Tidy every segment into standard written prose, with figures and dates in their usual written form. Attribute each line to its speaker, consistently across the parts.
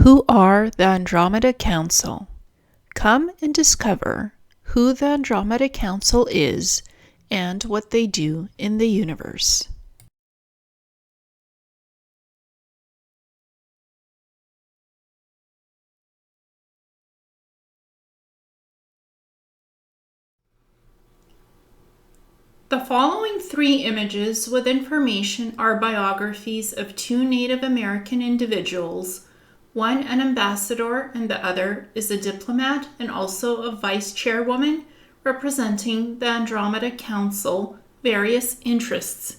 Speaker 1: Who are the Andromeda Council? Come and discover who the Andromeda Council is and what they do in the universe. The following 3 images with information are biographies of 2 Native American individuals. One an ambassador and the other is a diplomat and also a vice chairwoman representing the Andromeda Council various interests.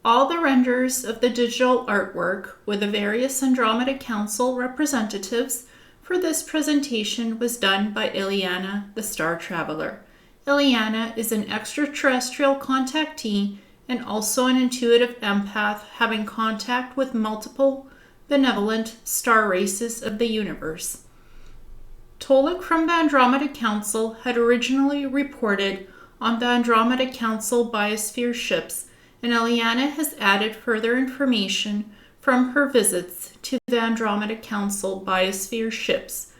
Speaker 1: All the renders of the digital artwork with the various Andromeda Council representatives for this presentation was done by Ileana, the Star Traveler. Ileana is an extraterrestrial contactee and also an intuitive empath having contact with multiple benevolent star races of the universe. Tolek from the Andromeda Council had originally reported on the Andromeda Council Biosphere ships, and Ileana has added further information from her visits to the Andromeda Council Biosphere ships.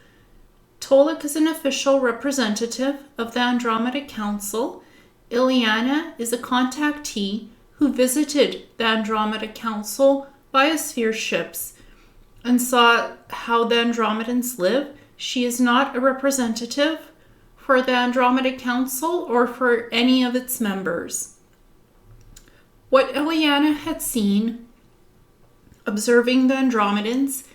Speaker 1: Tolek is an official representative of the Andromeda Council. Ileana is a contactee who visited the Andromeda Council Biosphere ships and saw how the Andromedans live. She is not a representative for the Andromeda Council or for any of its members. What Ileana had seen observing the Andromedans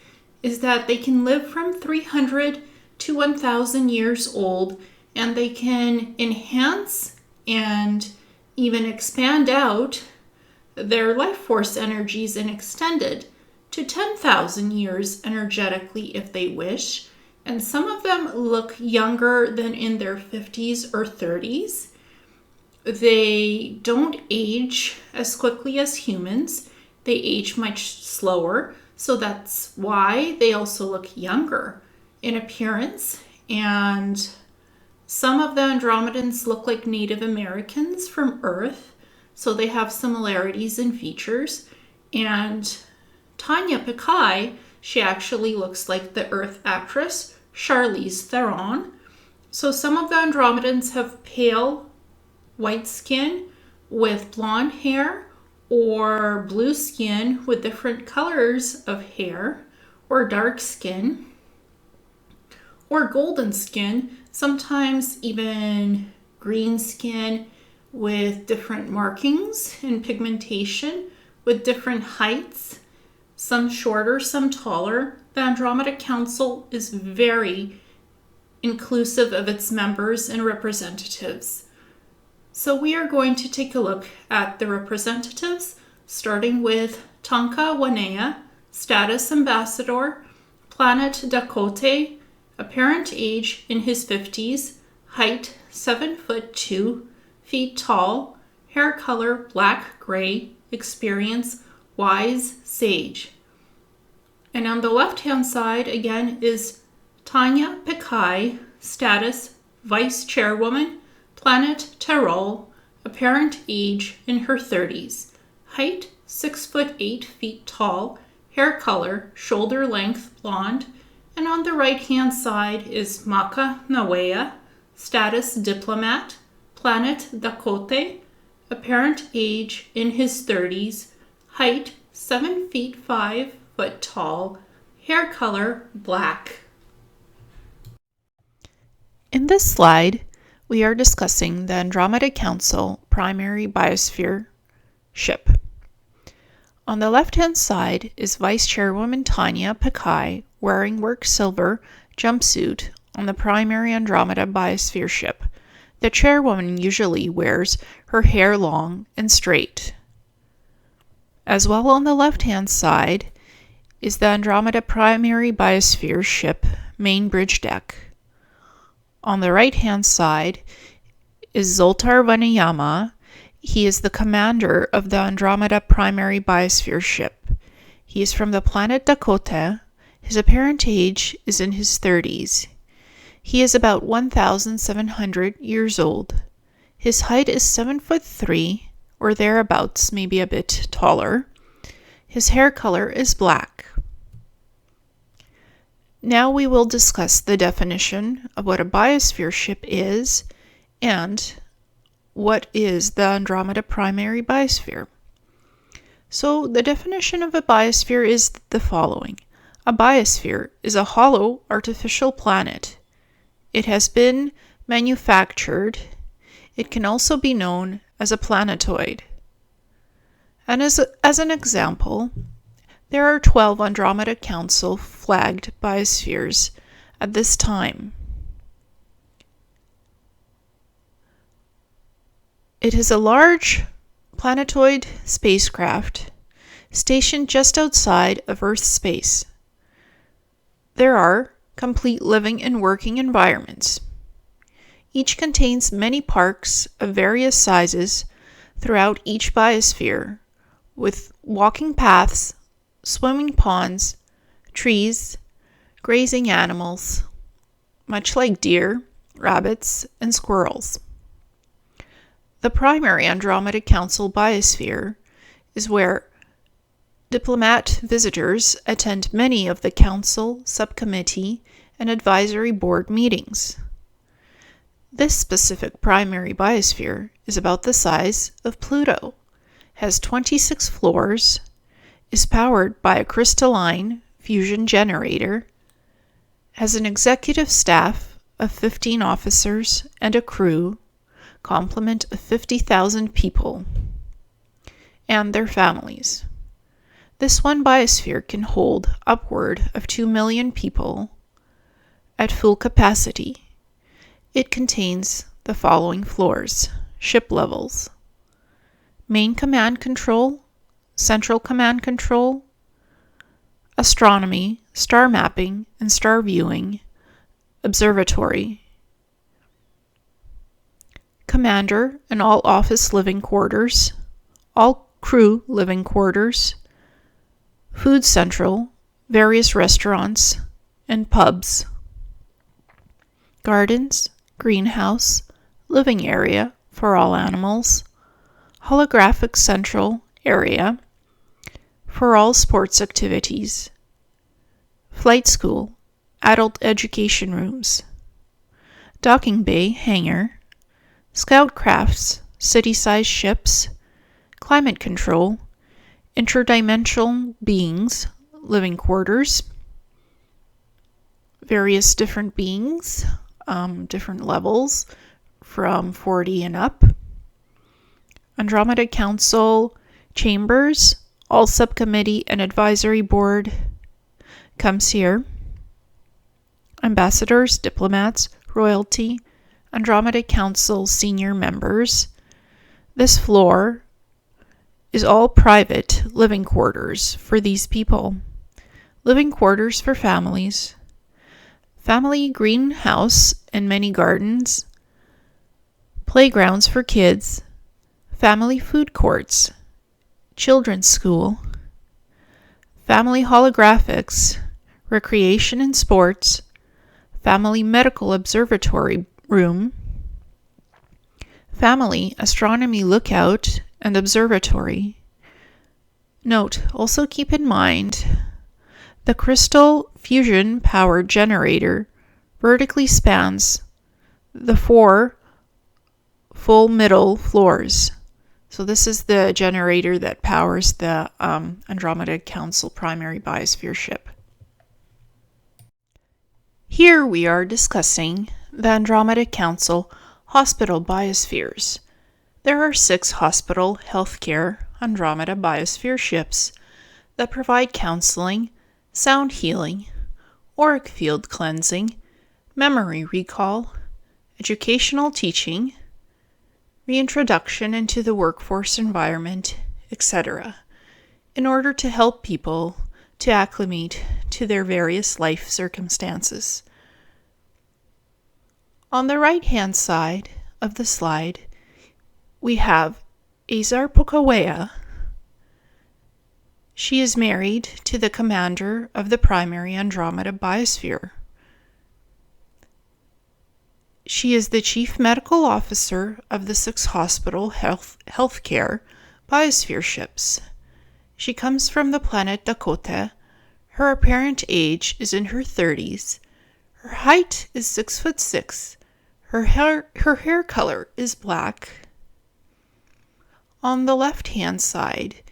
Speaker 1: is that they can live from 300 to 1,000 years old, and they can enhance and even expand out their life force energies and extend it to 10,000 years energetically if they wish. And some of them look younger than in their 50s or 30s. They don't age as quickly as humans. They age much slower, so that's why they also look younger in appearance. And some of the Andromedans look like Native Americans from Earth, so they have similarities in features. And Tanya Pakkai, she actually looks like the Earth actress Charlize Theron. So some of the Andromedans have pale white skin with blonde hair, or blue skin with different colors of hair, or dark skin, or golden skin, sometimes even green skin with different markings and pigmentation, with different heights, some shorter, some taller. The Andromeda Council is very inclusive of its members and representatives. So we are going to take a look at the representatives, starting with Tanka Wanea, Status Ambassador, Planet Dakote, apparent age in his 50s, height 7 foot 2 feet tall, hair color black-gray, experience wise sage. And on the left-hand side, again, is Tanya Pakkai, status vice chairwoman, planet Terol, apparent age in her 30s, height 6 foot 8 feet tall, hair color shoulder length blonde. And on the right-hand side is Maka Nawea, status diplomat, planet Dakote, apparent age in his 30s, height 7 feet 5 foot tall, hair color black. In this slide, we are discussing the Andromeda Council primary biosphere ship. On the left-hand side is Vice Chairwoman Tanya Pakkai wearing work silver jumpsuit on the primary Andromeda biosphere ship. The chairwoman usually wears her hair long and straight. As well, on the left-hand side is the Andromeda primary biosphere ship main bridge deck. On the right-hand side is Zoltar Vanayama. He is the commander of the Andromeda primary biosphere ship. He is from the planet Dakote. His apparent age is in his 30s. He is about 1,700 years old. His height is 7 foot 3, or thereabouts, maybe a bit taller. His hair color is black. Now we will discuss the definition of what a biosphere ship is and what is the Andromeda primary biosphere. So the definition of a biosphere is the following. A biosphere is a hollow artificial planet. It has been manufactured. It can also be known as a planetoid. And as an example, there are 12 Andromeda Council flagged biospheres at this time. It is a large planetoid spacecraft stationed just outside of Earth's space. There are complete living and working environments. Each contains many parks of various sizes throughout each biosphere, with walking paths, swimming ponds, trees, grazing animals, much like deer, rabbits, and squirrels. The primary Andromeda Council biosphere is where diplomat visitors attend many of the council, subcommittee, and advisory board meetings. This specific primary biosphere is about the size of Pluto, has 26 floors, is powered by a crystalline fusion generator, has an executive staff of 15 officers and a crew, complement of 50,000 people, and their families. This one biosphere can hold upward of 2 million people at full capacity. It contains the following floors, ship levels: Main Command Control, Central Command Control, Astronomy, Star Mapping and Star Viewing, Observatory, Commander and all office living quarters, all crew living quarters, Food Central, various restaurants, and pubs, gardens, greenhouse, living area for all animals, holographic central area for all sports activities, flight school, adult education rooms, docking bay hangar, scout crafts, city-sized ships, climate control, interdimensional beings, living quarters, various different beings, different levels from 40 and up, Andromeda Council chambers, all subcommittee and advisory board comes here, ambassadors, diplomats, royalty, Andromeda Council senior members. This floor is all private living quarters for these people. Living quarters for families, family greenhouse and many gardens, playgrounds for kids, family food courts, children's school, family holographics, recreation and sports, family medical observatory room, family astronomy lookout and observatory. Note, also keep in mind, the crystal fusion powered generator vertically spans the 4 full middle floors. So this is the generator that powers the Andromeda Council primary biosphere ship. Here we are discussing the Andromeda Council hospital biospheres. There are 6 hospital healthcare Andromeda biosphere ships that provide counseling, sound healing, auric field cleansing, memory recall, educational teaching, reintroduction into the workforce environment, etc., in order to help people to acclimate to their various life circumstances. On the right-hand side of the slide, we have Azar Pokawea. She is married to the commander of the primary Andromeda Biosphere. She is the chief medical officer of the 6 hospital healthcare biosphere ships. She comes from the planet Dakote. Her apparent age is in her 30s. Her height is 6'6". Her hair color is black. On the left-hand side,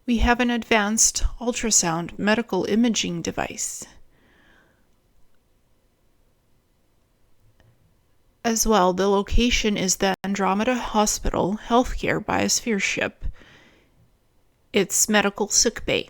Speaker 1: we have an advanced ultrasound medical imaging device. As well, the location is the Andromeda Hospital Healthcare Biosphere ship. Its medical sick bay.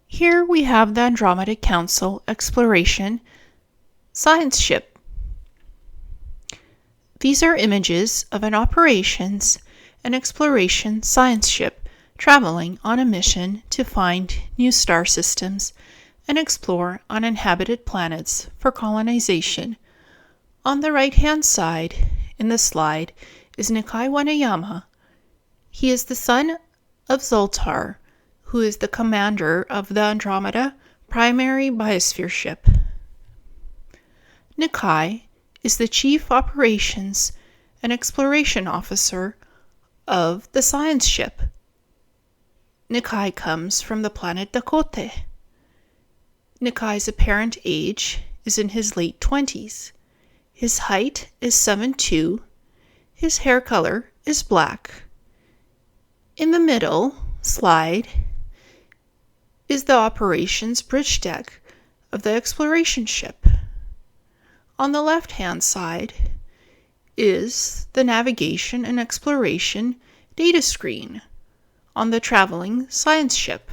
Speaker 1: Here we have the Andromeda Council Exploration Science Ship. These are images of an operations and exploration science ship traveling on a mission to find new star systems and explore uninhabited planets for colonization. On the right-hand side in the slide is Nikai Wanayama. He is the son of Zoltar, who is the commander of the Andromeda primary biosphere ship. Nikai is the chief operations and exploration officer of the science ship. Nikai comes from the planet Dakote. Nikai's apparent age is in his late 20s. His height is 7'2". His hair color is black. In the middle slide is the operations bridge deck of the exploration ship. On the left-hand side is the navigation and exploration data screen on the traveling science ship.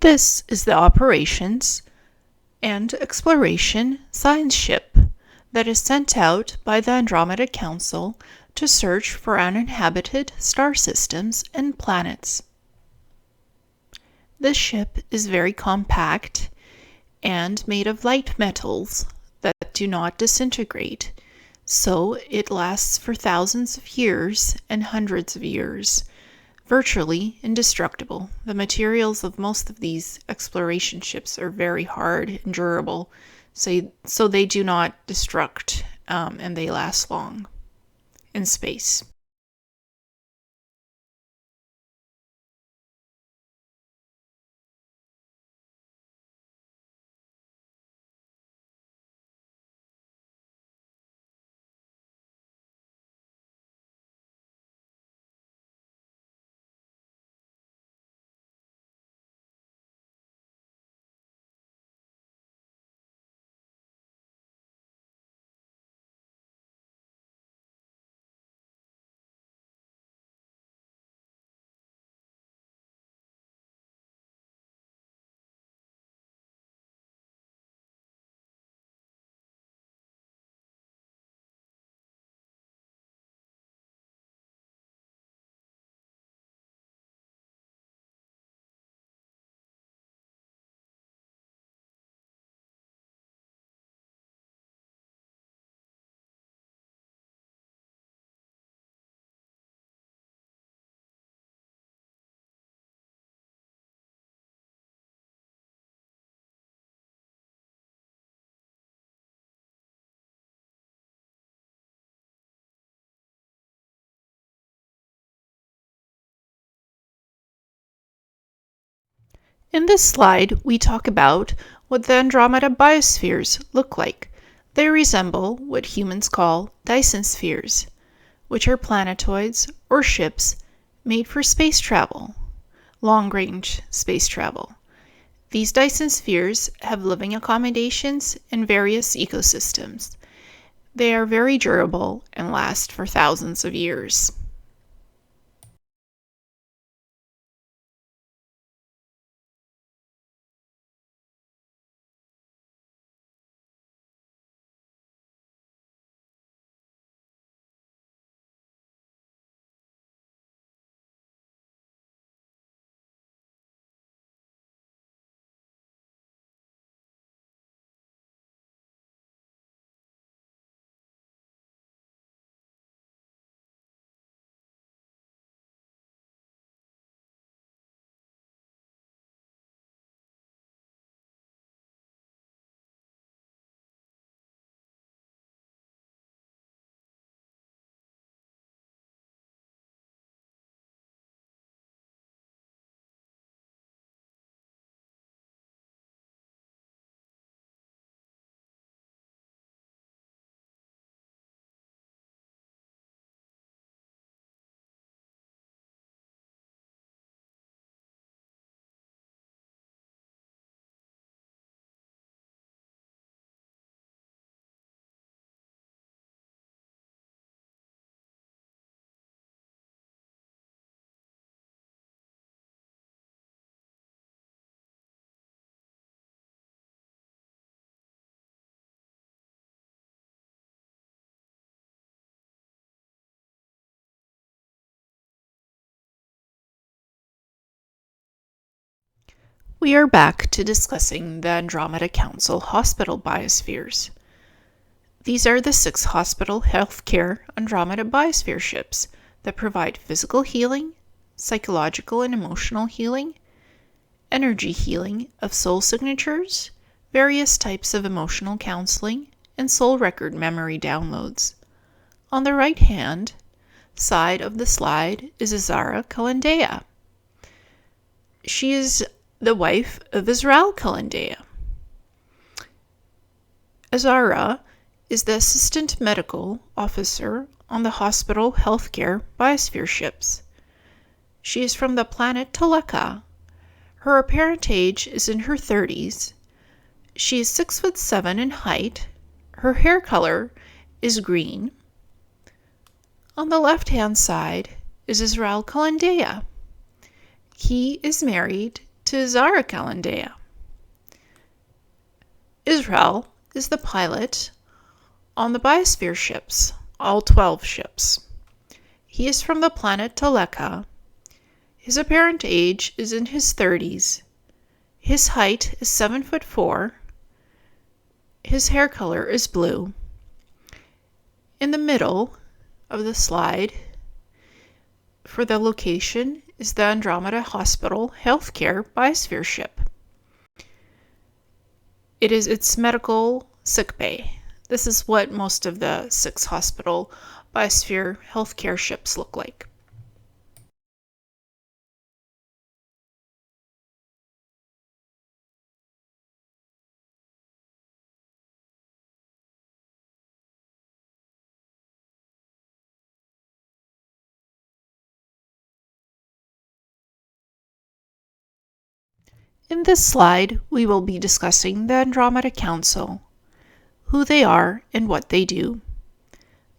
Speaker 1: This is the operations and exploration science ship that is sent out by the Andromeda Council to search for uninhabited star systems and planets. This ship is very compact and made of light metals that do not disintegrate, so it lasts for thousands of years and hundreds of years, virtually indestructible. The materials of most of these exploration ships are very hard and durable, so they do not destruct, and they last long in space. In this slide, we talk about what the Andromeda Biospheres look like. They resemble what humans call Dyson spheres, which are planetoids or ships made for space travel, long-range space travel. These Dyson spheres have living accommodations in various ecosystems. They are very durable and last for thousands of years. We are back to discussing the Andromeda Council hospital biospheres. These are the 6 hospital healthcare Andromeda Biosphere ships that provide physical healing, psychological and emotional healing, energy healing of soul signatures, various types of emotional counseling, and soul record memory downloads. On the right-hand side of the slide is Azara Kalandea. She is the wife of Israel Kalandea. Azara is the assistant medical officer on the hospital healthcare biosphere ships. She is from the planet Teleca. Her apparent age is in her 30s. She is 6'7" in height. Her hair color is green. On the left-hand side is Israel Kalandea. He is married to Zara Kalandea. Israel is the pilot on the Biosphere ships, all 12 ships. He is from the planet Teleca. His apparent age is in his 30s. His height is 7'4". His hair color is blue. In the middle of the slide, for the location, is the Andromeda Hospital Healthcare Biosphere ship. It is its medical sick bay. This is what most of the 6 hospital Biosphere healthcare ships look like. In this slide, we will be discussing the Andromeda Council, who they are and what they do.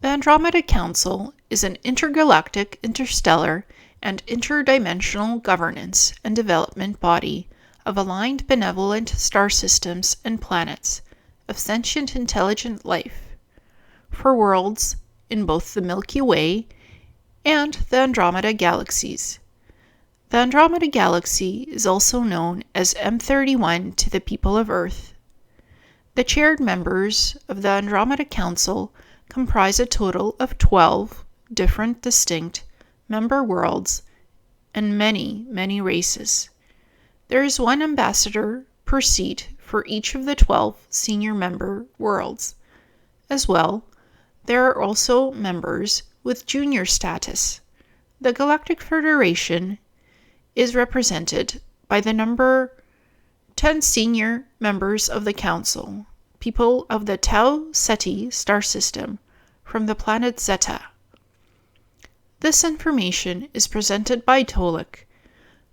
Speaker 1: The Andromeda Council is an intergalactic, interstellar, and interdimensional governance and development body of aligned benevolent star systems and planets of sentient intelligent life for worlds in both the Milky Way and the Andromeda galaxies. The Andromeda Galaxy is also known as M31 to the people of Earth. The chaired members of the Andromeda Council comprise a total of 12 different distinct member worlds and many, many races. There is 1 ambassador per seat for each of the 12 senior member worlds. As well, there are also members with junior status. The Galactic Federation is represented by the number 10 senior members of the Council, people of the Tau Ceti star system from the planet Zeta. This information is presented by Tolek,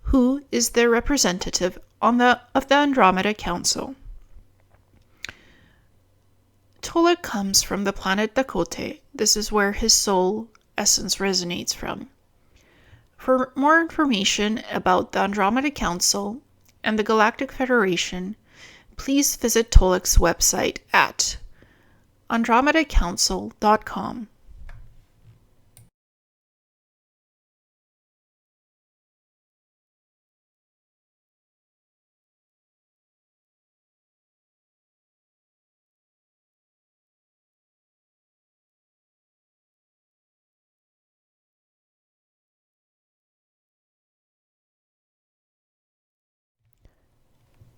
Speaker 1: who is the representative of the Andromeda Council. Tolek comes from the planet Dakote. This is where his soul essence resonates from. For more information about the Andromeda Council and the Galactic Federation, please visit Tolek's website at andromedacouncil.com.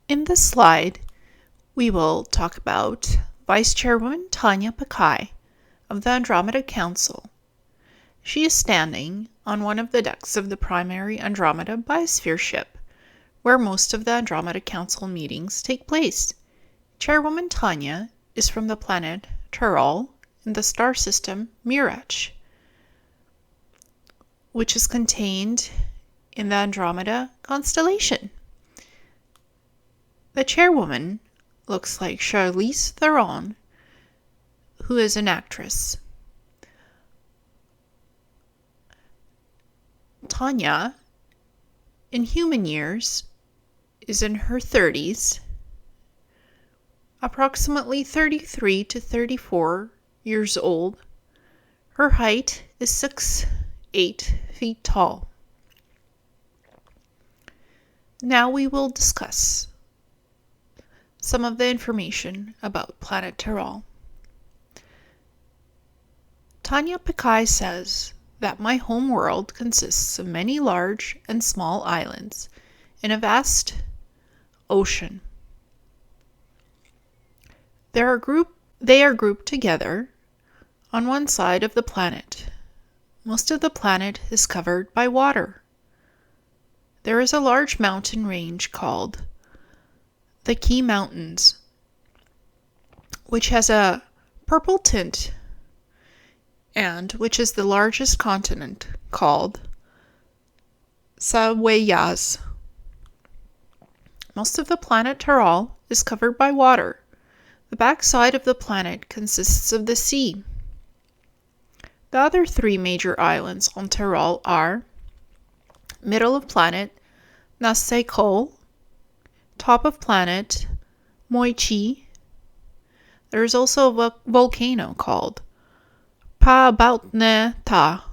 Speaker 1: In this slide, we will talk about Vice Chairwoman Tanya Pakkai of the Andromeda Council. She is standing on one of the decks of the primary Andromeda Biosphere ship, where most of the Andromeda Council meetings take place. Chairwoman Tanya is from the planet Terol in the star system Mirach, which is contained in the Andromeda constellation. The chairwoman looks like Charlize Theron, who is an actress. Tanya, in human years, is in her 30s, approximately 33 to 34 years old. Her height is 6'8" feet tall. Now we will discuss some of the information about planet Terol. Tanya Pakkai says that my home world consists of many large and small islands in a vast ocean. They are grouped together on one side of the planet. Most of the planet is covered by water. There is a large mountain range called the Key Mountains, which has a purple tint and which is the largest continent, called Sawayas. Most of the planet Terol is covered by water. The backside of the planet consists of the sea. The other 3 major islands on Terol are middle of planet Nasekol, top of planet Moichi. There is also a volcano called Pabautneta.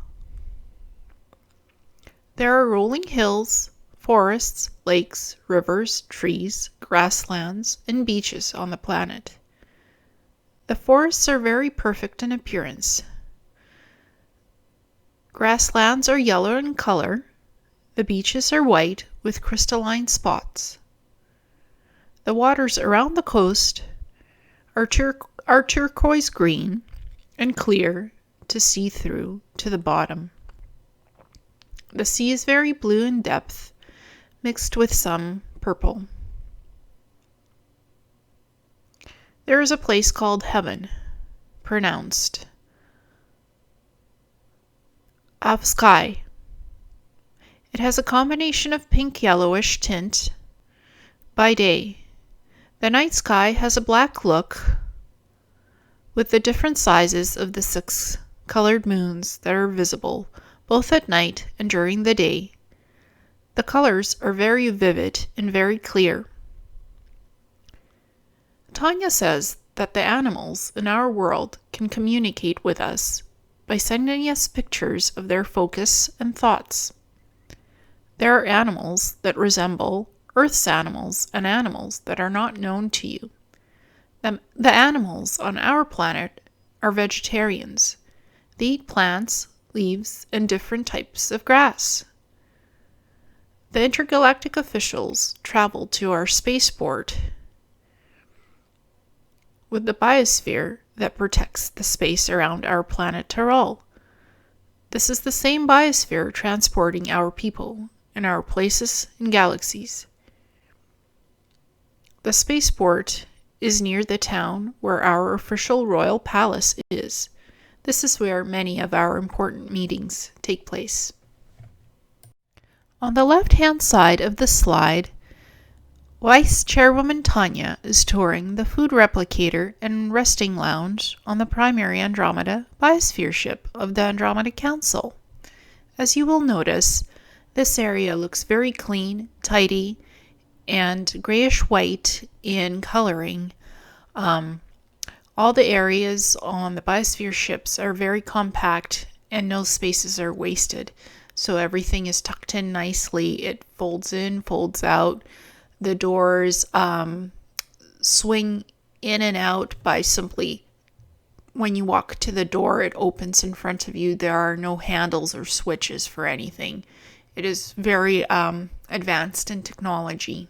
Speaker 1: There are rolling hills, forests, lakes, rivers, trees, grasslands, and beaches on the planet. The forests are very perfect in appearance. Grasslands are yellow in color. The beaches are white with crystalline spots. The waters around the coast are turquoise green and clear to see through to the bottom. The sea is very blue in depth, mixed with some purple. There is a place called Heaven, pronounced Pakkai. It has a combination of pink-yellowish tint by day. The night sky has a black look with the different sizes of the 6 colored moons that are visible both at night and during the day. The colors are very vivid and very clear. Tanya says that the animals in our world can communicate with us by sending us pictures of their focus and thoughts. There are animals that resemble Earth's animals and animals that are not known to you. The animals on our planet are vegetarians. They eat plants, leaves, and different types of grass. The intergalactic officials traveled to our spaceport with the Biosphere that protects the space around our planet Terol. This is the same Biosphere transporting our people and our places and galaxies. The spaceport is near the town where our official royal palace is. This is where many of our important meetings take place. On the left-hand side of the slide, Vice Chairwoman Tanya is touring the food replicator and resting lounge on the primary Andromeda Biosphere ship of the Andromeda Council. As you will notice, this area looks very clean, tidy, and grayish-white in coloring. All the areas on the Biosphere ships are very compact and no spaces are wasted. So everything is tucked in nicely. It folds in, folds out. The doors swing in and out by simply, when you walk to the door, it opens in front of you. There are no handles or switches for anything. It is very advanced in technology.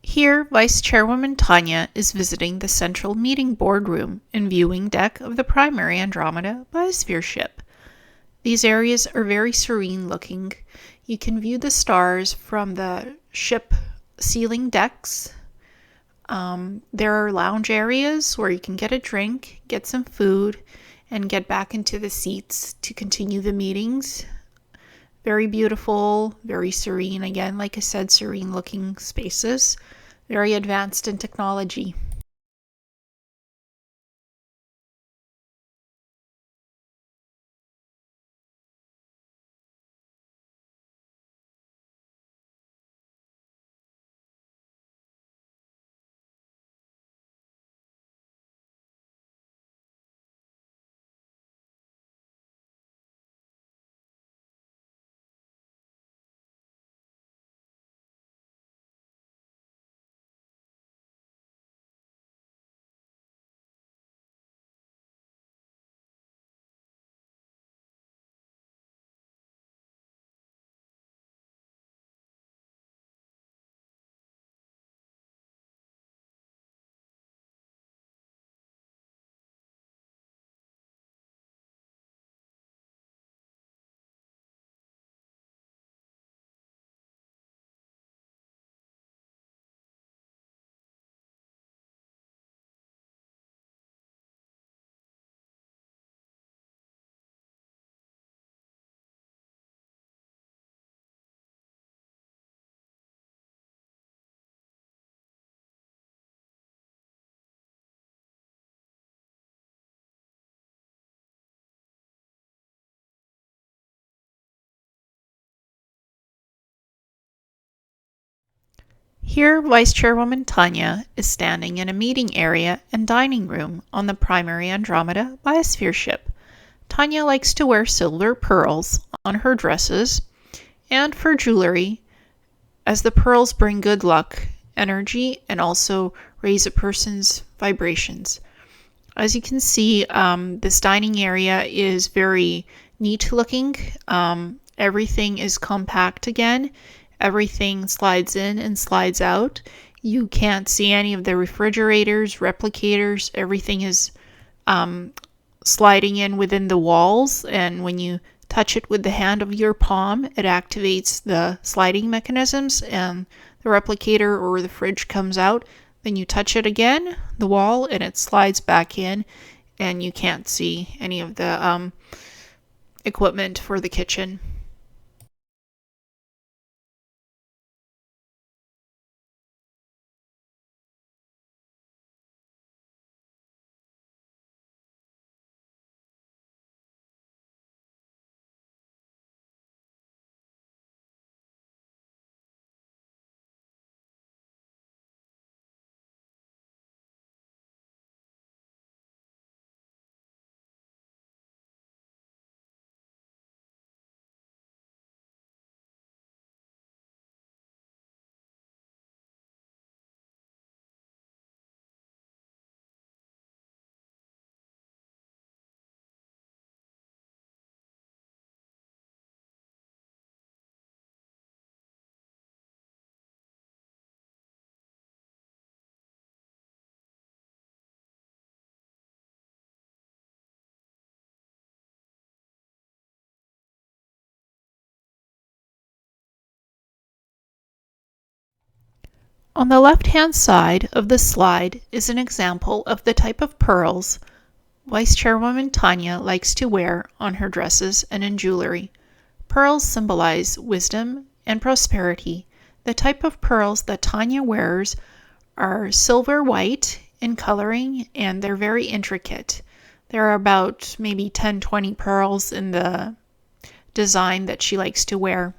Speaker 1: Here, Vice Chairwoman Tanya is visiting the central meeting boardroom and viewing deck of the primary Andromeda Biosphere ship. These areas are very serene looking. You can view the stars from the ship ceiling decks. There are lounge areas where you can get a drink, get some food, and get back into the seats to continue the meetings. Very beautiful, very serene. Again, like I said, serene looking spaces. Very advanced in technology. Here, Vice Chairwoman Tanya is standing in a meeting area and dining room on the primary Andromeda Biosphere ship. Tanya likes to wear silver pearls on her dresses and for jewelry, as the pearls bring good luck, energy, and also raise a person's vibrations. As you can see, this dining area is very neat looking. Everything is compact again. Everything slides in and slides out. You can't see any of the refrigerators, replicators. Everything is sliding in within the walls, and when you touch it with the hand of your palm, it activates the sliding mechanisms and the replicator or the fridge comes out. Then you touch it again, the wall, and it slides back in, and you can't see any of the equipment for the kitchen. On the left-hand side of the slide is an example of the type of pearls Vice Chairwoman Tanya likes to wear on her dresses and in jewelry. Pearls symbolize wisdom and prosperity. The type of pearls that Tanya wears are silver white in coloring, and they're very intricate. There are about maybe 10-20 pearls in the design that she likes to wear.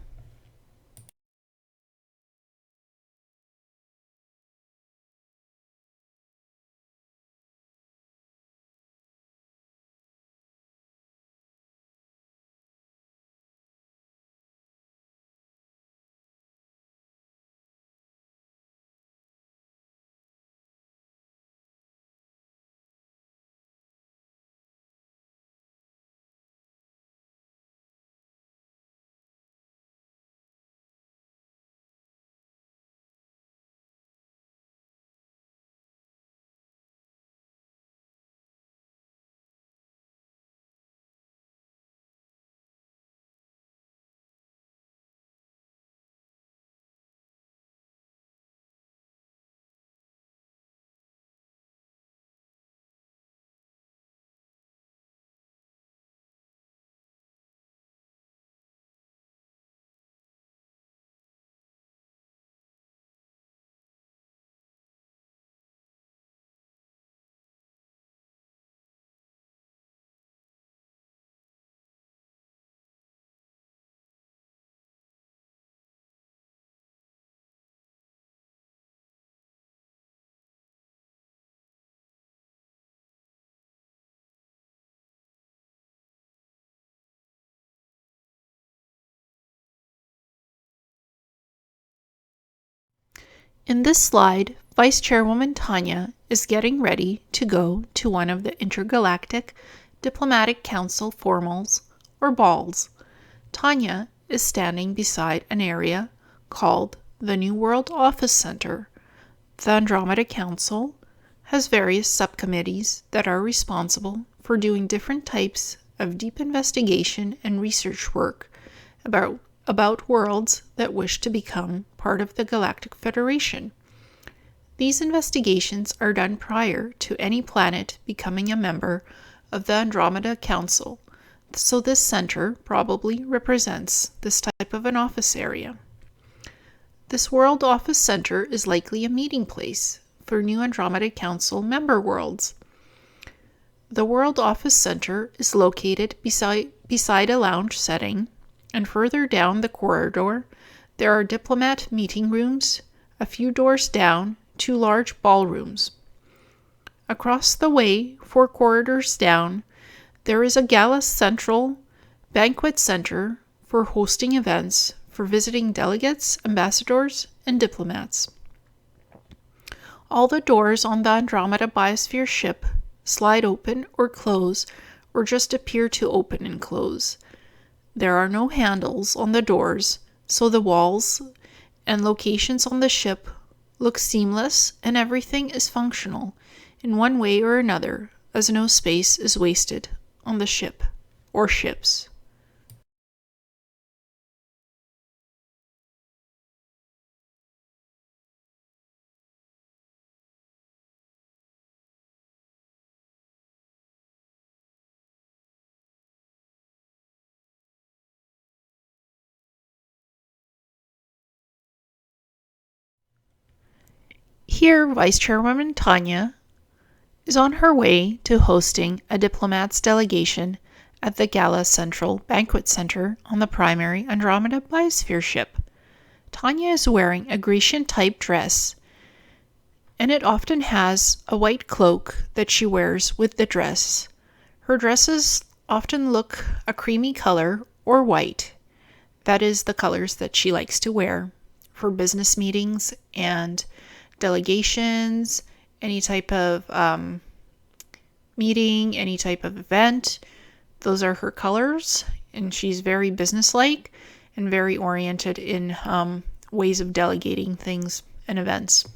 Speaker 1: In this slide, Vice Chairwoman Tanya is getting ready to go to one of the Intergalactic Diplomatic Council formals or balls. Tanya is standing beside an area called the New World Office Center. The Andromeda Council has various subcommittees that are responsible for doing different types of deep investigation and research work about worlds that wish to become part of the Galactic Federation. These investigations are done prior to any planet becoming a member of the Andromeda Council, so this center probably represents this type of an office area. This World Office Center is likely a meeting place for new Andromeda Council member worlds. The World Office Center is located beside a lounge setting, and further down the corridor there are diplomat meeting rooms, a few doors down, 2 large ballrooms. Across the way, 4 corridors down, there is a gala central banquet center for hosting events for visiting delegates, ambassadors, and diplomats. All the doors on the Andromeda Biosphere ship slide open or close, or just appear to open and close. There are no handles on the doors, so the walls and locations on the ship look seamless and everything is functional in one way or another, as no space is wasted on the ship or ships. Here, Vice Chairwoman Tanya is on her way to hosting a diplomat's delegation at the Gala Central Banquet Center on the primary Andromeda Biosphere ship. Tanya is wearing a Grecian-type dress, and it often has a white cloak that she wears with the dress. Her dresses often look a creamy color or white. That is the colors that she likes to wear for business meetings and delegations, any type of meeting, any type of event. Those are her colors, and she's very businesslike and very oriented in ways of delegating things and events.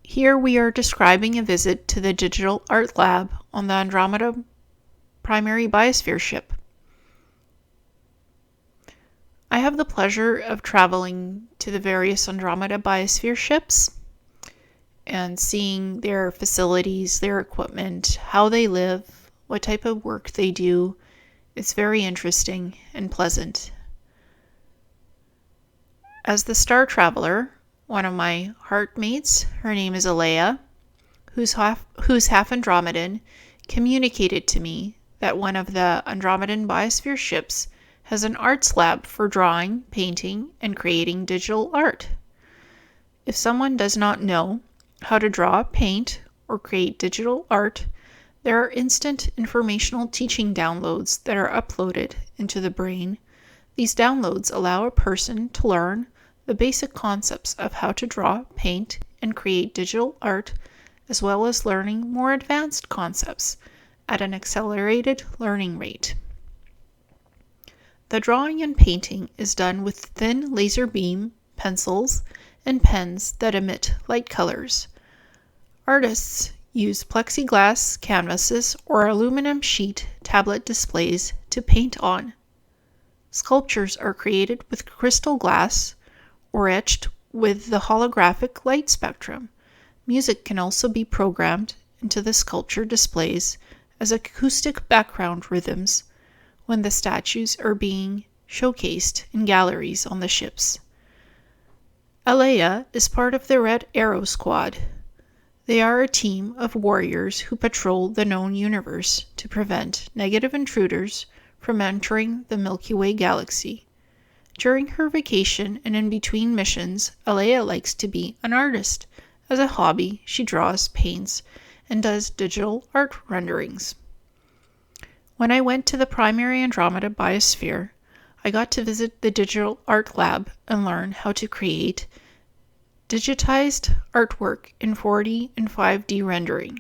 Speaker 1: Here we are describing a visit to the Digital Art Lab on the Andromeda primary Biosphere ship. I have the pleasure of traveling to the various Andromeda Biosphere ships and seeing their facilities, their equipment, how they live, what type of work they do. It's very interesting and pleasant. As the Star Traveler, one of my heartmates, her name is Alea, who's half Andromedan, communicated to me that one of the Andromedan Biosphere ships has an arts lab for drawing, painting, and creating digital art. If someone does not know how to draw, paint, or create digital art, there are instant informational teaching downloads that are uploaded into the brain. These downloads allow a person to learn the basic concepts of how to draw, paint, and create digital art, as well as learning more advanced concepts at an accelerated learning rate. The drawing and painting is done with thin laser beam pencils and pens that emit light colors. Artists use plexiglass canvases or aluminum sheet tablet displays to paint on. Sculptures are created with crystal glass or etched with the holographic light spectrum. Music can also be programmed into the sculpture displays as acoustic background rhythms when the statues are being showcased in galleries on the ships. Alea is part of the Red Arrow Squad. They are a team of warriors who patrol the known universe to prevent negative intruders from entering the Milky Way galaxy. During her vacation and in between missions, Alea likes to be an artist. As a hobby, she draws, paints, and does digital art renderings. When I went to the primary Andromeda Biosphere, I got to visit the Digital Art Lab and learn how to create digitized artwork in 4D and 5D rendering.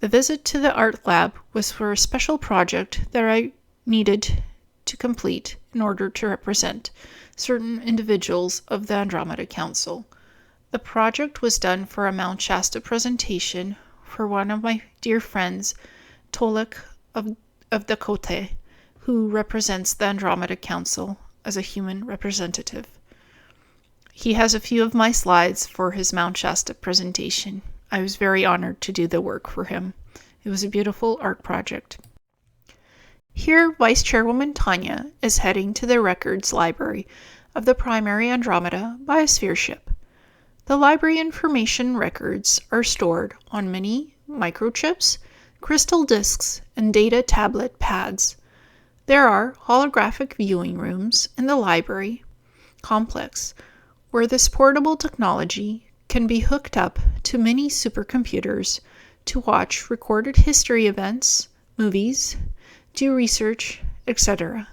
Speaker 1: The visit to the art lab was for a special project that I needed to complete in order to represent certain individuals of the Andromeda Council. The project was done for a Mount Shasta presentation for one of my dear friends, TolecofDakote, who represents the Andromeda Council as a human representative. He has a few of my slides for his Mount Shasta presentation. I was very honored to do the work for him. It was a beautiful art project. Here, Vice Chairwoman Tanya is heading to the records library of the primary Andromeda Biosphere ship. The library information records are stored on many microchips, crystal discs, and data tablet pads. There are holographic viewing rooms in the library complex where this portable technology can be hooked up to many supercomputers to watch recorded history events, movies, do research, etc.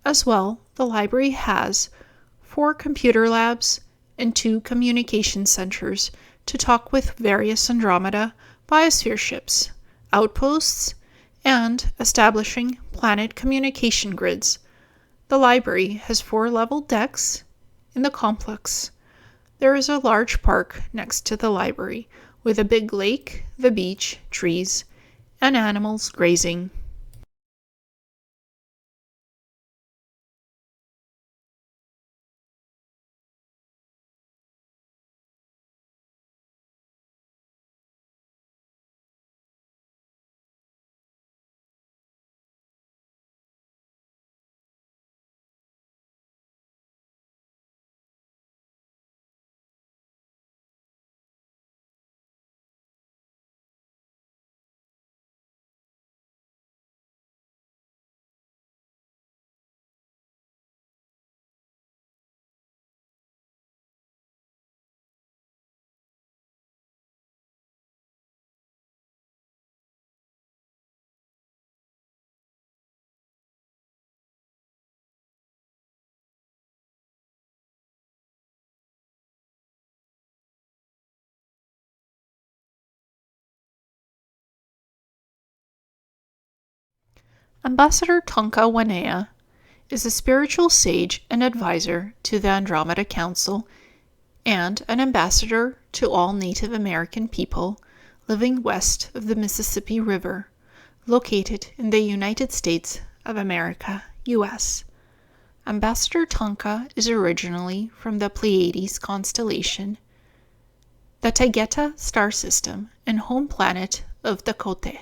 Speaker 1: As well, the library has 4 computer labs and 2 communication centers to talk with various Andromeda Biosphere ships, outposts, and establishing planet communication grids. The library has 4 level decks in the complex. There is a large park next to the library with a big lake, the beach, trees, and animals grazing. Ambassador Tonka Wanea is a spiritual sage and advisor to the Andromeda Council and an ambassador to all Native American people living west of the Mississippi River, located in the United States of America, U.S. Ambassador Tonka is originally from the Pleiades constellation, the Taygeta star system, and home planet of Dakote,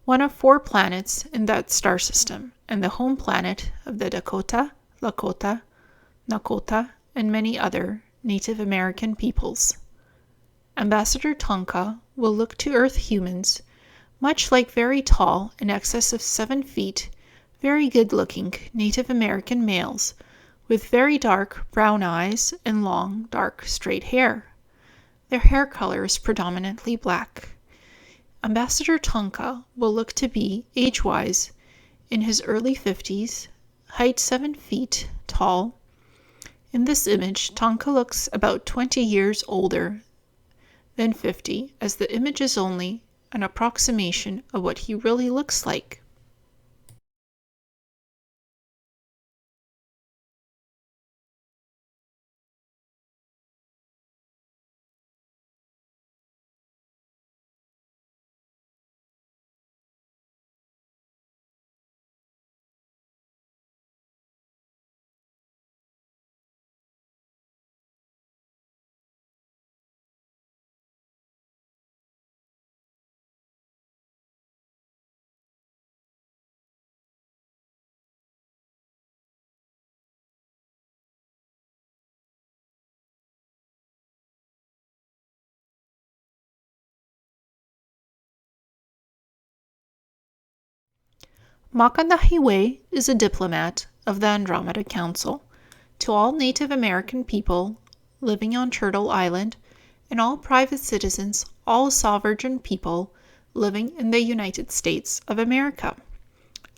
Speaker 1: one of 4 planets in that star system, and the home planet of the Dakota, Lakota, Nakota, and many other Native American peoples. Ambassador Tonka will look to Earth humans much like very tall, in excess of 7 feet, very good-looking Native American males with very dark brown eyes and long, dark, straight hair. Their hair color is predominantly black. Ambassador Tonka will look to be, age-wise, in his early 50s, height 7 feet tall. In this image, Tonka looks about 20 years older than 50, as the image is only an approximation of what he really looks like. Makanahiwe is a diplomat of the Andromeda Council. To all Native American people living on Turtle Island and all private citizens, all sovereign people living in the United States of America.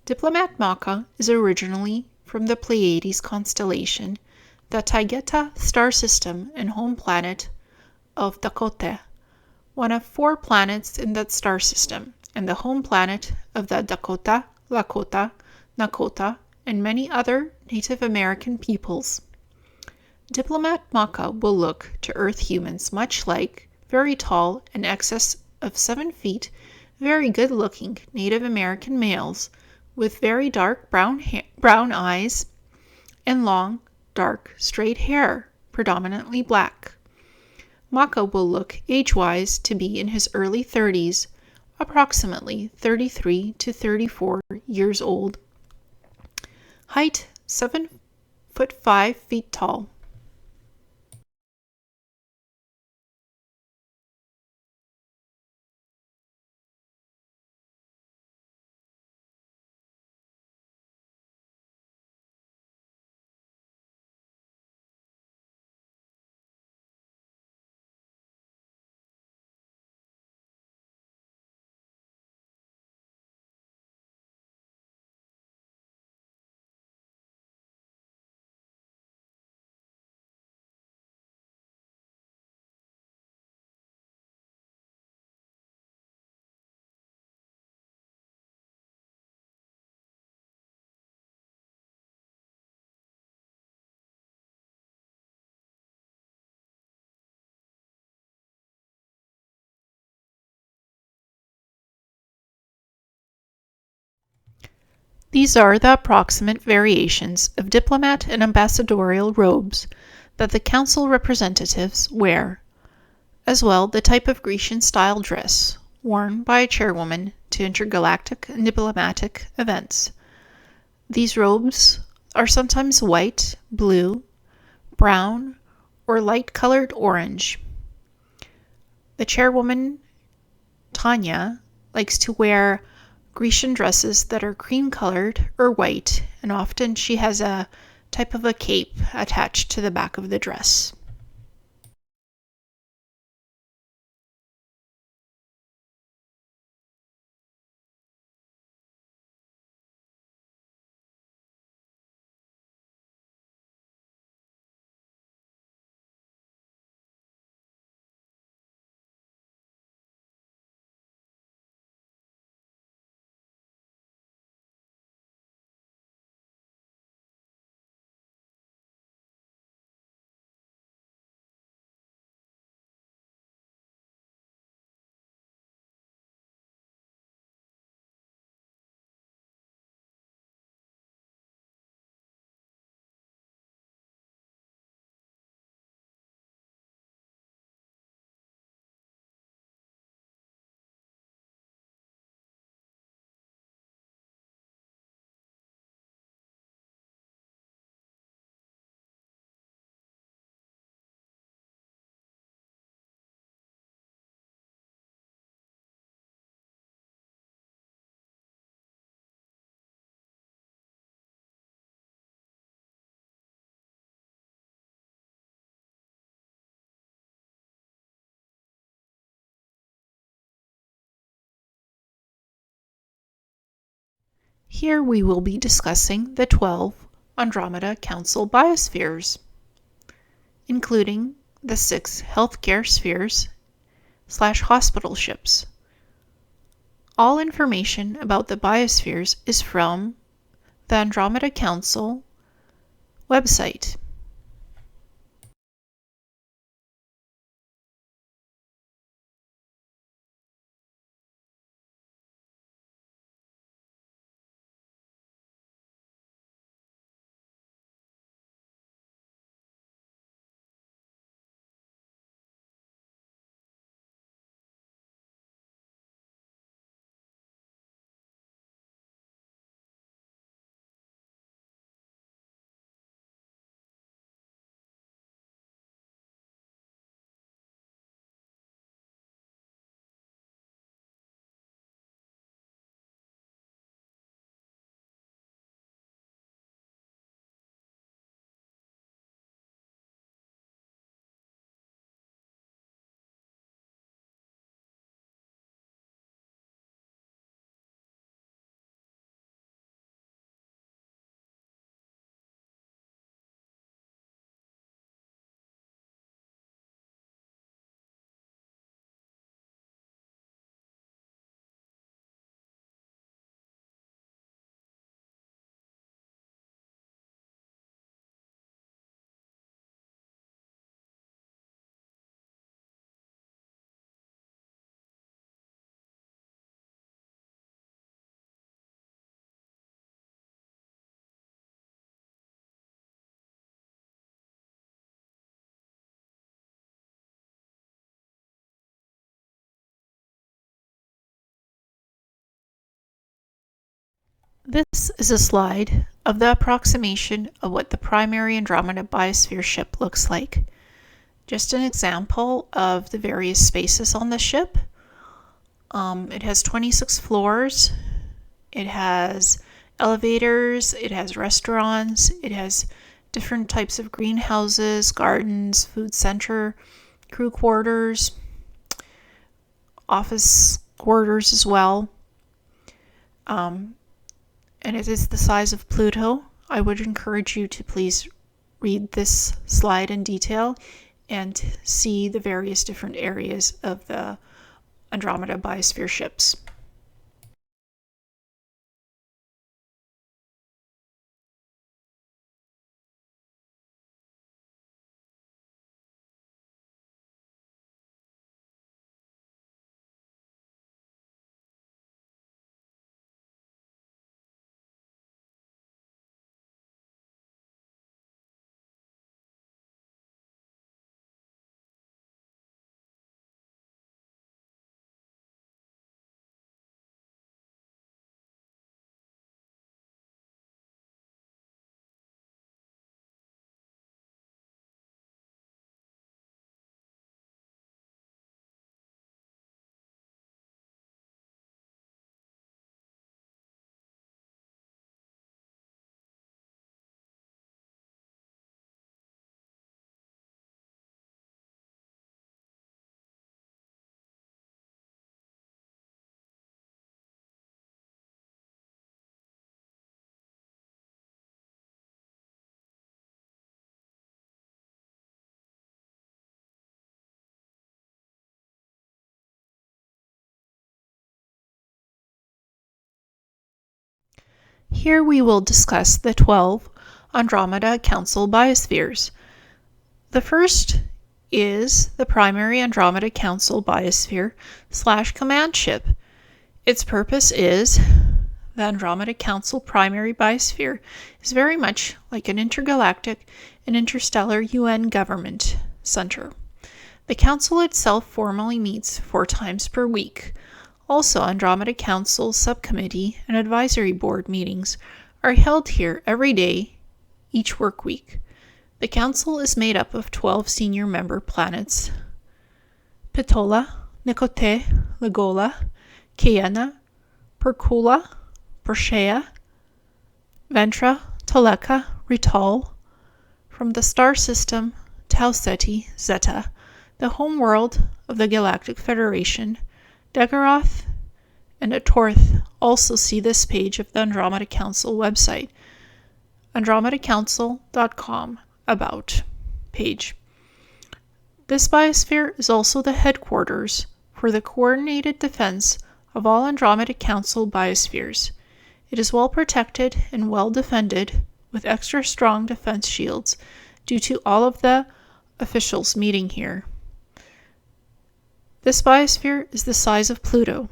Speaker 1: Diplomat Maka is originally from the Pleiades constellation, the Taygeta star system and home planet of Dakote, one of 4 planets in that star system, and the home planet of the Dakota, Lakota, Nakota, and many other Native American peoples. Diplomat Maka will look to Earth humans much like very tall, in excess of 7 feet, very good-looking Native American males with very dark brown eyes and long, dark, straight hair, predominantly black. Maka will look age-wise to be in his early 30s, approximately 33 to 34 years old. Height 7 foot 5 feet tall. These are the approximate variations of diplomat and ambassadorial robes that the council representatives wear, as well the type of Grecian-style dress worn by a chairwoman to intergalactic and diplomatic events. These robes are sometimes white, blue, brown, or light-colored orange. The chairwoman, Tanya, likes to wear Grecian dresses that are cream-colored or white, and often she has a type of a cape attached to the back of the dress. Here we will be discussing the 12 Andromeda Council biospheres, including the 6 healthcare spheres/hospital ships. All information about the biospheres is from the Andromeda Council website. This is a slide of the approximation of what the primary Andromeda Biosphere ship looks like. Just an example of the various spaces on the ship. It has 26 floors. It has elevators. It has restaurants. It has different types of greenhouses, gardens, food center, crew quarters, office quarters as well. And it is the size of Pluto. I would encourage you to please read this slide in detail and see the various different areas of the Andromeda Biosphere ships. Here we will discuss the 12 Andromeda Council biospheres. The first is the primary Andromeda Council biosphere / command ship. Its purpose is the Andromeda Council primary biosphere is very much like an intergalactic and interstellar UN government center. The council itself formally meets 4 times per week. Also, Andromeda Council subcommittee and advisory board meetings are held here every day, each work week. The council is made up of 12 senior member planets: Pitola, Nicote, Lagola, Caena, Percula, Persea, Ventra, Teleca, Rital. From the star system, Tau Ceti, Zeta, the home world of the Galactic Federation, Daguerroth and Atorth. Also see this page of the Andromeda Council website, AndromedaCouncil.com, About page. This biosphere is also the headquarters for the coordinated defense of all Andromeda Council biospheres. It is well protected and well defended with extra strong defense shields due to all of the officials meeting here. This biosphere is the size of Pluto.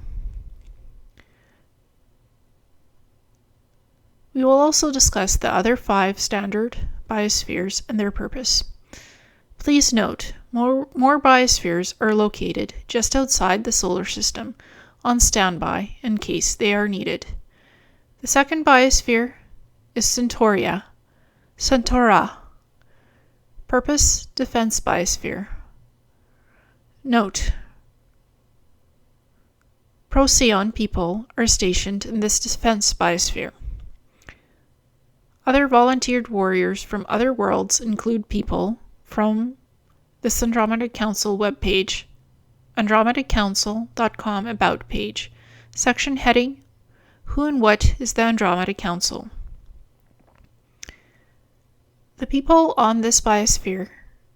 Speaker 1: We will also discuss the other 5 standard biospheres and their purpose. Please note, more biospheres are located just outside the solar system, on standby in case they are needed. The second biosphere is Centaura. Purpose: defense biosphere. Note: Procyon people are stationed in this defense biosphere. Other volunteered warriors from other worlds include people from this Andromeda Council webpage, AndromedaCouncil.com About page, section heading, Who and What is the Andromeda Council? The people on this biosphere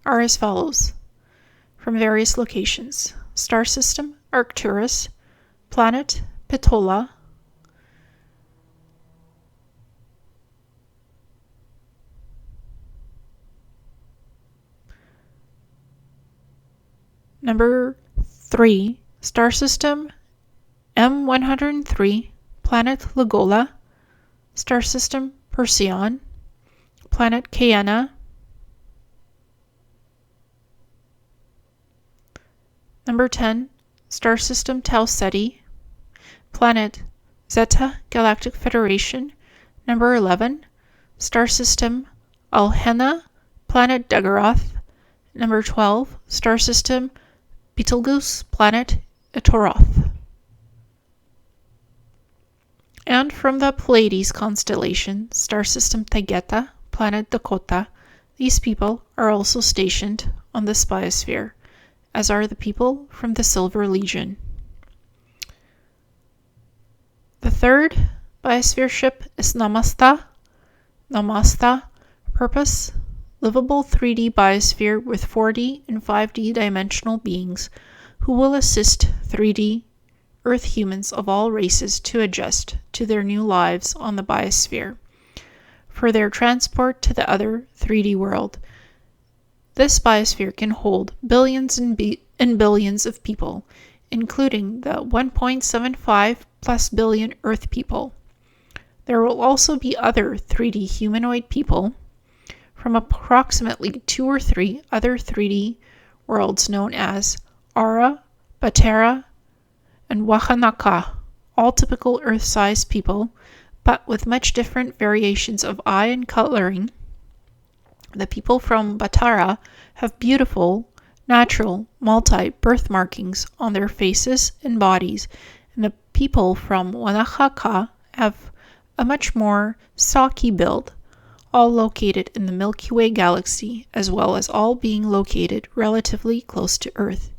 Speaker 1: are as follows, from various locations: star system, Arcturus, planet, Pitola, number 3, star system, M103, planet Lagola, star system, Procyon, planet Caena, number 10, star system Tau Ceti, planet Zeta Galactic Federation, number 11, star system Alhena, planet Daguerroth, number 12, star system Betelgeuse, planet Etoroth. And from the Pleiades constellation, star system Taygeta, planet Dakota, these people are also stationed on this biosphere, as are the people from the Silver Legion. The third biosphere ship is Namasta. Purpose: livable 3D biosphere with 4D and 5D dimensional beings who will assist 3D Earth humans of all races to adjust to their new lives on the biosphere for their transport to the other 3D world. This biosphere can hold billions and billions of people, including the 1.75 plus billion Earth people. There will also be other 3D humanoid people from approximately 2 or 3 other 3D worlds known as Ara, Batera, and Wahanaka, all typical Earth-sized people, but with much different variations of eye and coloring. The people from Batara have beautiful, natural, multi-birth markings on their faces and bodies, and the people from Wanahaka have a much more stocky build, all located in the Milky Way galaxy, as well as all being located relatively close to Earth.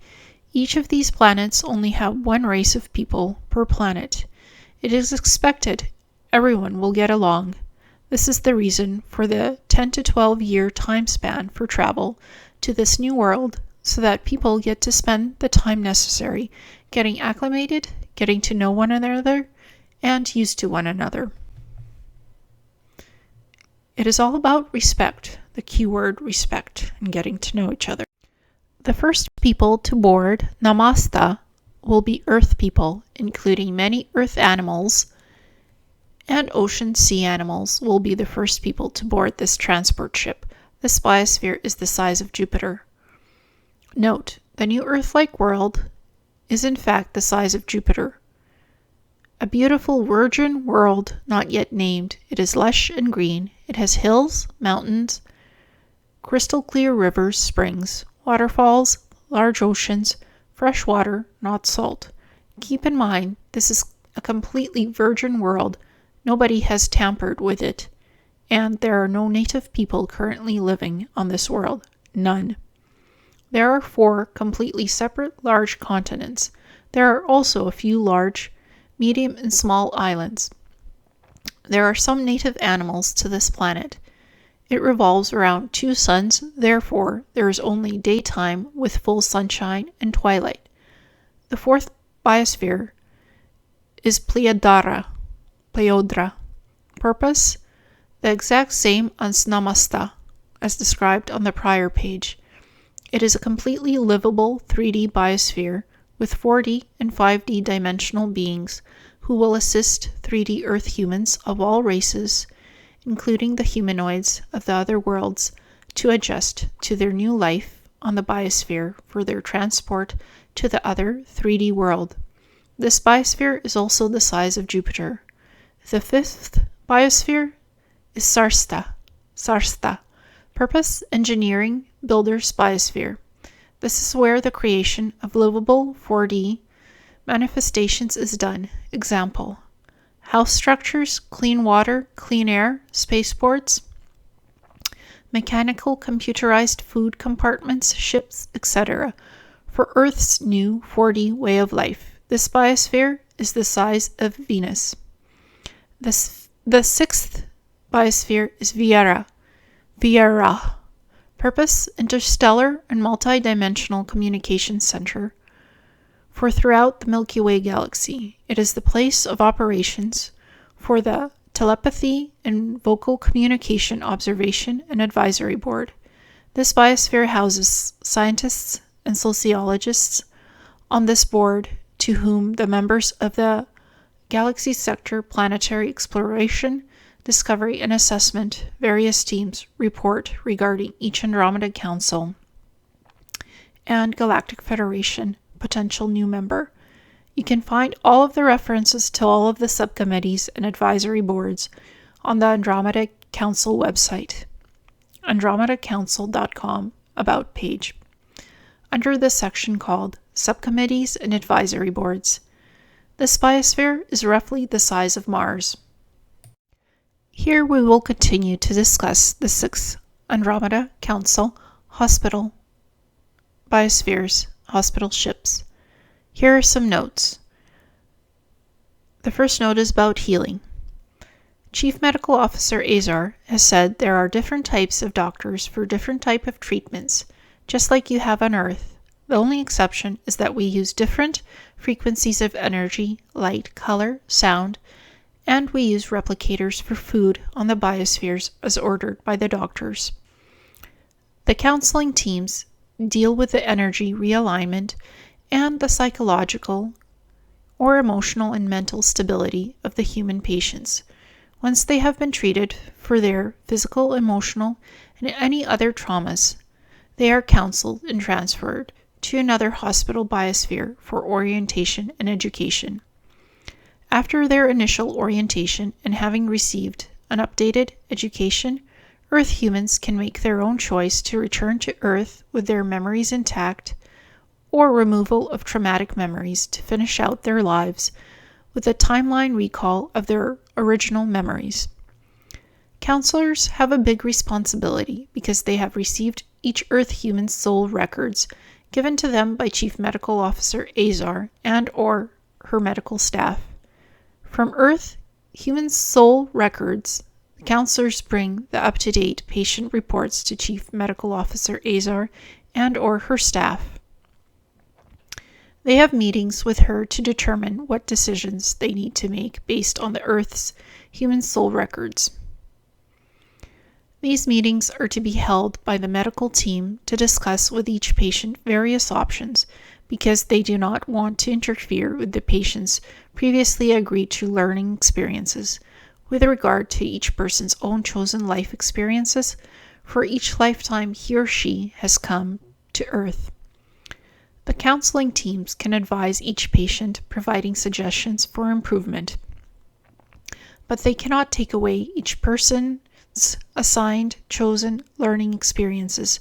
Speaker 1: Each of these planets only have 1 race of people per planet. It is expected everyone will get along. This is the reason for the 10 to 12 year time span for travel to this new world, so that people get to spend the time necessary getting acclimated, getting to know one another, and used to one another. It is all about respect, the keyword respect, and getting to know each other. The first people to board Namasta will be Earth people, including many Earth animals, and ocean sea animals will be the first people to board this transport ship. This biosphere is the size of Jupiter. Note, the new Earth-like world is in fact the size of Jupiter. A beautiful virgin world not yet named. It is lush and green. It has hills, mountains, crystal clear rivers, springs, waterfalls, large oceans, fresh water, not salt. Keep in mind, this is a completely virgin world. Nobody has tampered with it, and there are no native people currently living on this world. None. There are 4 completely separate large continents. There are also a few large, medium, and small islands. There are some native animals to this planet. It revolves around 2 suns, therefore there is only daytime with full sunshine and twilight. The 4th biosphere is Pleiodra. Purpose: the exact same as Namasta, as described on the prior page. It is a completely livable 3D biosphere with 4D and 5D dimensional beings who will assist 3D Earth humans of all races, including the humanoids of the other worlds, to adjust to their new life on the biosphere for their transport to the other 3D world. This biosphere is also the size of Jupiter. The 5th biosphere is Sarsta. Purpose: engineering, builder's biosphere. This is where the creation of livable 4D manifestations is done. Example: house structures, clean water, clean air, spaceports, mechanical computerized food compartments, ships, etc. for Earth's new 4D way of life. This biosphere is the size of Venus. The 6th biosphere is Viera. Purpose: interstellar and multi-dimensional communication center for throughout the Milky Way galaxy. It is the place of operations for the telepathy and vocal communication observation and advisory board. This biosphere houses scientists and sociologists on this board, to whom the members of the Galaxy Sector Planetary Exploration, Discovery and Assessment various teams report regarding each Andromeda Council and Galactic Federation potential new member. You can find all of the references to all of the subcommittees and advisory boards on the Andromeda Council website, andromedacouncil.com About page, under the section called Subcommittees and Advisory Boards. This biosphere is roughly the size of Mars. Here we will continue to discuss the 6th Andromeda Council Hospital Biospheres, hospital ships. Here are some notes. The first note is about healing. Chief Medical Officer Azar has said there are different types of doctors for different type of treatments, just like you have on Earth. The only exception is that we use different frequencies of energy, light, color, sound, and we use replicators for food on the biospheres as ordered by the doctors. The counseling teams deal with the energy realignment and the psychological or emotional and mental stability of the human patients. Once they have been treated for their physical, emotional, and any other traumas, they are counseled and transferred to another hospital biosphere for orientation and education. After their initial orientation and having received an updated education, Earth humans can make their own choice to return to Earth with their memories intact, or removal of traumatic memories to finish out their lives with a timeline recall of their original memories. Counselors have a big responsibility because they have received each Earth human's soul records given to them by Chief Medical Officer Azar and or her medical staff. From Earth human soul records, counselors bring the up-to-date patient reports to Chief Medical Officer Azar and or her staff. They have meetings with her to determine what decisions they need to make based on the Earth's human soul records. These meetings are to be held by the medical team to discuss with each patient various options because they do not want to interfere with the patient's previously agreed to learning experiences with regard to each person's own chosen life experiences for each lifetime he or she has come to Earth. The counseling teams can advise each patient, providing suggestions for improvement, but they cannot take away each person's assigned, chosen learning experiences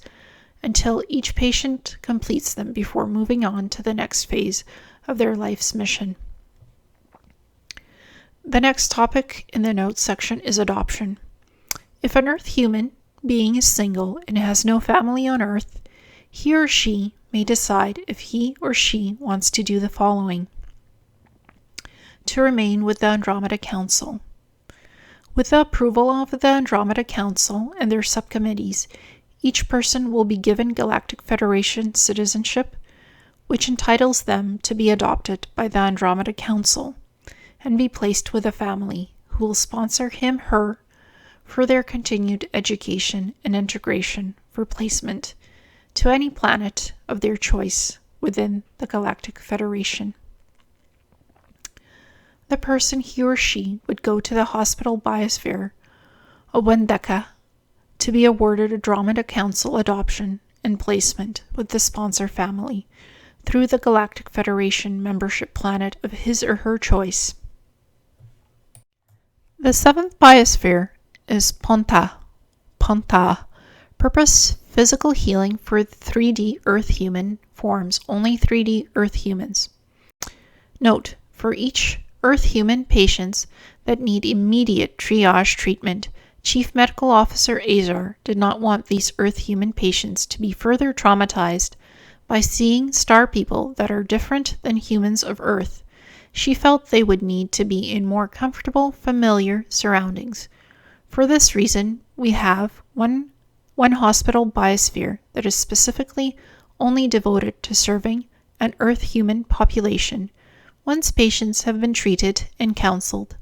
Speaker 1: until each patient completes them before moving on to the next phase of their life's mission. The next topic in the notes section is adoption. If an Earth human being is single and has no family on Earth, he or she may decide if he or she wants to do the following: to remain with the Andromeda Council. With the approval of the Andromeda Council and their subcommittees, each person will be given Galactic Federation citizenship, which entitles them to be adopted by the Andromeda Council and be placed with a family who will sponsor him/her for their continued education and integration for placement to any planet of their choice within the Galactic Federation. The person, he or she, would go to the hospital Biosphere, a Wendeka, to be awarded Andromeda Council adoption and placement with the sponsor family through the Galactic Federation membership planet of his or her choice. The seventh biosphere is Ponta. Purpose: physical healing for 3D Earth human forms, only 3D Earth humans. Note: for each Earth human patients that need immediate triage treatment, Chief Medical Officer Azar did not want these Earth human patients to be further traumatized by seeing star people that are different than humans of Earth. She felt they would need to be in more comfortable, familiar surroundings. For this reason, we have one hospital biosphere that is specifically only devoted to serving an Earth human population. Once patients have been treated and counseled,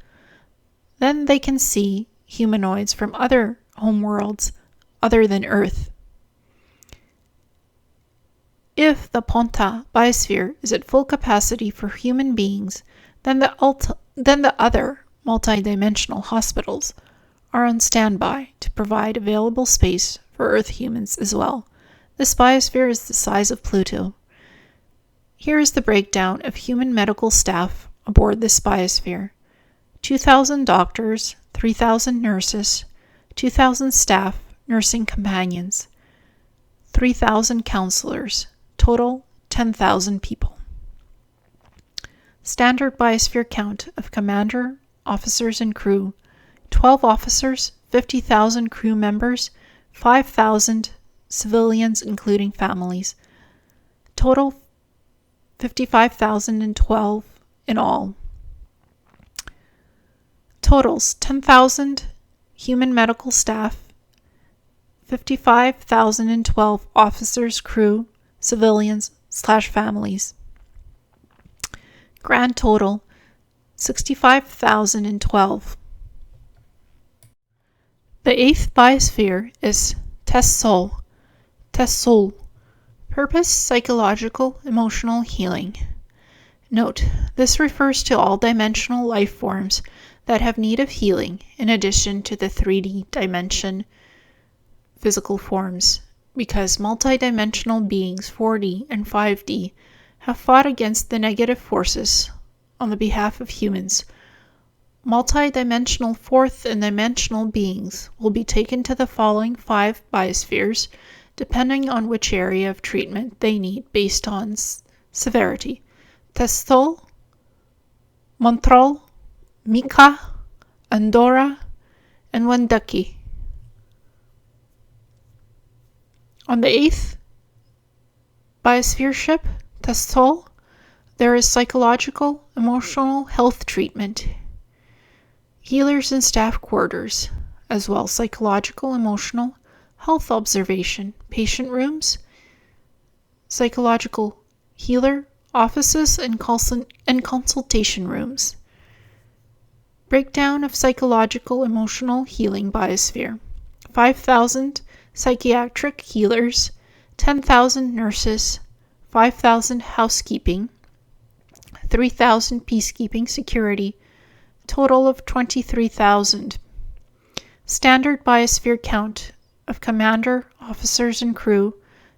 Speaker 1: then they can see humanoids from other homeworlds other than Earth. If the Ponta biosphere is at full capacity for human beings, then the other multidimensional hospitals are on standby to provide available space for Earth humans as well. This biosphere is the size of Pluto. Here is the breakdown of human medical staff aboard this biosphere: 2,000 doctors, 3,000 nurses, 2,000 staff, nursing companions, 3,000 counselors, total 10,000 people. Standard biosphere count of commander, officers, and crew: 12 officers, 50,000 crew members, 5,000 civilians including families. Total 55,012 in all. Totals: 10,000 human medical staff, 55,012 officers, crew, civilians / families. Grand total: 65,012. The eighth biosphere is Tesol. Purpose: psychological, emotional healing. Note: this refers to all dimensional life forms that have need of healing in addition to the 3D dimension physical forms, because multidimensional beings 4D and 5D have fought against the negative forces on the behalf of humans. Multidimensional fourth and dimensional beings will be taken to the following 5 biospheres depending on which area of treatment they need based on severity: Testol, Montreal, Mika, Andorra, and Wendeki. On the 8th biosphere ship, Testol, there is psychological, emotional health treatment, healers and staff quarters, as well as psychological, emotional health observation, patient rooms, psychological healer offices, and consultation rooms. Breakdown of psychological emotional healing biosphere. 5,000 psychiatric healers, 10,000 nurses, 5,000 housekeeping, 3,000 peacekeeping security, total of 23,000. Standard biosphere count of commander, officers, and crew,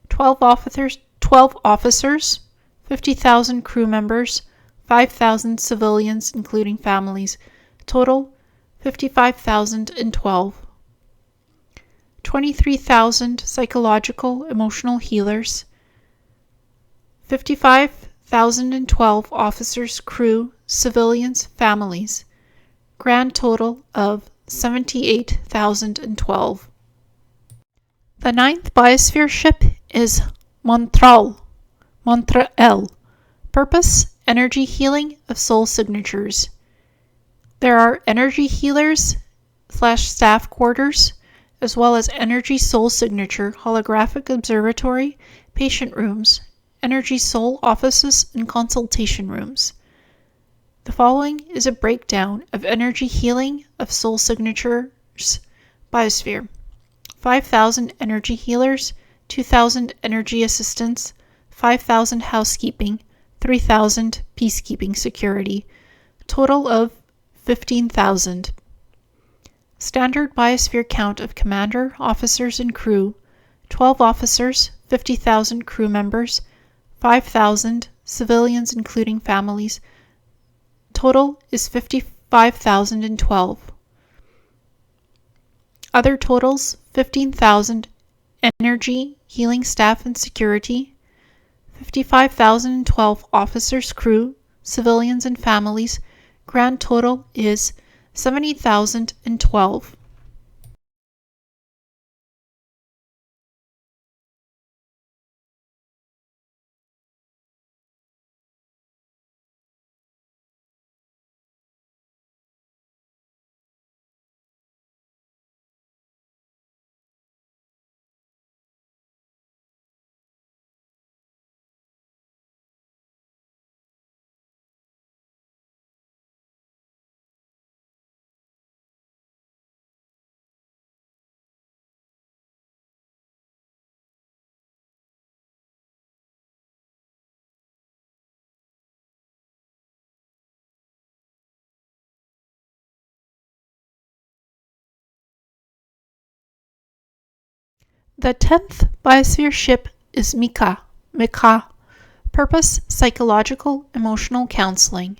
Speaker 1: 12 officers, 50,000 crew members, 5,000 civilians including families, total 55,012. 23,000 psychological emotional healers, 55,012 officers, crew, civilians, families, grand total of 78,012. The 9th biosphere ship is Montreal. Purpose, energy healing of soul signatures. There are energy healers / staff quarters, as well as energy soul signature holographic observatory, patient rooms, energy soul offices, and consultation rooms. The following is a breakdown of energy healing of soul signatures biosphere. 5,000 energy healers, 2,000 energy assistants, 5,000 housekeeping, 3,000 peacekeeping security, total of 15,000. Standard biosphere count of commander, officers, and crew, 12 officers, 50,000 crew members, 5,000 civilians including families, total is 55,012. Other totals, 15,000 energy, healing staff and security, 55,012 officers, crew, civilians, and families. Grand total is 70,012. The 10th biosphere ship is Mika. Purpose, psychological, emotional counseling.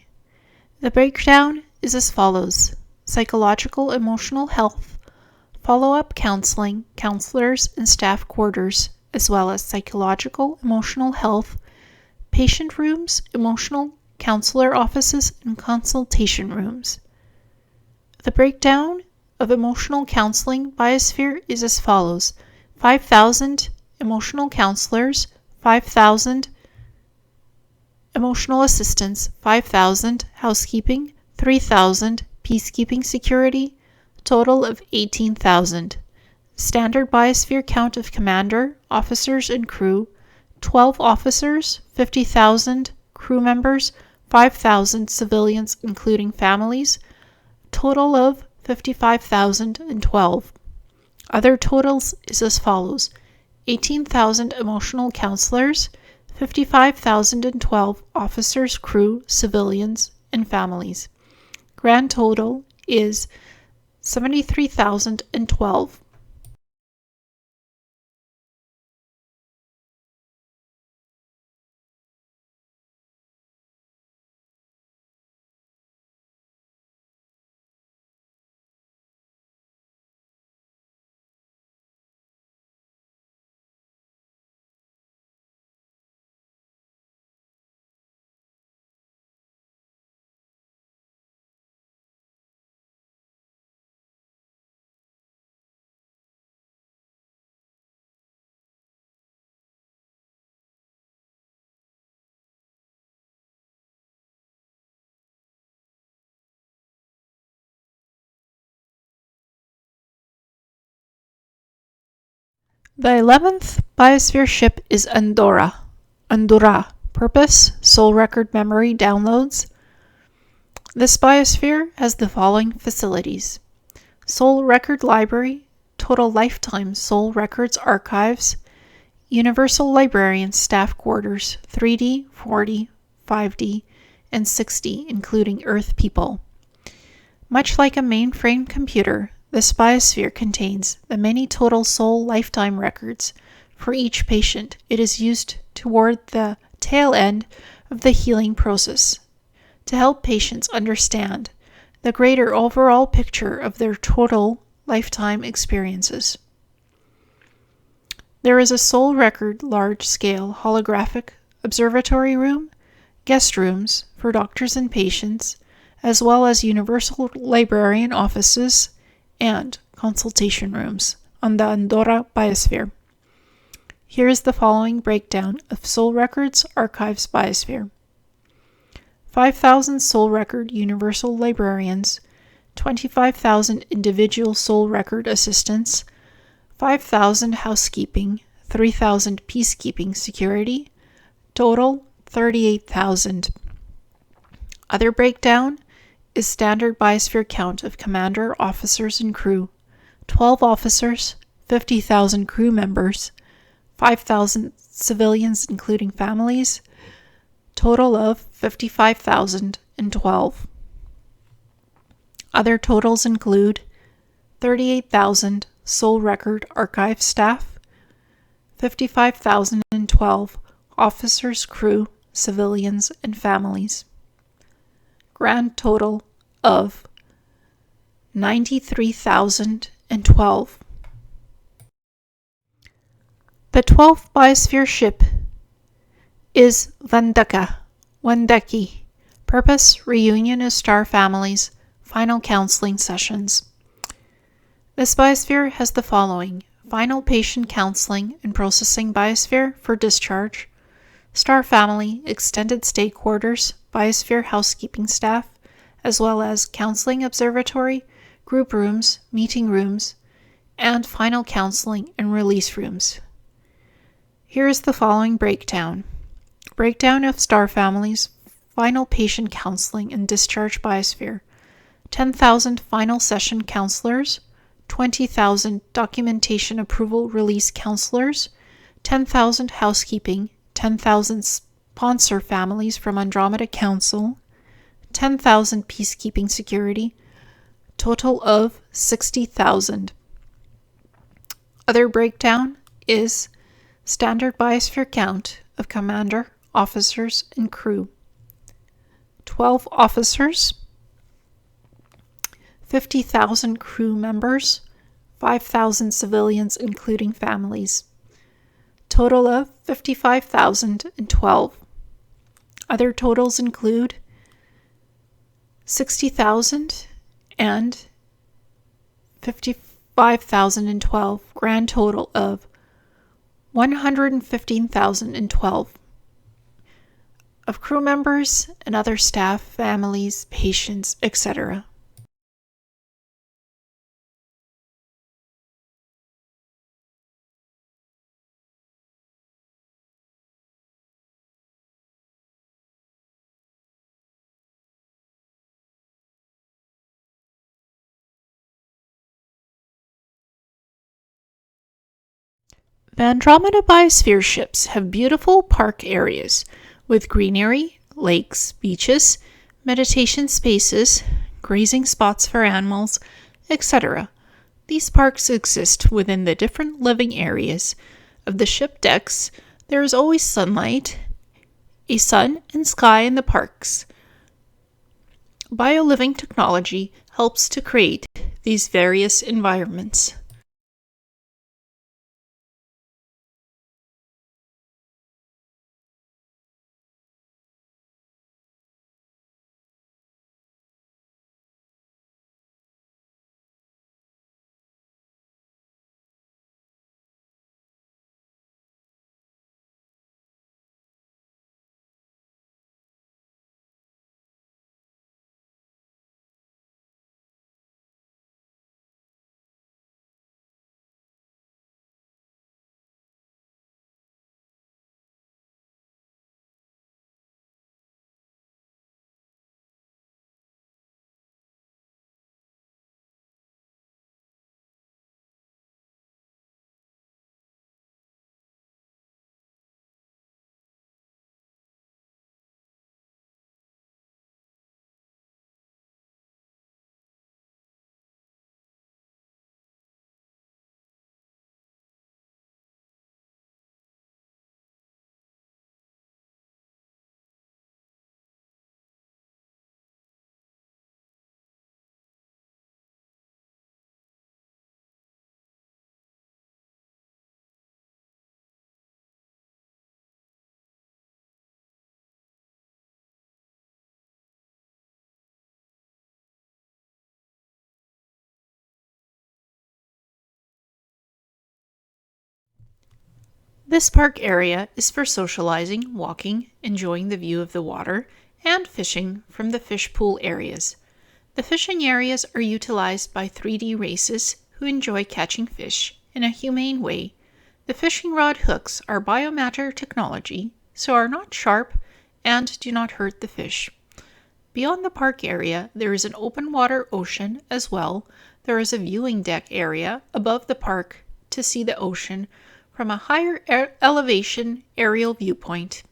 Speaker 1: The breakdown is as follows: psychological, emotional health, follow-up counseling, counselors and staff quarters, as well as psychological, emotional health, patient rooms, emotional counselor offices, and consultation rooms. The breakdown of emotional counseling biosphere is as follows: 5,000 emotional counselors, 5,000 emotional assistants, 5,000 housekeeping, 3,000 peacekeeping security, total of 18,000. Standard biosphere count of commander, officers, and crew, 12 officers, 50,000 crew members, 5,000 civilians including families, total of 55,012. Other totals is as follows: 18,000 emotional counselors, 55,012 officers, crew, civilians, and families. Grand total is 73,012. The 11th biosphere ship is Andorra. Purpose, soul record memory downloads. This biosphere has the following facilities: soul record library, Total Lifetime Soul Records Archives, Universal Librarian Staff Quarters 3D, 4D, 5D, and 6D, including Earth people. Much like a mainframe computer, this Biosphere contains the many total soul lifetime records for each patient. It is used toward the tail end of the healing process to help patients understand the greater overall picture of their total lifetime experiences. There is a soul record large-scale holographic observatory room, guest rooms for doctors and patients, as well as universal librarian offices and consultation rooms on the Andorra Biosphere. Here is the following breakdown of Soul Records Archives Biosphere. 5,000 Soul Record Universal Librarians, 25,000 individual Soul Record assistants, 5,000 housekeeping, 3,000 peacekeeping security, total 38,000. Other breakdown is standard Biosphere count of commander, officers, and crew. 12 officers, 50,000 crew members, 5,000 civilians including families, total of 55,012. Other totals include 38,000 Soul Record Archive staff, 55,012 officers, crew, civilians, and families. Grand total of 93,012. The 12th Biosphere ship is Wendeki. Purpose: reunion of star families, final counseling sessions. This Biosphere has the following: final patient counseling and processing Biosphere for discharge, star family, extended stay quarters, Biosphere housekeeping staff, as well as counseling observatory, group rooms, meeting rooms, and final counseling and release rooms. Here is the following breakdown. Breakdown of star families, final patient counseling and discharge Biosphere. 10,000 final session counselors, 20,000 documentation approval release counselors, 10,000 housekeeping, 10,000 sponsor families from Andromeda Council, 10,000 peacekeeping security, total of 60,000. Other breakdown is standard Biosphere count of commander, officers, and crew. 12 officers, 50,000 crew members, 5,000 civilians including families. Total of 55,012. Other totals include 60,000 and 55,012. Grand total of 115,012 of crew members and other staff, families, patients, etc. The Andromeda Biosphere ships have beautiful park areas with greenery, lakes, beaches, meditation spaces, grazing spots for animals, etc. These parks exist within the different living areas of the ship decks. There is always sunlight, a sun and sky in the parks. Bioliving technology helps to create these various environments. This park area is for socializing, walking, enjoying the view of the water, and fishing from the fish pool areas. The fishing areas are utilized by 3D races who enjoy catching fish in a humane way. The fishing rod hooks are biomatter technology, so are not sharp and do not hurt the fish. Beyond the park area, there is an open water ocean as well. There is a viewing deck area above the park to see the ocean from a higher elevation aerial viewpoint.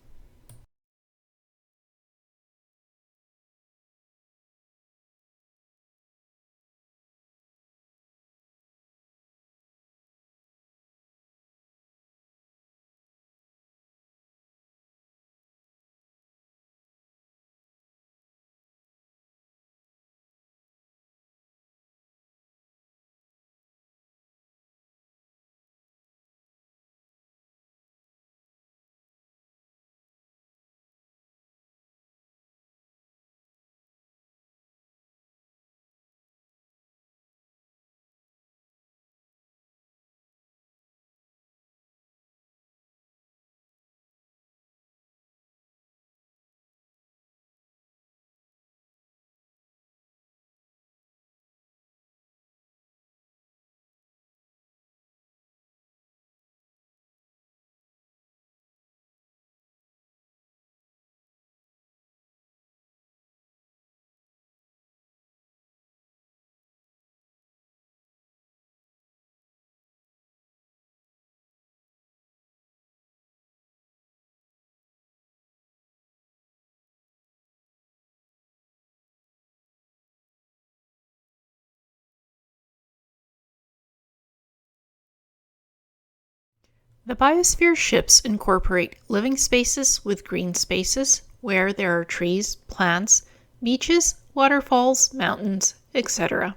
Speaker 1: The biosphere ships incorporate living spaces with green spaces where there are trees, plants, beaches, waterfalls, mountains, etc.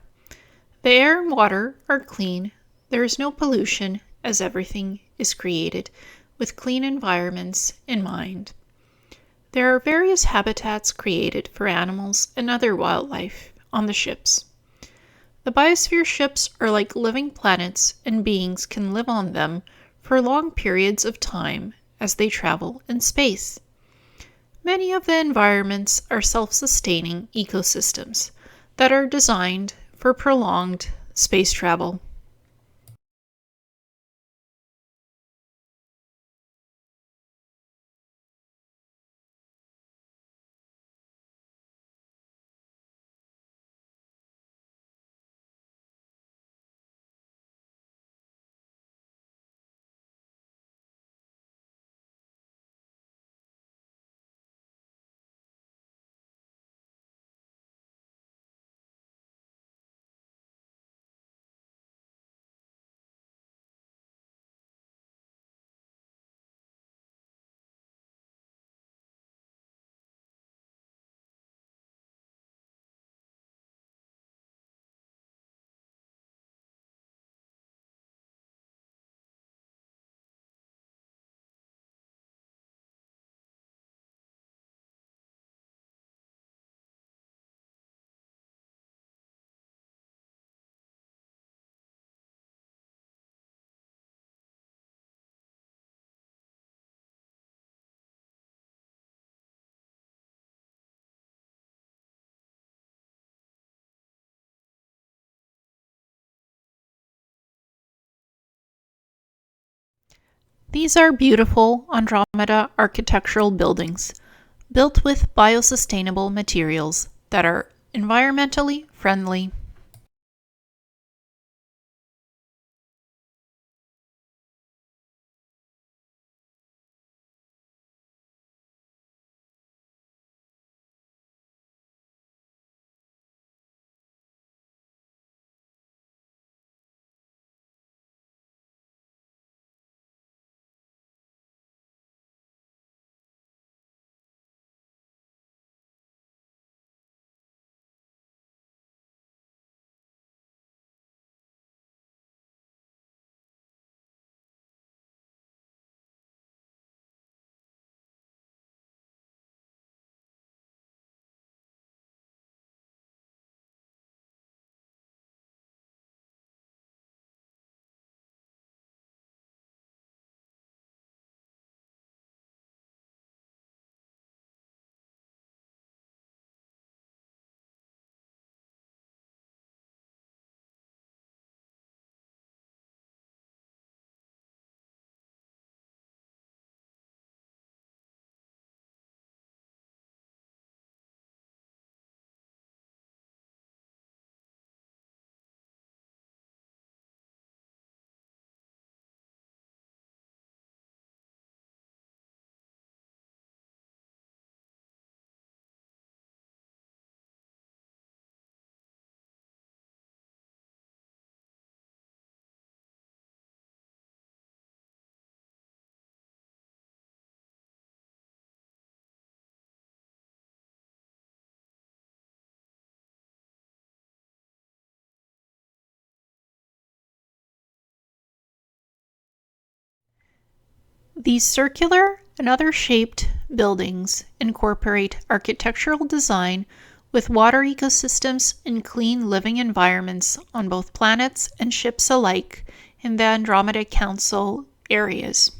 Speaker 1: The air and water are clean. There is no pollution as everything is created with clean environments in mind. There are various habitats created for animals and other wildlife on the ships. The biosphere ships are like living planets, and beings can live on them for long periods of time as they travel in space. Many of the environments are self-sustaining ecosystems that are designed for prolonged space travel. These are beautiful Andromeda architectural buildings built with biosustainable materials that are environmentally friendly. These circular and other shaped buildings incorporate architectural design with water ecosystems and clean living environments on both planets and ships alike in the Andromeda Council areas.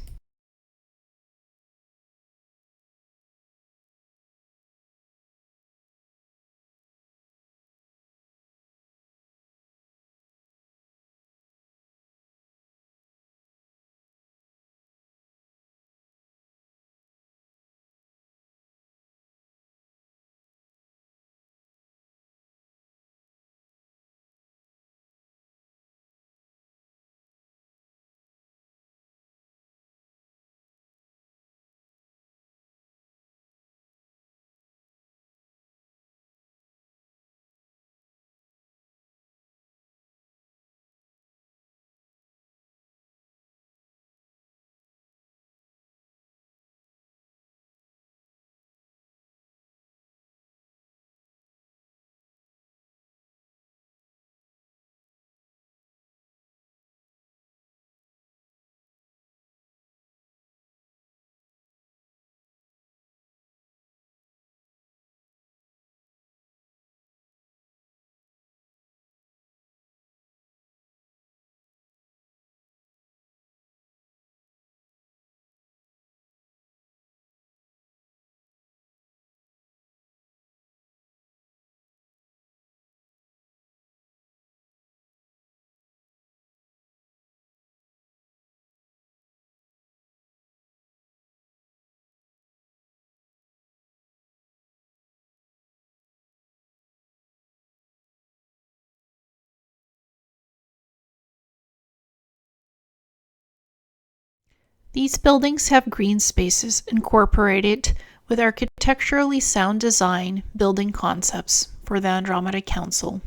Speaker 1: These buildings have green spaces incorporated with architecturally sound design building concepts for the Andromeda Council.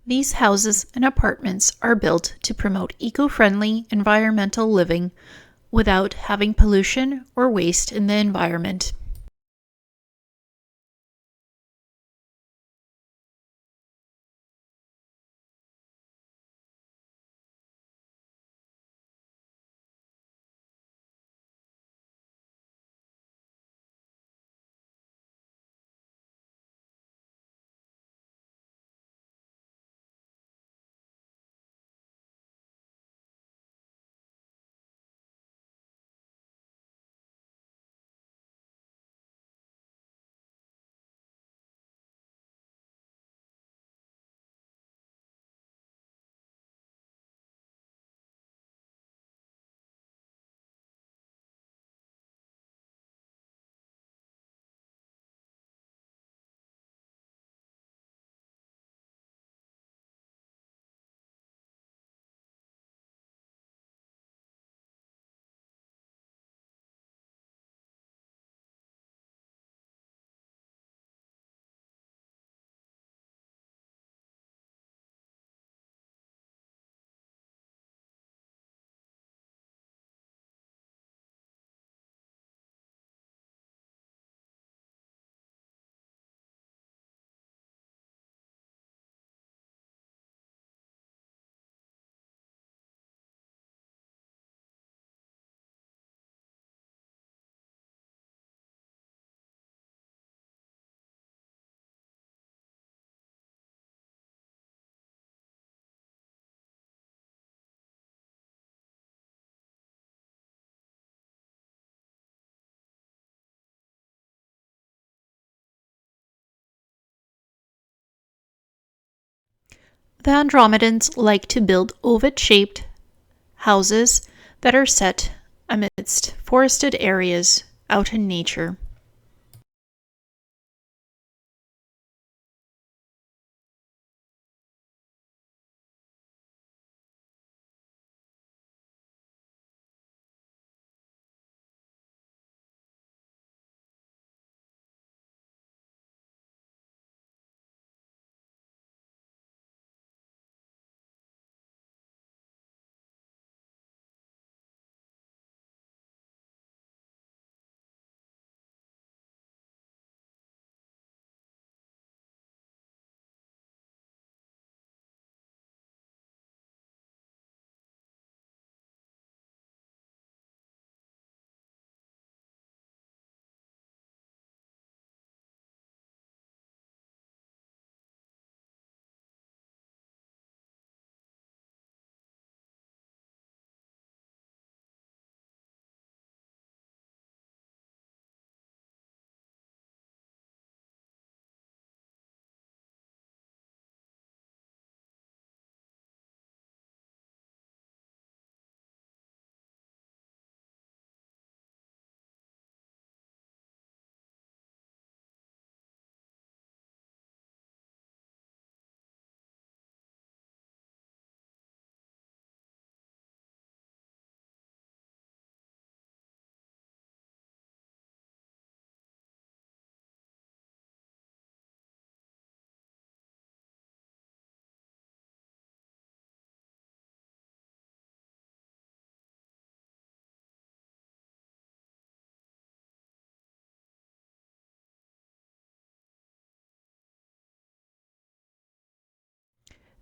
Speaker 1: These houses and apartments are built to promote eco-friendly environmental living without having pollution or waste in the environment. The Andromedans like to build ovoid-shaped houses that are set amidst forested areas out in nature.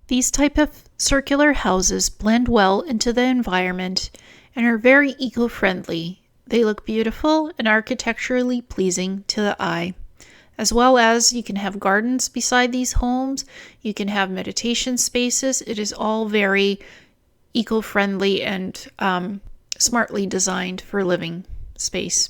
Speaker 1: These type of circular houses blend well into the environment and are very eco-friendly. They look beautiful and architecturally pleasing to the eye. As well as you can have gardens beside these homes, you can have meditation spaces. It is all very eco-friendly and smartly designed for living space.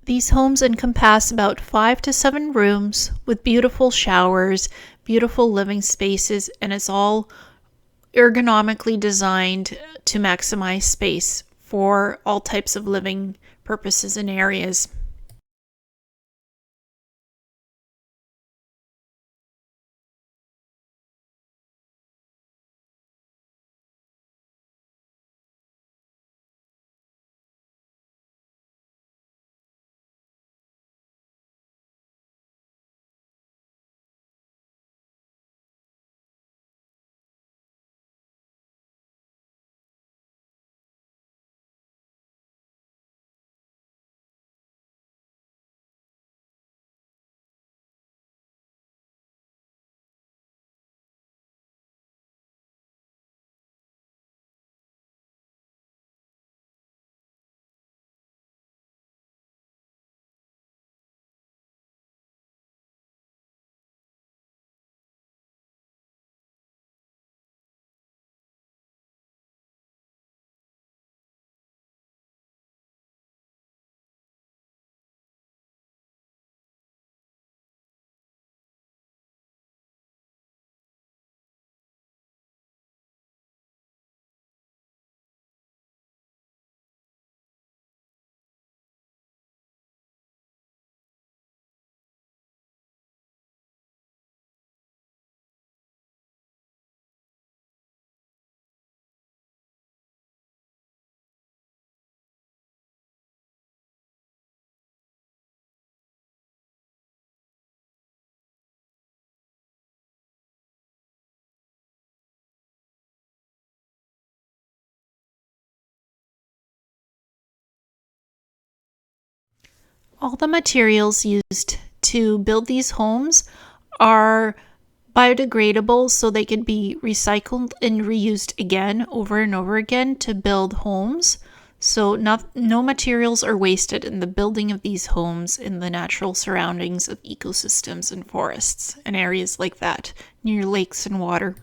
Speaker 1: These homes encompass about 5 to 7 rooms with beautiful showers, beautiful living spaces, and it's all ergonomically designed to maximize space for all types of living purposes and areas. All the materials used to build these homes are biodegradable, so they can be recycled and reused again over and over again to build homes. So no materials are wasted in the building of these homes in the natural surroundings of ecosystems and forests and areas like that near lakes and water.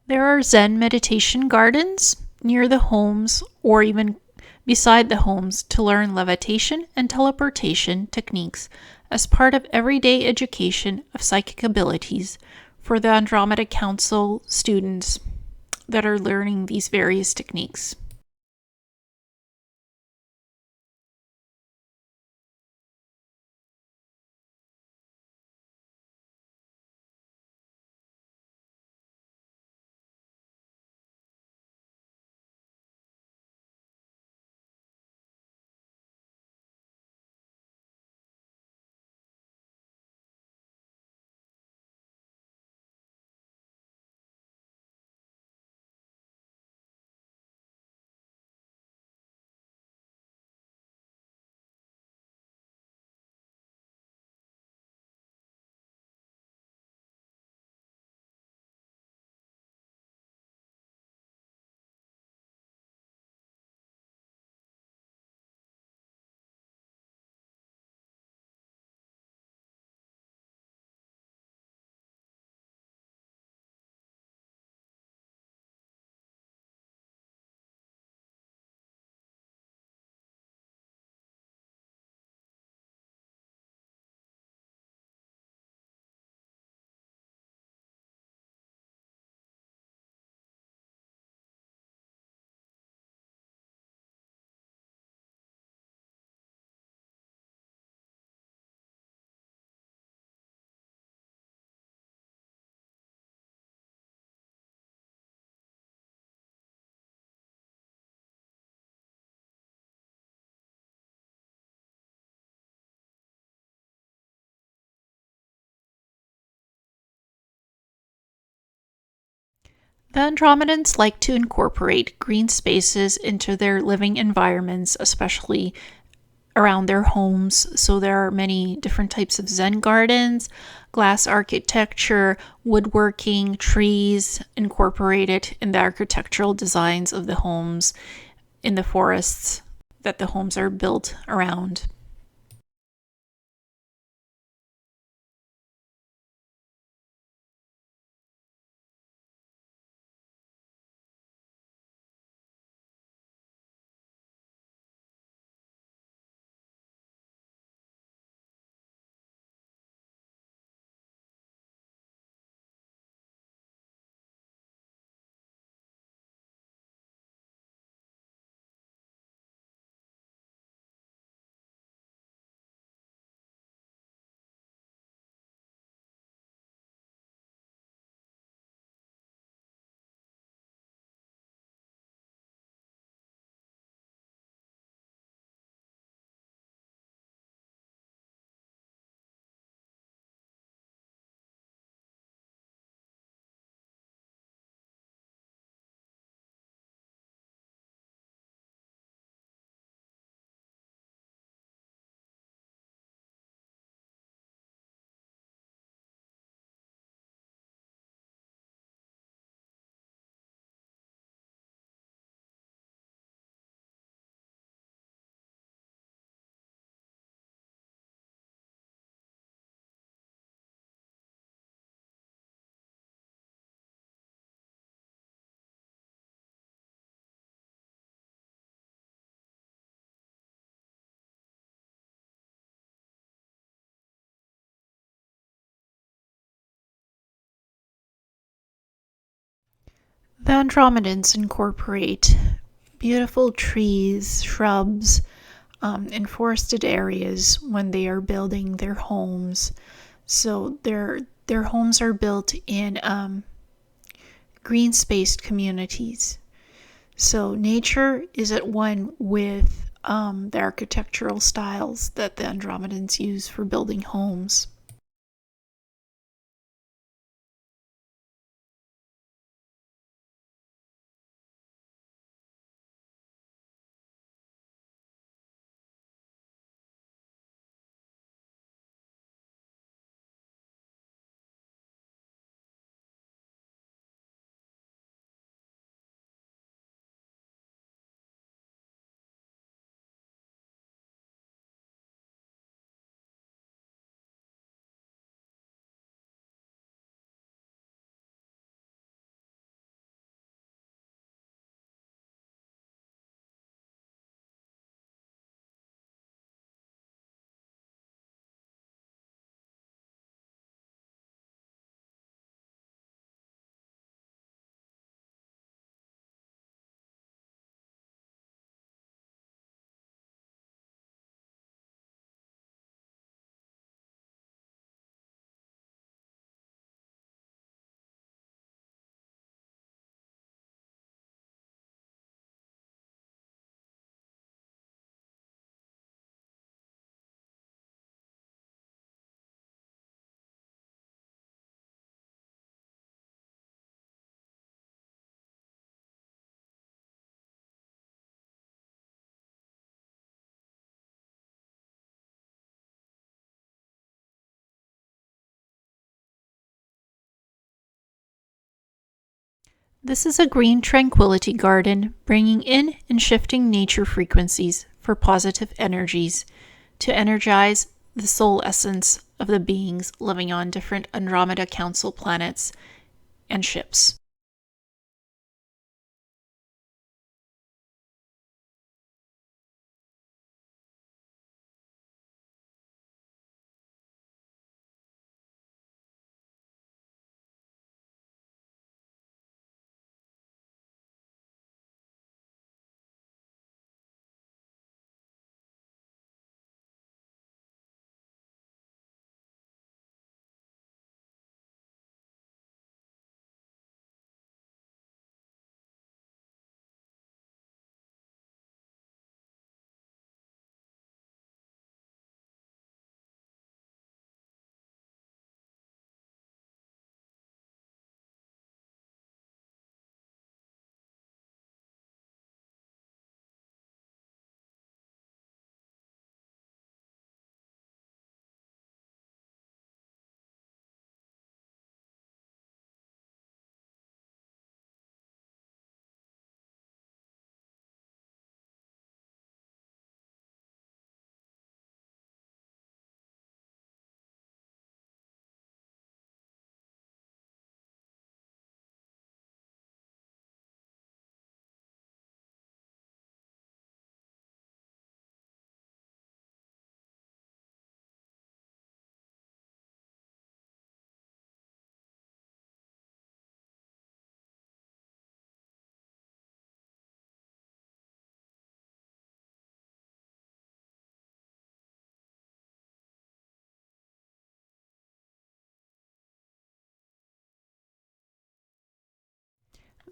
Speaker 1: There are Zen meditation gardens near the homes or even beside the homes to learn levitation and teleportation techniques as part of everyday education of psychic abilities for the Andromeda Council students that are learning these various techniques. The Andromedans like to incorporate green spaces into their living environments, especially around their homes. So there are many different types of Zen gardens, glass architecture, woodworking, trees incorporated in the architectural designs of the homes in the forests that the homes are built around. The Andromedans incorporate beautiful trees, shrubs, and forested areas when they are building their homes. So their homes are built in green spaced communities. So nature is at one with the architectural styles that the Andromedans use for building homes. This is a green tranquility garden, bringing in and shifting nature frequencies for positive energies to energize the soul essence of the beings living on different Andromeda Council planets and ships.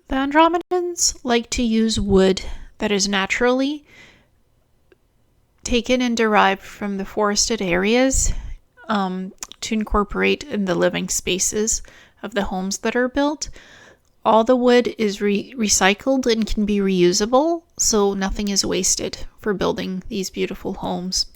Speaker 1: The Andromedans like to use wood that is naturally taken and derived from the forested areas to incorporate in the living spaces of the homes that are built. All the wood is recycled and can be reusable, so nothing is wasted for building these beautiful homes.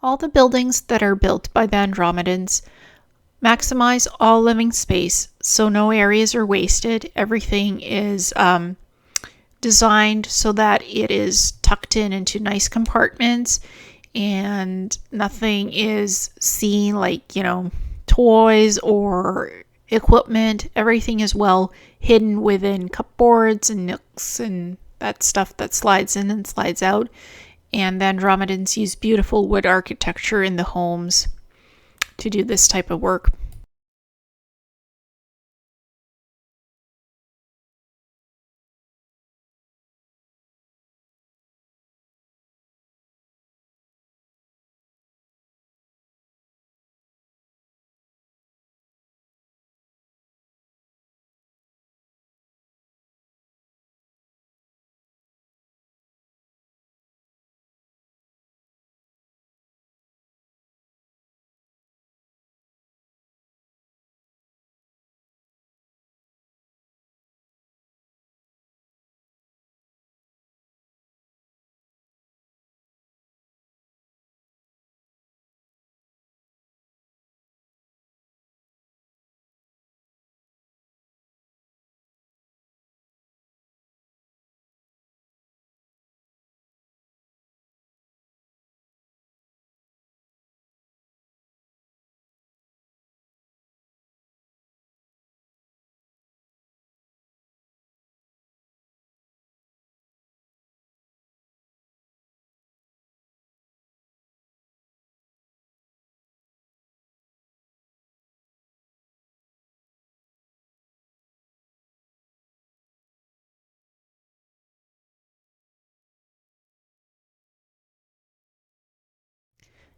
Speaker 1: All the buildings that are built by the Andromedans maximize all living space, so no areas are wasted. Everything is designed so that it is tucked in into nice compartments, and nothing is seen like, toys or equipment. Everything is well hidden within cupboards and nooks and that stuff that slides in and slides out. And the Andromedans use beautiful wood architecture in the homes to do this type of work.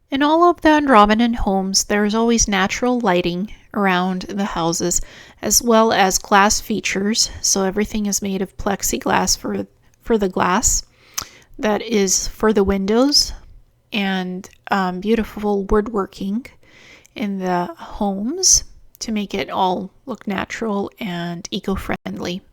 Speaker 1: In all of the Andromedan homes, there is always natural lighting around the houses, as well as glass features. So everything is made of plexiglass for the glass that is for the windows, and beautiful woodworking in the homes to make it all look natural and eco-friendly.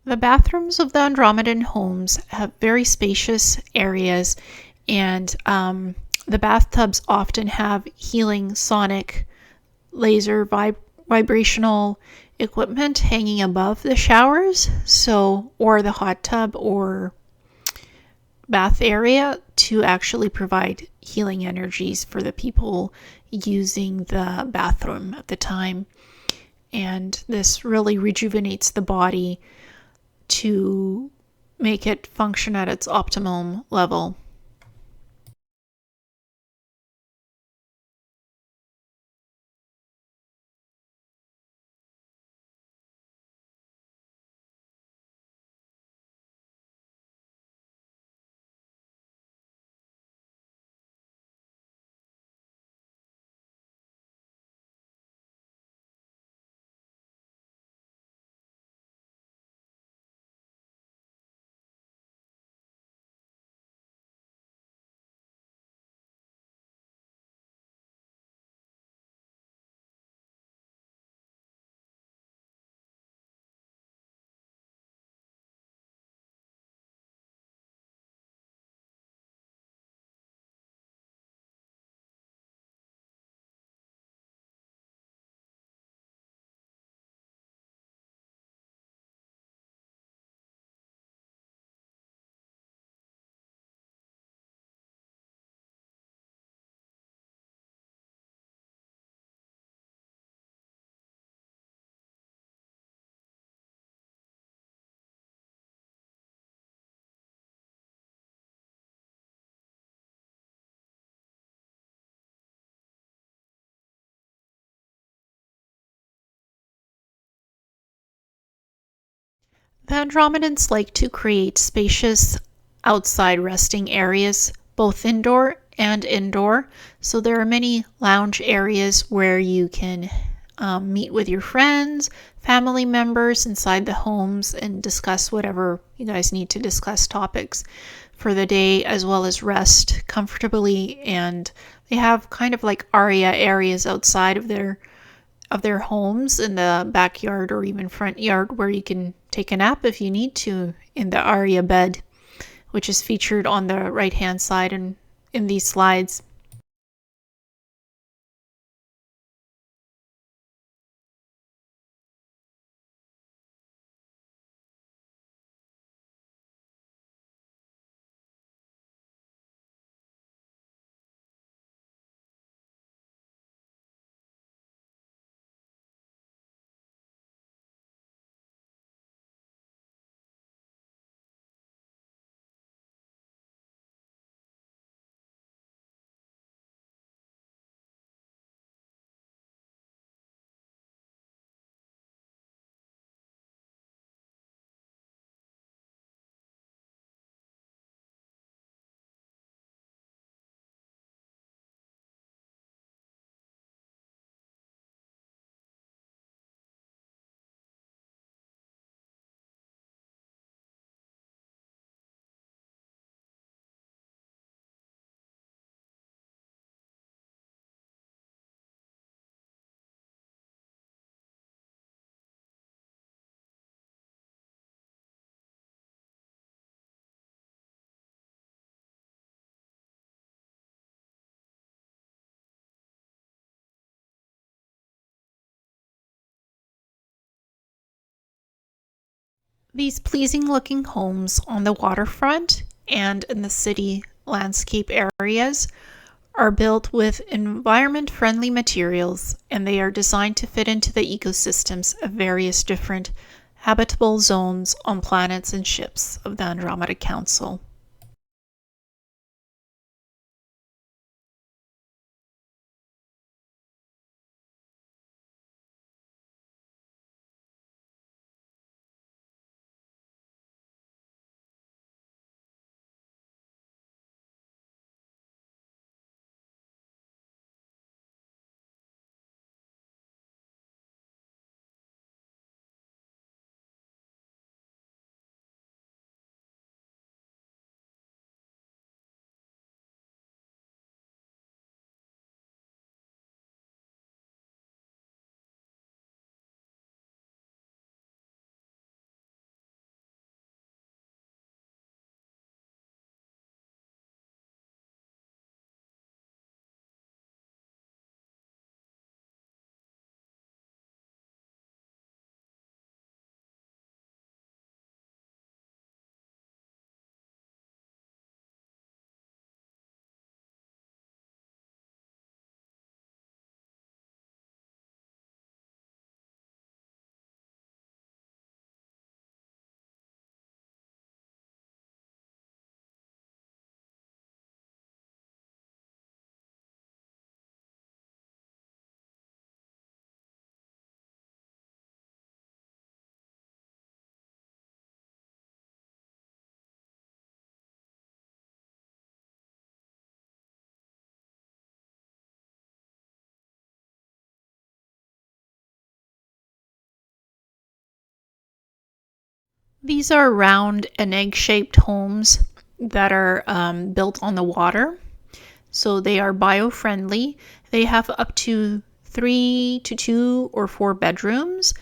Speaker 1: The bathrooms of the Andromedan homes have very spacious areas, and the bathtubs often have healing sonic laser vibrational equipment hanging above the showers, so or the hot tub or bath area, to actually provide healing energies for the people using the bathroom at the time. And this really rejuvenates the body to make it function at its optimum level. The Andromedans like to create spacious outside resting areas, both indoor and indoor. So there are many lounge areas where you can meet with your friends, family members inside the homes and discuss whatever you guys need to discuss topics for the day, as well as rest comfortably. And they have kind of like aria areas outside of their homes in the backyard or even front yard where you can take a nap if you need to in the aria bed, which is featured on the right hand side and in these slides. These pleasing looking homes on the waterfront and in the city landscape areas are built with environment friendly materials, and they are designed to fit into the ecosystems of various different habitable zones on planets and ships of the Andromeda Council. These are round and egg-shaped homes that are built on the water. So they are bio-friendly. They have up to 3 to 2 or 4 bedrooms,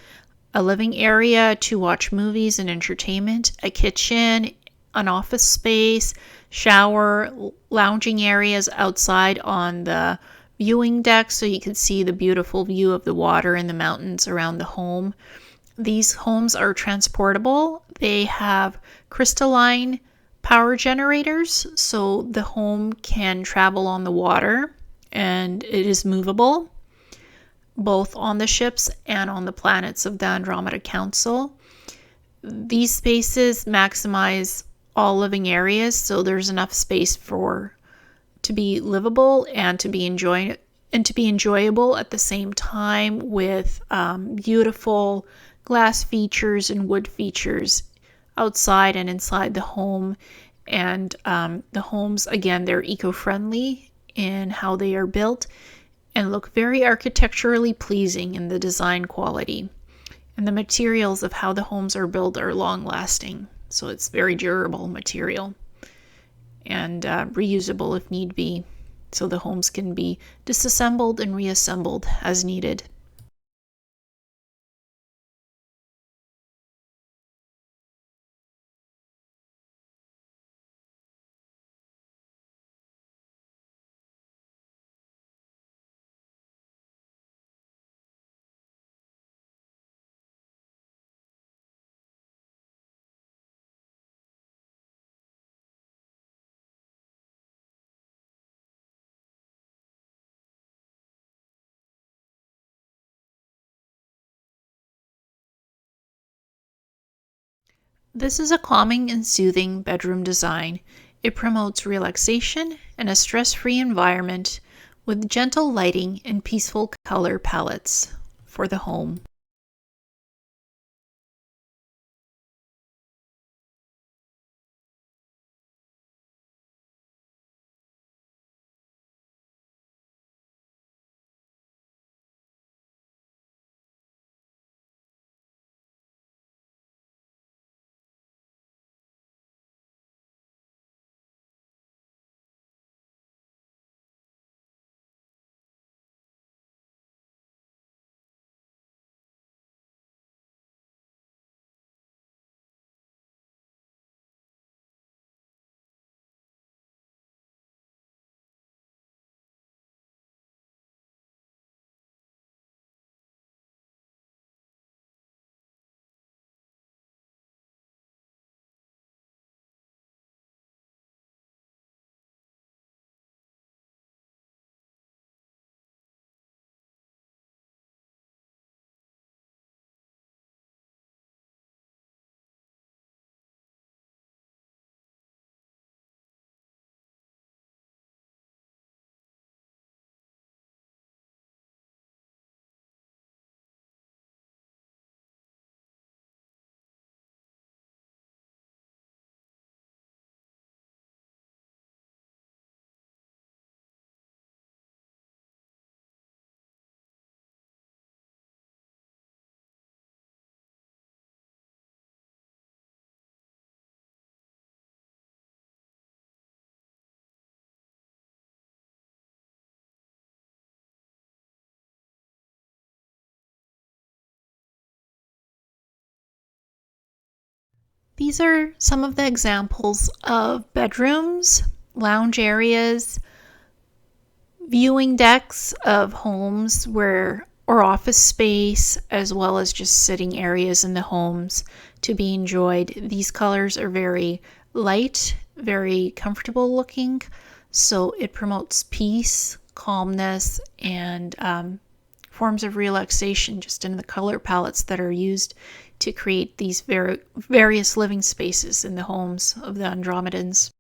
Speaker 1: a living area to watch movies and entertainment, a kitchen, an office space, shower, lounging areas outside on the viewing deck so you can see the beautiful view of the water and the mountains around the home. These homes are transportable. They have crystalline power generators, so the home can travel on the water and it is movable, both on the ships and on the planets of the Andromeda Council. These spaces maximize all living areas, so there's enough space to be livable and to be enjoyable at the same time, with beautiful glass features and wood features outside and inside the home. And the homes, again, they're eco-friendly in how they are built and look very architecturally pleasing in the design quality. And the materials of how the homes are built are long-lasting, so it's very durable material and reusable if need be, so the homes can be disassembled and reassembled as needed. This is a calming and soothing bedroom design. It promotes relaxation and a stress-free environment with gentle lighting and peaceful color palettes for the home. These are some of the examples of bedrooms, lounge areas, viewing decks of homes where or office space, as well as just sitting areas in the homes to be enjoyed. These colors are very light, very comfortable looking, so it promotes peace, calmness, and forms of relaxation just in the color palettes that are used to create these various living spaces in the homes of the Andromedans.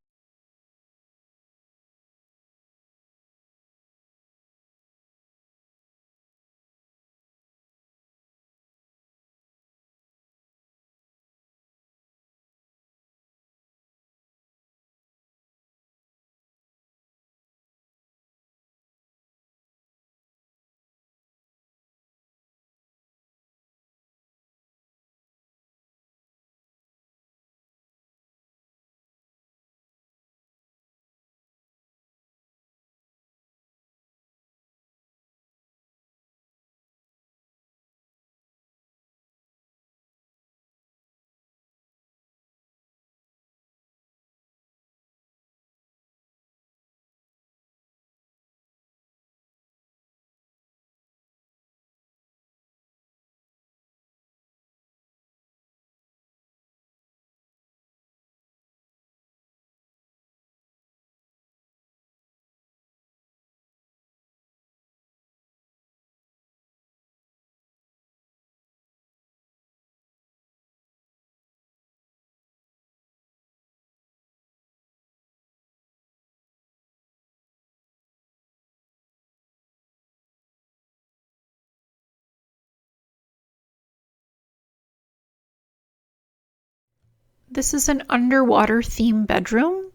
Speaker 1: This is an underwater theme bedroom.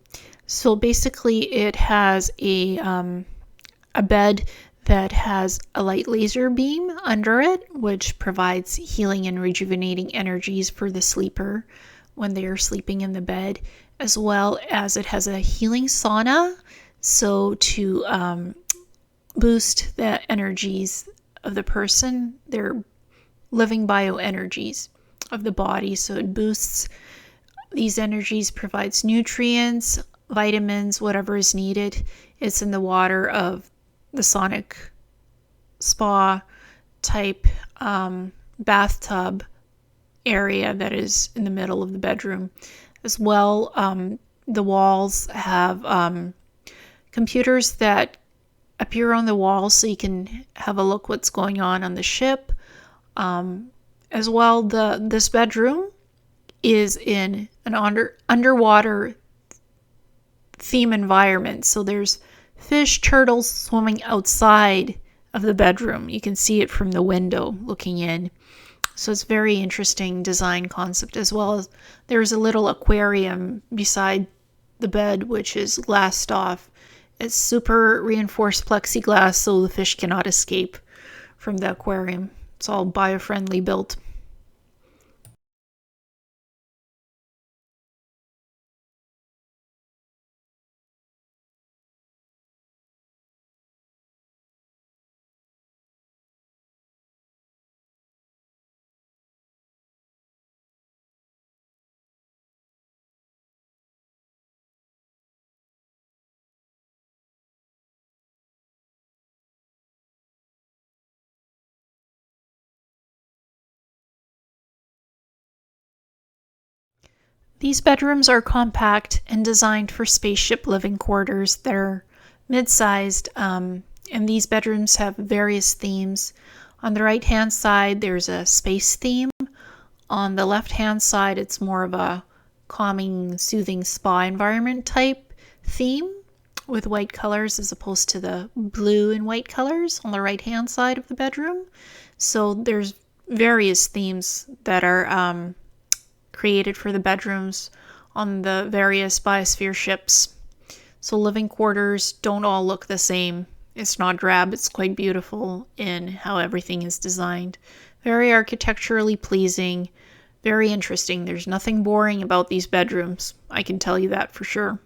Speaker 1: So basically it has a bed that has a light laser beam under it, which provides healing and rejuvenating energies for the sleeper when they are sleeping in the bed, as well as it has a healing sauna, so to boost the energies of the person, their living bioenergies of the body. So it boosts these energies, provides nutrients, vitamins, whatever is needed. It's in the water of the sonic spa type bathtub area that is in the middle of the bedroom. As well, the walls have computers that appear on the walls so you can have a look what's going on the ship. As well, this bedroom is in an underwater theme environment. So there's fish, turtles swimming outside of the bedroom. You can see it from the window looking in. So it's very interesting design concept, as well as there's a little aquarium beside the bed, which is glassed off. It's super reinforced plexiglass, so the fish cannot escape from the aquarium. It's all bio-friendly built. These bedrooms are compact and designed for spaceship living quarters that are mid-sized, and these bedrooms have various themes. On the right-hand side, there's a space theme. On the left-hand side, it's more of a calming, soothing spa environment type theme with white colors as opposed to the blue and white colors on the right-hand side of the bedroom. So there's various themes that are created for the bedrooms on the various Biosphere ships. So living quarters don't all look the same. It's not drab, it's quite beautiful in how everything is designed. Very architecturally pleasing, very interesting. There's nothing boring about these bedrooms. I can tell you that for sure.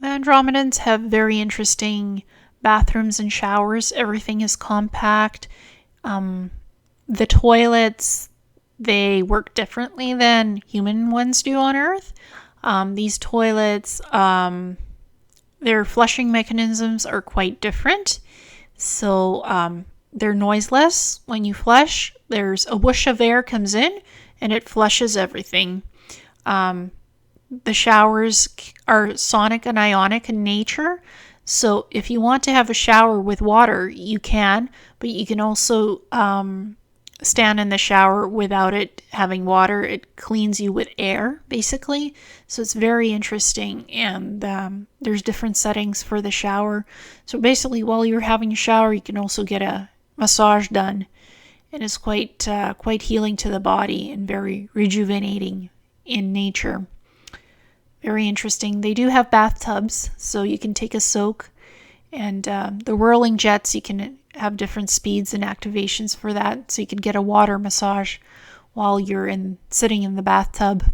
Speaker 1: The Andromedans have very interesting bathrooms and showers. Everything is compact. The toilets, they work differently than human ones do on Earth. These toilets, their flushing mechanisms are quite different. So they're noiseless. When you flush, there's a whoosh of air comes in and it flushes everything. The showers are sonic and ionic in nature. So if you want to have a shower with water, you can, but you can also stand in the shower without it having water. It cleans you with air, basically. So it's very interesting, and there's different settings for the shower. So basically, while you're having a shower, you can also get a massage done, and it's quite healing to the body and very rejuvenating in nature. Very interesting. They do have bathtubs, so you can take a soak. And the whirling jets, you can have different speeds and activations for that, so you can get a water massage while you're sitting in the bathtub.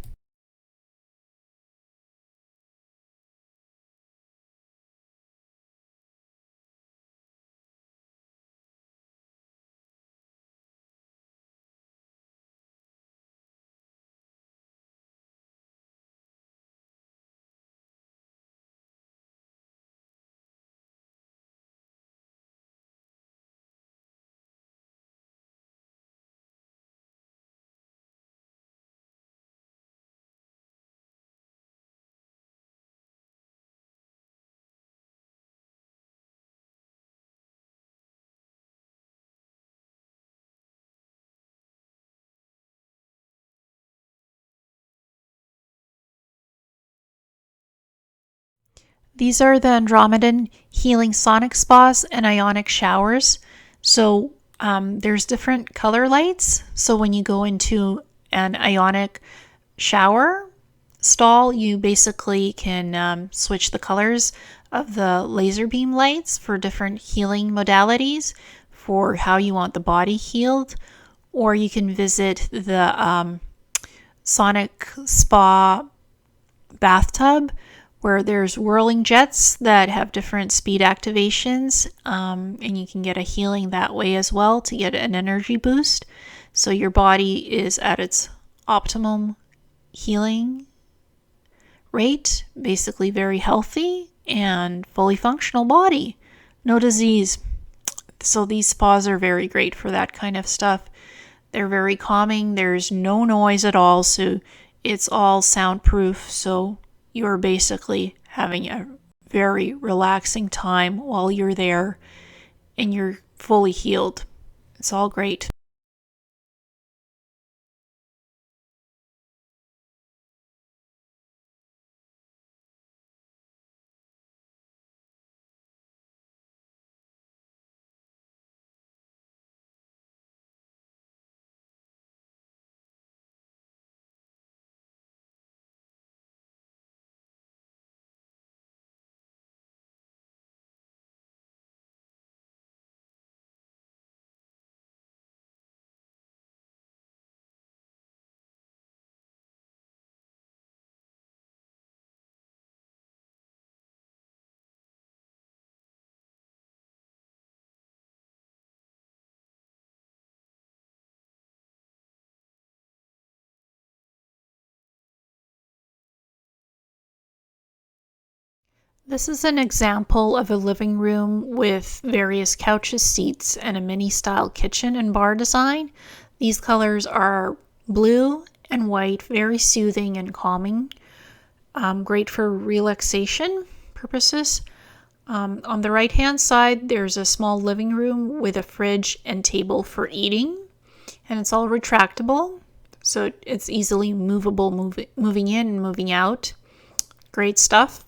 Speaker 1: These are the Andromedan healing sonic spas and ionic showers. So there's different color lights. So when you go into an ionic shower stall, you basically can switch the colors of the laser beam lights for different healing modalities for how you want the body healed. Or you can visit the sonic spa bathtub where there's whirling jets that have different speed activations, and you can get a healing that way as well to get an energy boost. So your body is at its optimum healing rate, basically very healthy and fully functional body. No disease. So these spas are very great for that kind of stuff. They're very calming. There's no noise at all, so it's all soundproof. So you're basically having a very relaxing time while you're there and you're fully healed. It's all great. This is an example of a living room with various couches, seats, and a mini style kitchen and bar design. These colors are blue and white, very soothing and calming, great for relaxation purposes. On the right hand side, there's a small living room with a fridge and table for eating, and it's all retractable, so it's easily movable, moving in and moving out. Great stuff.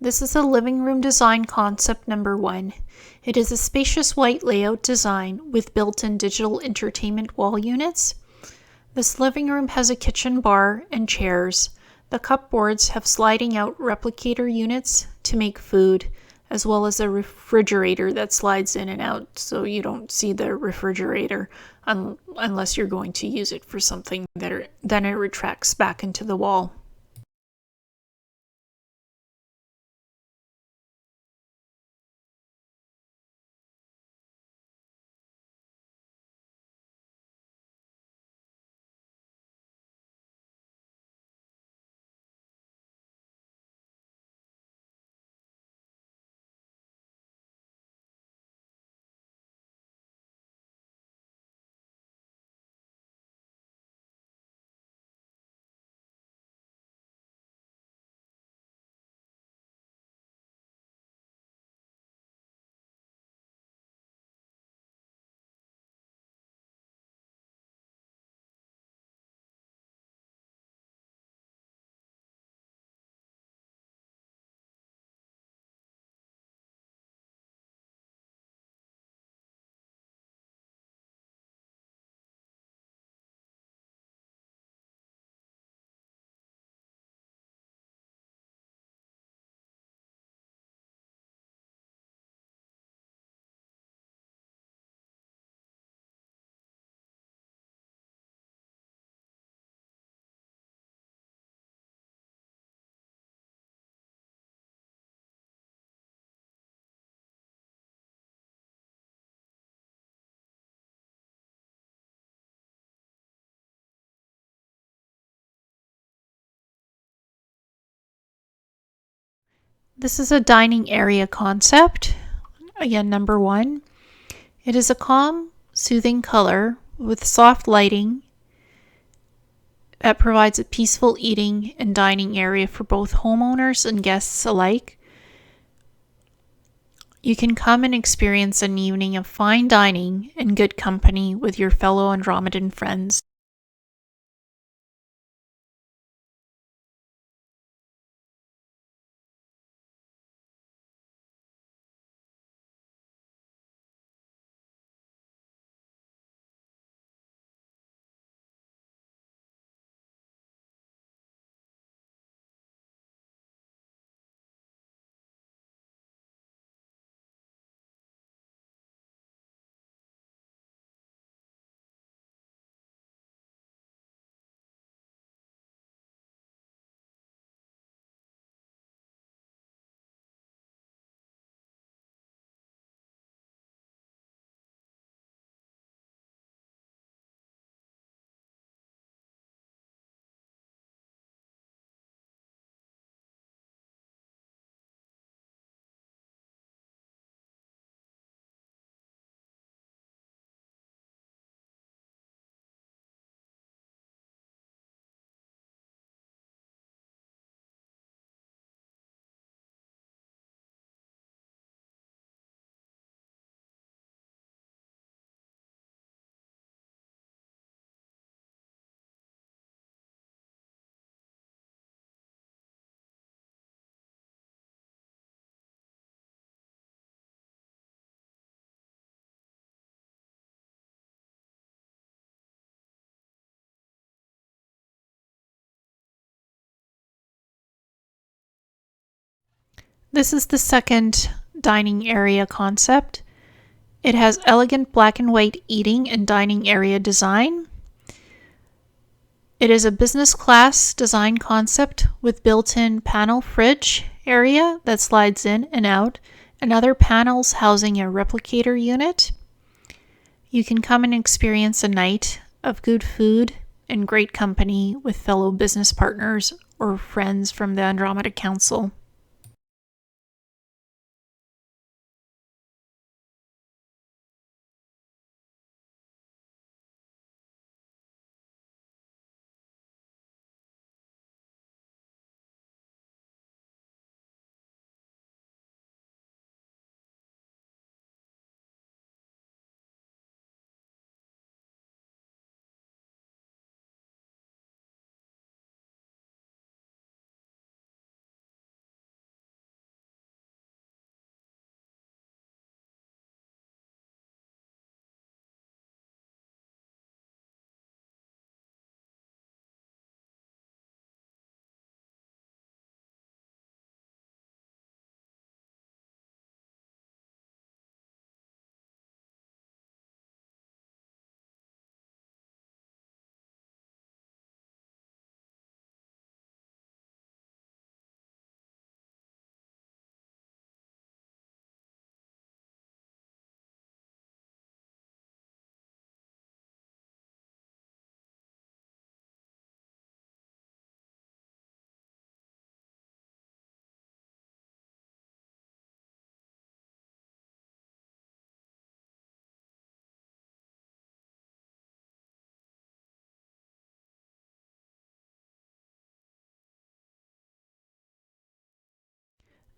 Speaker 1: This is a living room design concept number 1. It is a spacious white layout design with built-in digital entertainment wall units. This living room has a kitchen bar and chairs. The cupboards have sliding out replicator units to make food, as well as a refrigerator that slides in and out, so you don't see the refrigerator unless you're going to use it for something then it retracts back into the wall. This is a dining area concept. Again, number 1. It is a calm, soothing color with soft lighting that provides a peaceful eating and dining area for both homeowners and guests alike. You can come and experience an evening of fine dining and good company with your fellow Andromedan friends. This is the second dining area concept. It has elegant black and white eating and dining area design. It is a business class design concept with built-in panel fridge area that slides in and out, and other panels housing a replicator unit. You can come and experience a night of good food and great company with fellow business partners or friends from the Andromeda Council.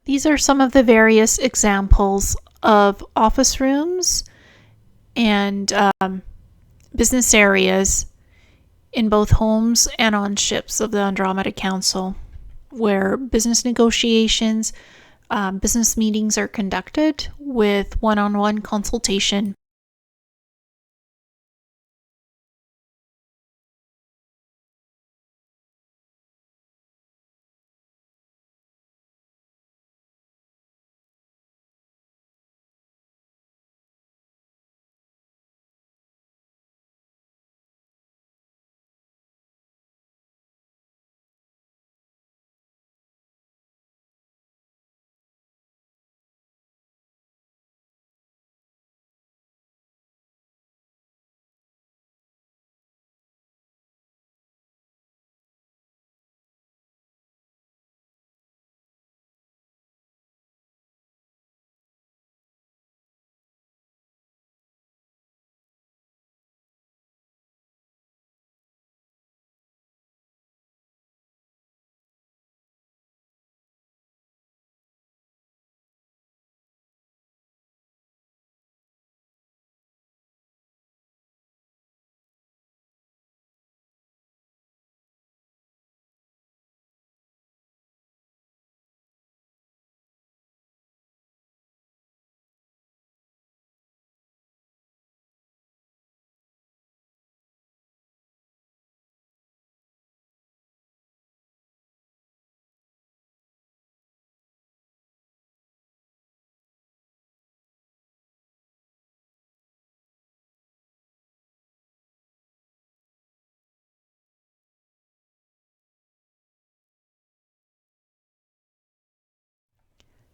Speaker 1: These are some of the various examples of office rooms and business areas in both homes and on ships of the Andromeda Council, where business negotiations, business meetings are conducted with one-on-one consultation.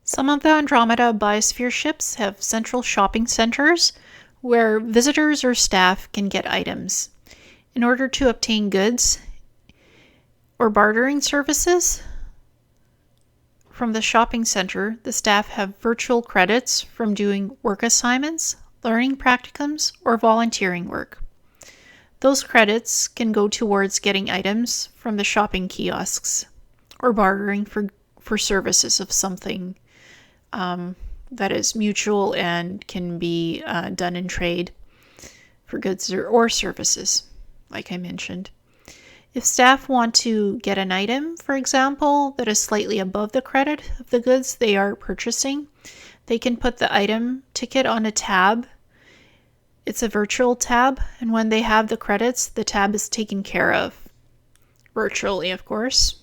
Speaker 1: Some of the Andromeda Biosphere ships have central shopping centers where visitors or staff can get items. In order to obtain goods or bartering services from the shopping center, the staff have virtual credits from doing work assignments, learning practicums, or volunteering work. Those credits can go towards getting items from the shopping kiosks or bartering for services of something that is mutual and can be done in trade for goods or services, like I mentioned. If staff want to get an item, for example, that is slightly above the credit of the goods they are purchasing, they can put the item ticket on a tab. It's a virtual tab, and when they have the credits, the tab is taken care of. Virtually, of course.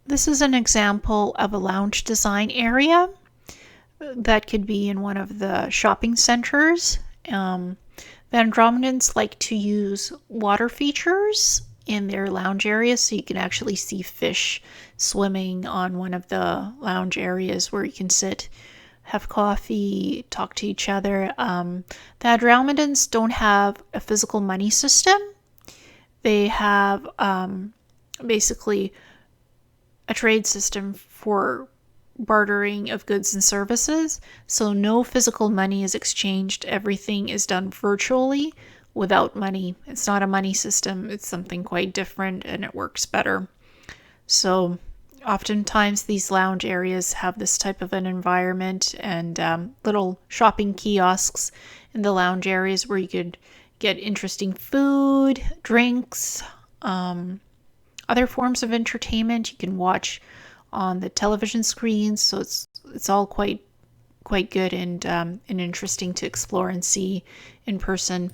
Speaker 1: This is an example of a lounge design area that could be in one of the shopping centers. The Andromedans like to use water features in their lounge areas, so you can actually see fish swimming on one of the lounge areas where you can sit, have coffee, talk to each other. The Andromedans don't have a physical money system. They have basically a trade system for bartering of goods and services. So no physical money is exchanged. Everything is done virtually without money. It's not a money system. It's something quite different and it works better. So oftentimes these lounge areas have this type of an environment and little shopping kiosks in the lounge areas where you could get interesting food, drinks, other forms of entertainment you can watch on the television screens. So it's all quite good and interesting to explore and see in person.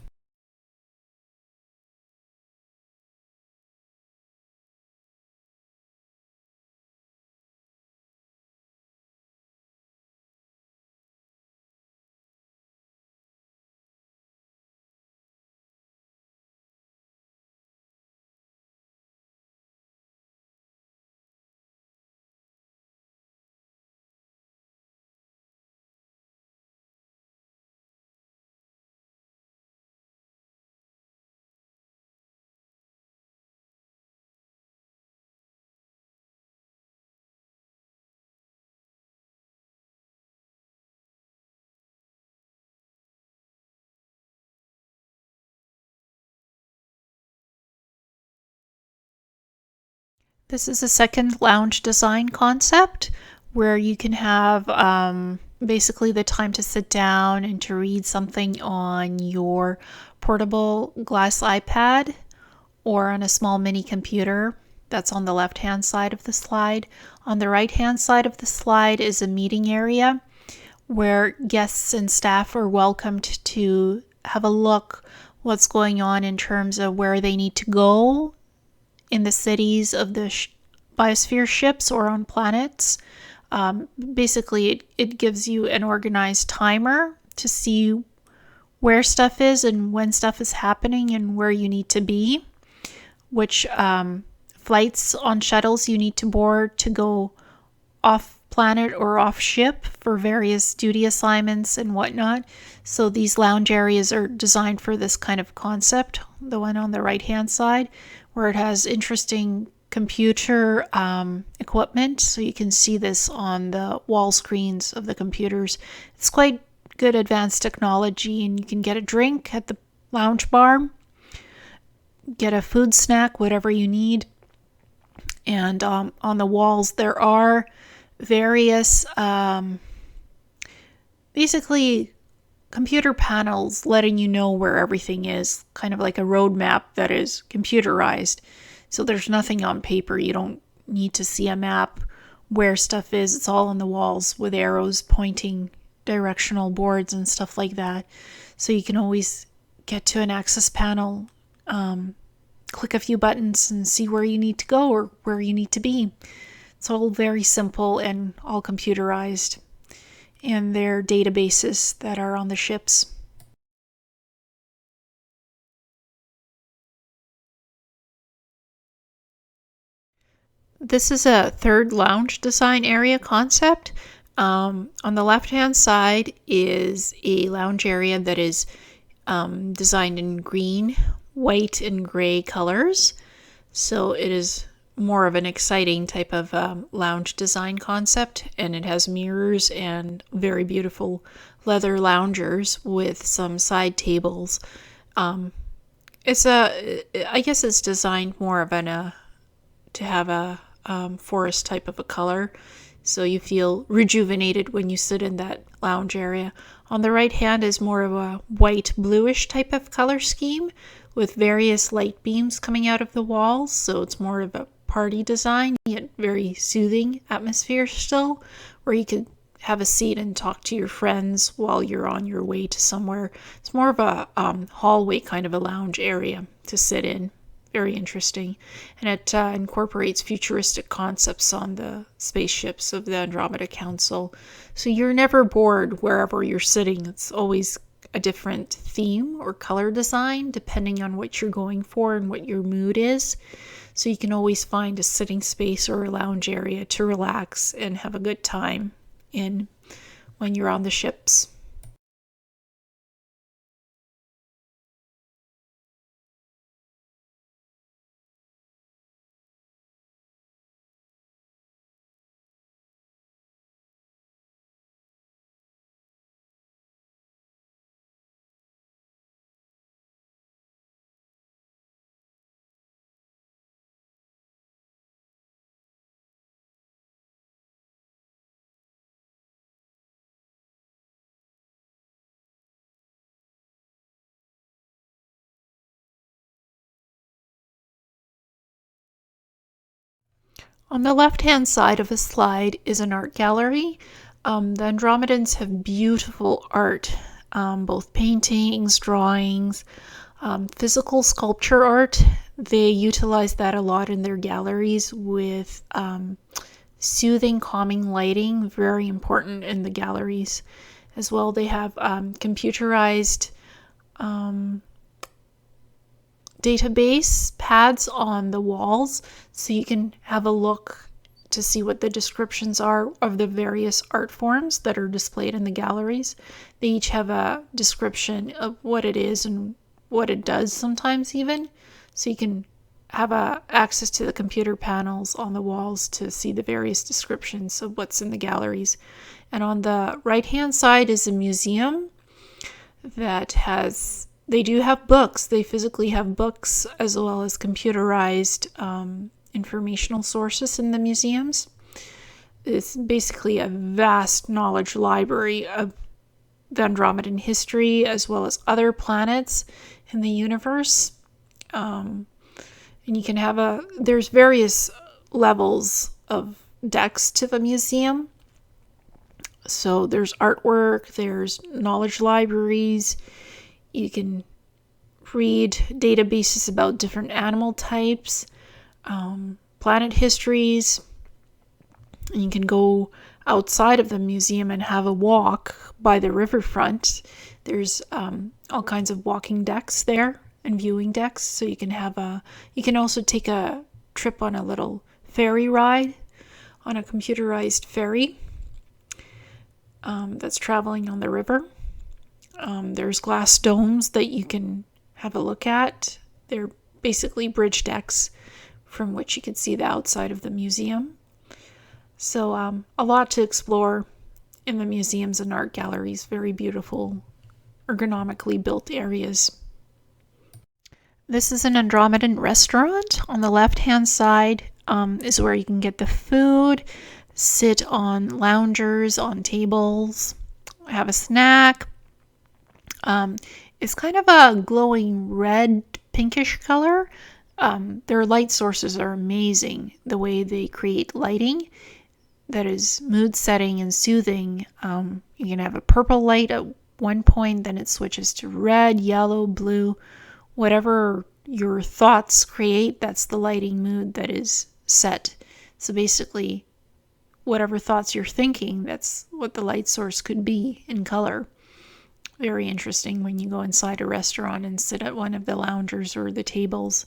Speaker 1: This is a second lounge design concept where you can have basically the time to sit down and to read something on your portable glass iPad or on a small mini computer. That's on the left hand side of the slide. On the right hand side of the slide is a meeting area where guests and staff are welcomed to have a look what's going on in terms of where they need to go in the cities of the biosphere ships or on planets. Basically, it gives you an organized timer to see where stuff is and when stuff is happening and where you need to be, which flights on shuttles you need to board to go off planet or off ship for various duty assignments and whatnot. So these lounge areas are designed for this kind of concept. The one on the right hand side, where it has interesting computer equipment, so you can see this on the wall screens of the computers. It's quite good advanced technology, and you can get a drink at the lounge bar, get a food snack, whatever you need. And on the walls there are various basically computer panels letting you know where everything is, kind of like a roadmap that is computerized. So there's nothing on paper. You don't need to see a map where stuff is. It's all on the walls with arrows pointing directional boards and stuff like that. So you can always get to an access panel, click a few buttons and see where you need to go or where you need to be. It's all very simple and all computerized. And their databases that are on the ships. This is a third lounge design area concept. On the left-hand side is a lounge area that is designed in green, white, and gray colors. So it is more of an exciting type of lounge design concept, and it has mirrors and very beautiful leather loungers with some side tables. I guess it's designed more of to have a forest type of a color, so you feel rejuvenated when you sit in that lounge area. On the right hand is more of a white bluish type of color scheme with various light beams coming out of the walls, so it's more of a party design, yet very soothing atmosphere still, where you could have a seat and talk to your friends while you're on your way to somewhere. It's more of a hallway kind of a lounge area to sit in. Very interesting. And it incorporates futuristic concepts on the spaceships of the Andromeda Council. So you're never bored wherever you're sitting. It's always a different theme or color design depending on what you're going for and what your mood is. So you can always find a sitting space or a lounge area to relax and have a good time in when you're on the ships. On the left-hand side of a slide is an art gallery. The Andromedans have beautiful art, both paintings, drawings, physical sculpture art. They utilize that a lot in their galleries with soothing, calming lighting, very important in the galleries as well. They have computerized database pads on the walls, so you can have a look to see what the descriptions are of the various art forms that are displayed in the galleries. They each have a description of what it is and what it does sometimes even, so you can have access to the computer panels on the walls to see the various descriptions of what's in the galleries. And on the right-hand side is a museum that they do have books. They physically have books as well as computerized informational sources in the museums. It's basically a vast knowledge library of the Andromedan history as well as other planets in the universe. And you can have there's various levels of decks to the museum. So there's artwork, there's knowledge libraries. You can read databases about different animal types, planet histories. And you can go outside of the museum and have a walk by the riverfront. There's all kinds of walking decks there and viewing decks. So you can also take a trip on a little ferry ride on a computerized ferry that's traveling on the river. There's glass domes that you can have a look at. They're basically bridge decks from which you can see the outside of the museum. So a lot to explore in the museums and art galleries. Very beautiful, ergonomically built areas. This is an Andromedan restaurant. On the left-hand side is where you can get the food, sit on loungers, on tables, have a snack. It's kind of a glowing red, pinkish color. Their light sources are amazing. The way they create lighting that is mood-setting and soothing. You can have a purple light at one point, then it switches to red, yellow, blue. Whatever your thoughts create, that's the lighting mood that is set. So basically, whatever thoughts you're thinking, that's what the light source could be in color. Very interesting when you go inside a restaurant and sit at one of the loungers or the tables.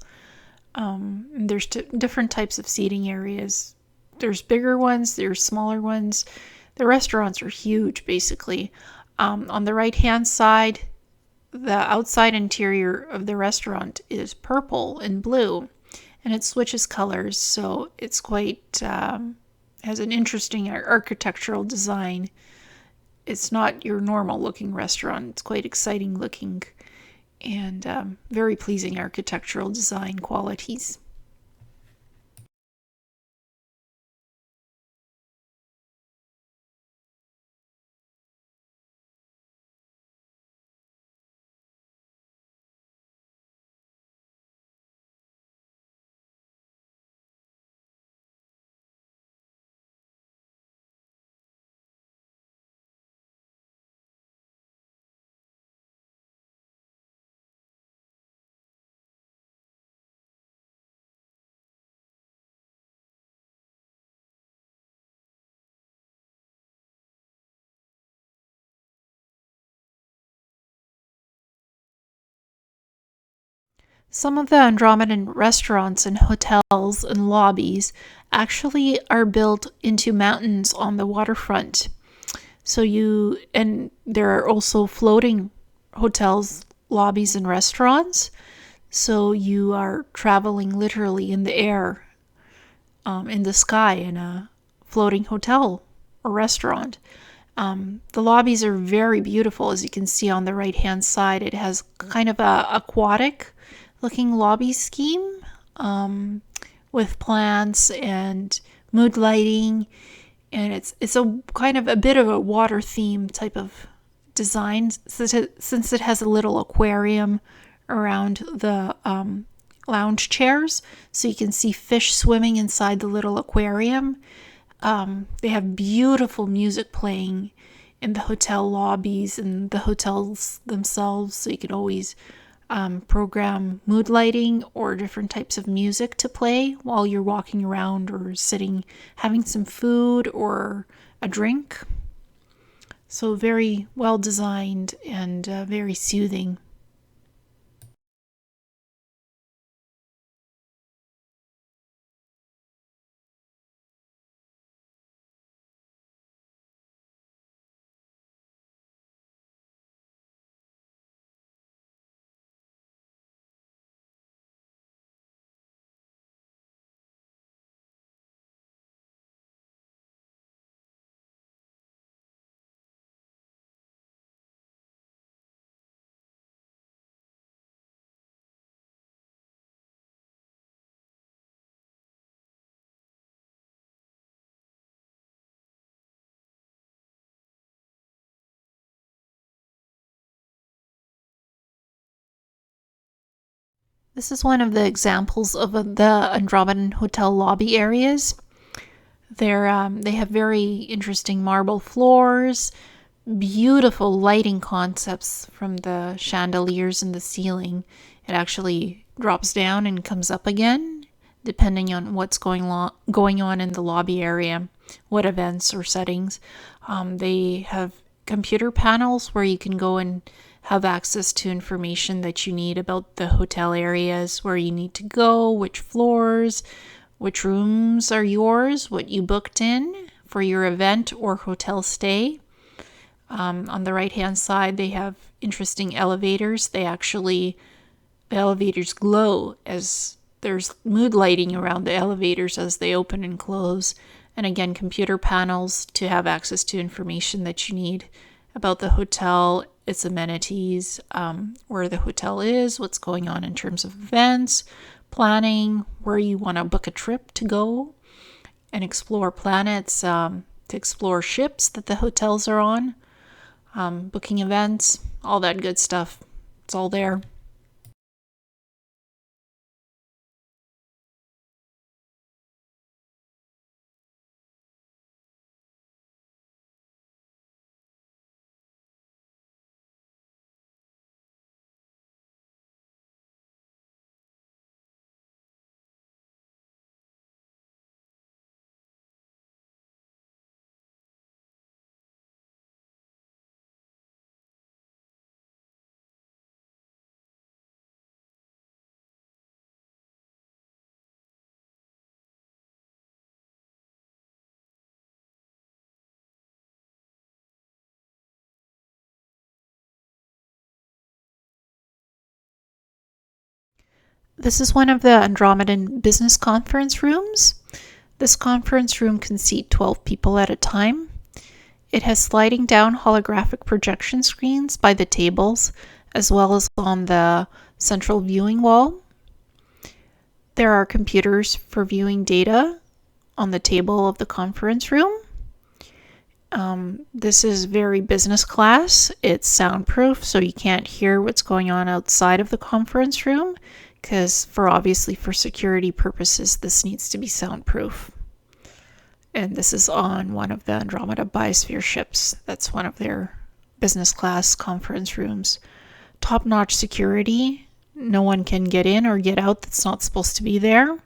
Speaker 1: There's different types of seating areas. There's bigger ones, there's smaller ones. The restaurants are huge, basically. On the right-hand side, the outside interior of the restaurant is purple and blue, and it switches colors, so it's quite has an interesting architectural design. It's not your normal looking restaurant. It's quite exciting looking and very pleasing architectural design qualities. Some of the Andromedan restaurants and hotels and lobbies actually are built into mountains on the waterfront. And there are also floating hotels, lobbies, and restaurants. So you are traveling literally in the air, in the sky, in a floating hotel or restaurant. The lobbies are very beautiful, as you can see on the right-hand side. It has kind of a aquatic looking lobby scheme with plants and mood lighting, and it's a kind of a bit of a water theme type of design since it has a little aquarium around the lounge chairs, so you can see fish swimming inside the little aquarium. They have beautiful music playing in the hotel lobbies and the hotels themselves, so you can always program mood lighting or different types of music to play while you're walking around or sitting, having some food or a drink. So very well designed and very soothing. This is one of the examples of the Andromedan hotel lobby areas. They have very interesting marble floors, beautiful lighting concepts from the chandeliers in the ceiling. It actually drops down and comes up again, depending on what's going on in the lobby area, what events or settings. They have computer panels where you can go and have access to information that you need about the hotel areas, where you need to go, which floors, which rooms are yours, what you booked in for your event or hotel stay. On the right hand side, they have interesting elevators. The elevators glow as there's mood lighting around the elevators as they open and close. And again, computer panels to have access to information that you need about the hotel, its amenities, where the hotel is, what's going on in terms of events, planning, where you want to book a trip to go and explore planets, to explore ships that the hotels are on, booking events, all that good stuff. It's all there. This is one of the Andromedan business conference rooms. This conference room can seat 12 people at a time. It has sliding down holographic projection screens by the tables, as well as on the central viewing wall. There are computers for viewing data on the table of the conference room. This is very business class. It's soundproof, so you can't hear what's going on outside of the conference room, because for security purposes, this needs to be soundproof. And this is on one of the Andromeda Biosphere ships. That's one of their business class conference rooms. Top-notch security. No one can get in or get out that's not supposed to be there.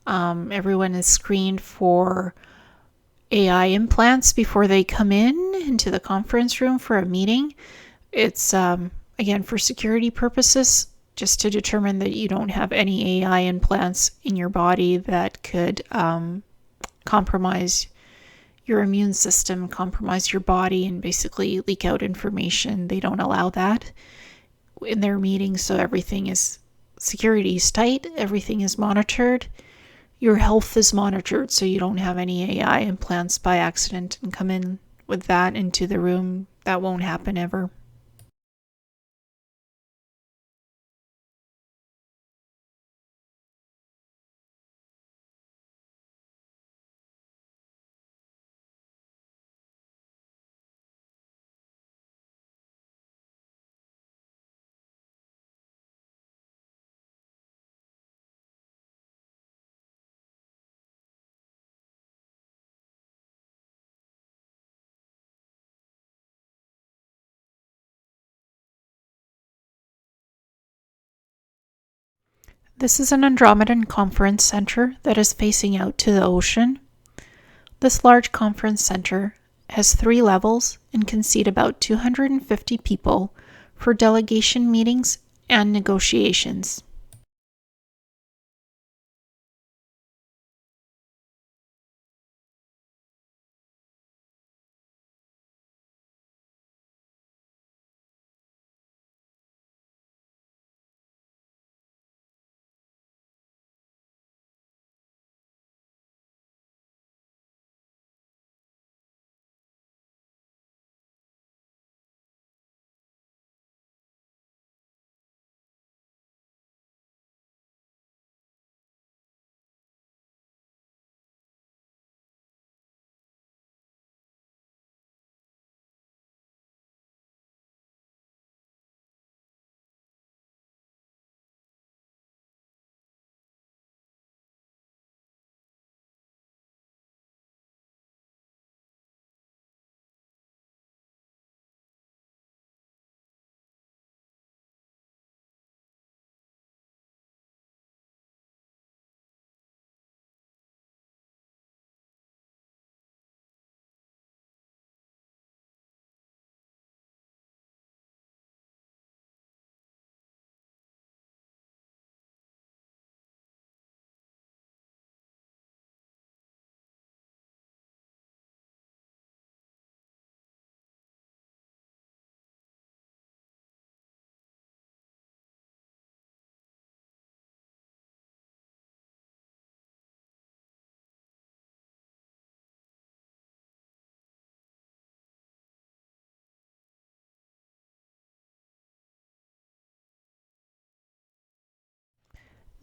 Speaker 1: Everyone is screened for AI implants before they come into the conference room for a meeting. It's, again, for security purposes, just to determine that you don't have any AI implants in your body that could compromise your immune system, compromise your body, and basically leak out information. They don't allow that in their meetings, so security is tight, everything is monitored. Your health is monitored, so you don't have any AI implants by accident and come in with that into the room. That won't happen ever. This is an Andromedan conference center that is facing out to the ocean. This large conference center has 3 levels and can seat about 250 people for delegation meetings and negotiations.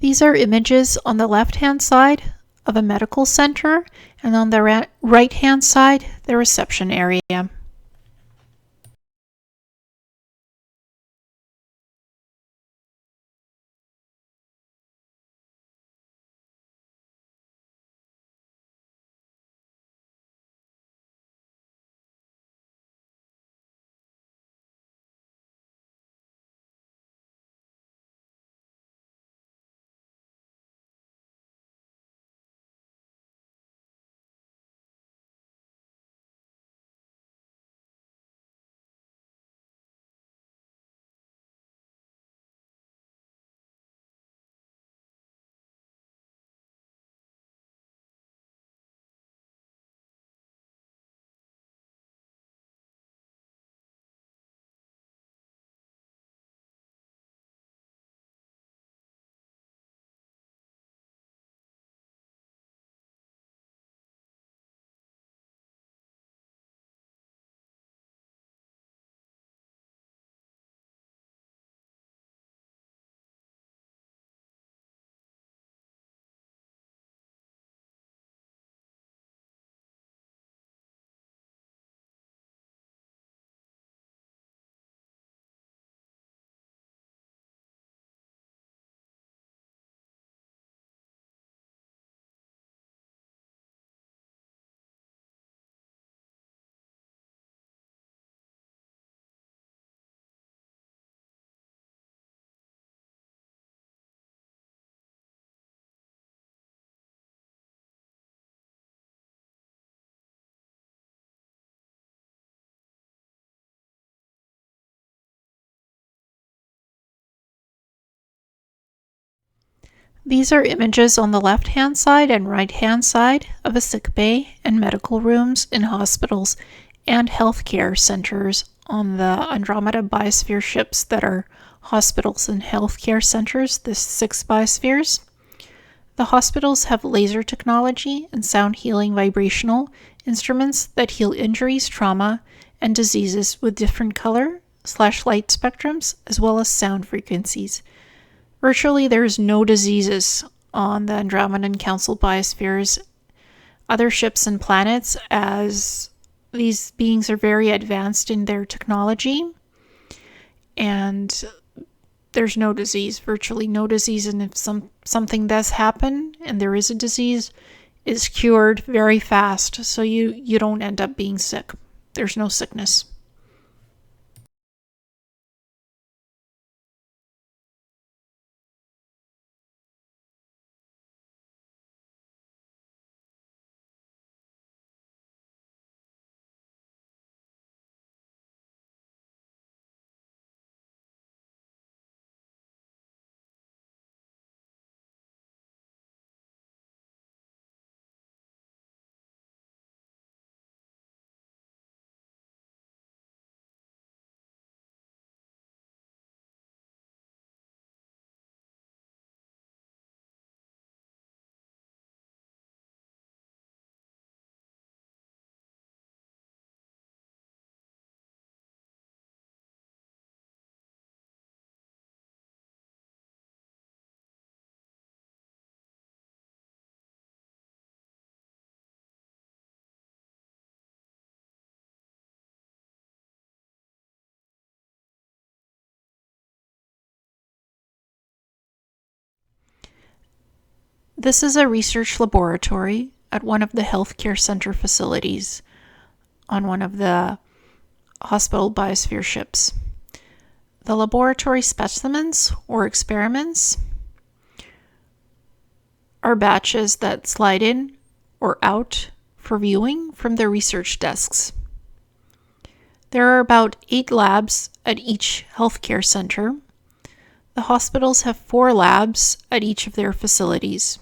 Speaker 1: These are images on the left-hand side of a medical center, and on the right-hand side, the reception area. These are images on the left-hand side and right-hand side of a sick bay and medical rooms in hospitals and healthcare centers on the Andromeda Biosphere ships that are hospitals and healthcare centers, the 6 Biospheres. The hospitals have laser technology and sound healing vibrational instruments that heal injuries, trauma, and diseases with different color/light spectrums as well as sound frequencies. Virtually, there's no diseases on the Andromedan Council biospheres, other ships and planets, as these beings are very advanced in their technology, and there's no disease, virtually no disease, and if something does happen and there is a disease, it's cured very fast, so you don't end up being sick. There's no sickness. This is a research laboratory at one of the healthcare center facilities on one of the hospital Biosphere ships. The laboratory specimens or experiments are batches that slide in or out for viewing from the research desks. There are about 8 labs at each healthcare center. The hospitals have 4 labs at each of their facilities.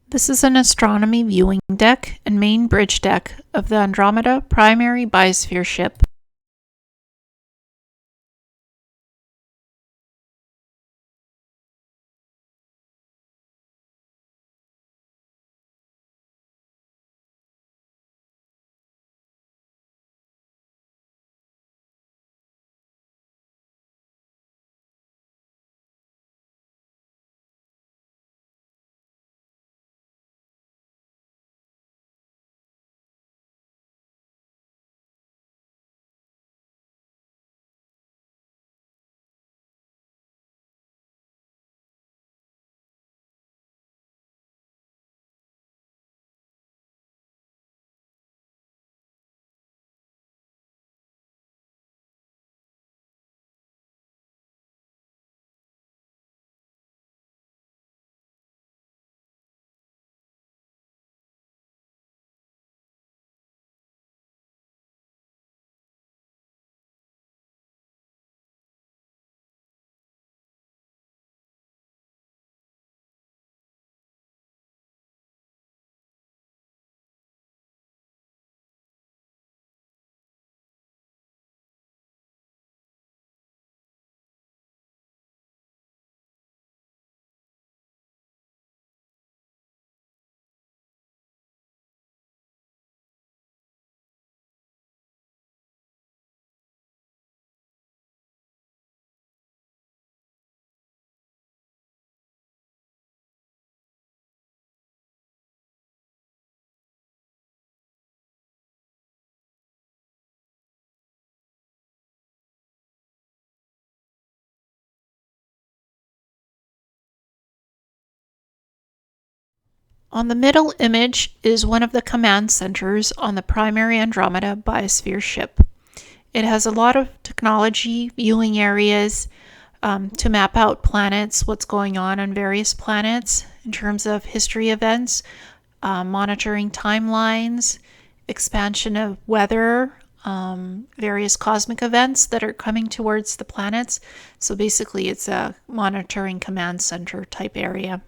Speaker 1: This is an astronomy viewing deck and main bridge deck of the Andromeda primary Biosphere ship. On the middle image is one of the command centers on the primary Andromeda Biosphere ship. It has a lot of technology, viewing areas to map out planets, what's going on various planets in terms of history events, monitoring timelines, expansion of weather, various cosmic events that are coming towards the planets. So basically, it's a monitoring command center type area.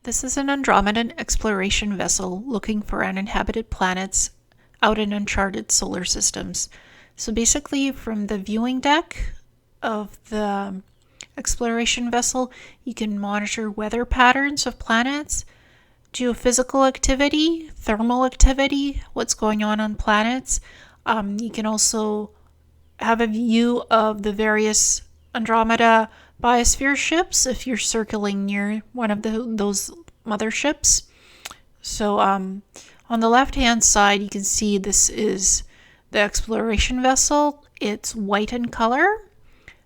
Speaker 1: This is an Andromedan exploration vessel looking for uninhabited planets out in uncharted solar systems. So basically, from the viewing deck of the exploration vessel, you can monitor weather patterns of planets, geophysical activity, thermal activity, what's going on planets. You can also have a view of the various Andromeda Biosphere ships if you're circling near one of those motherships. So on the left-hand side, you can see this is the exploration vessel. It's white in color.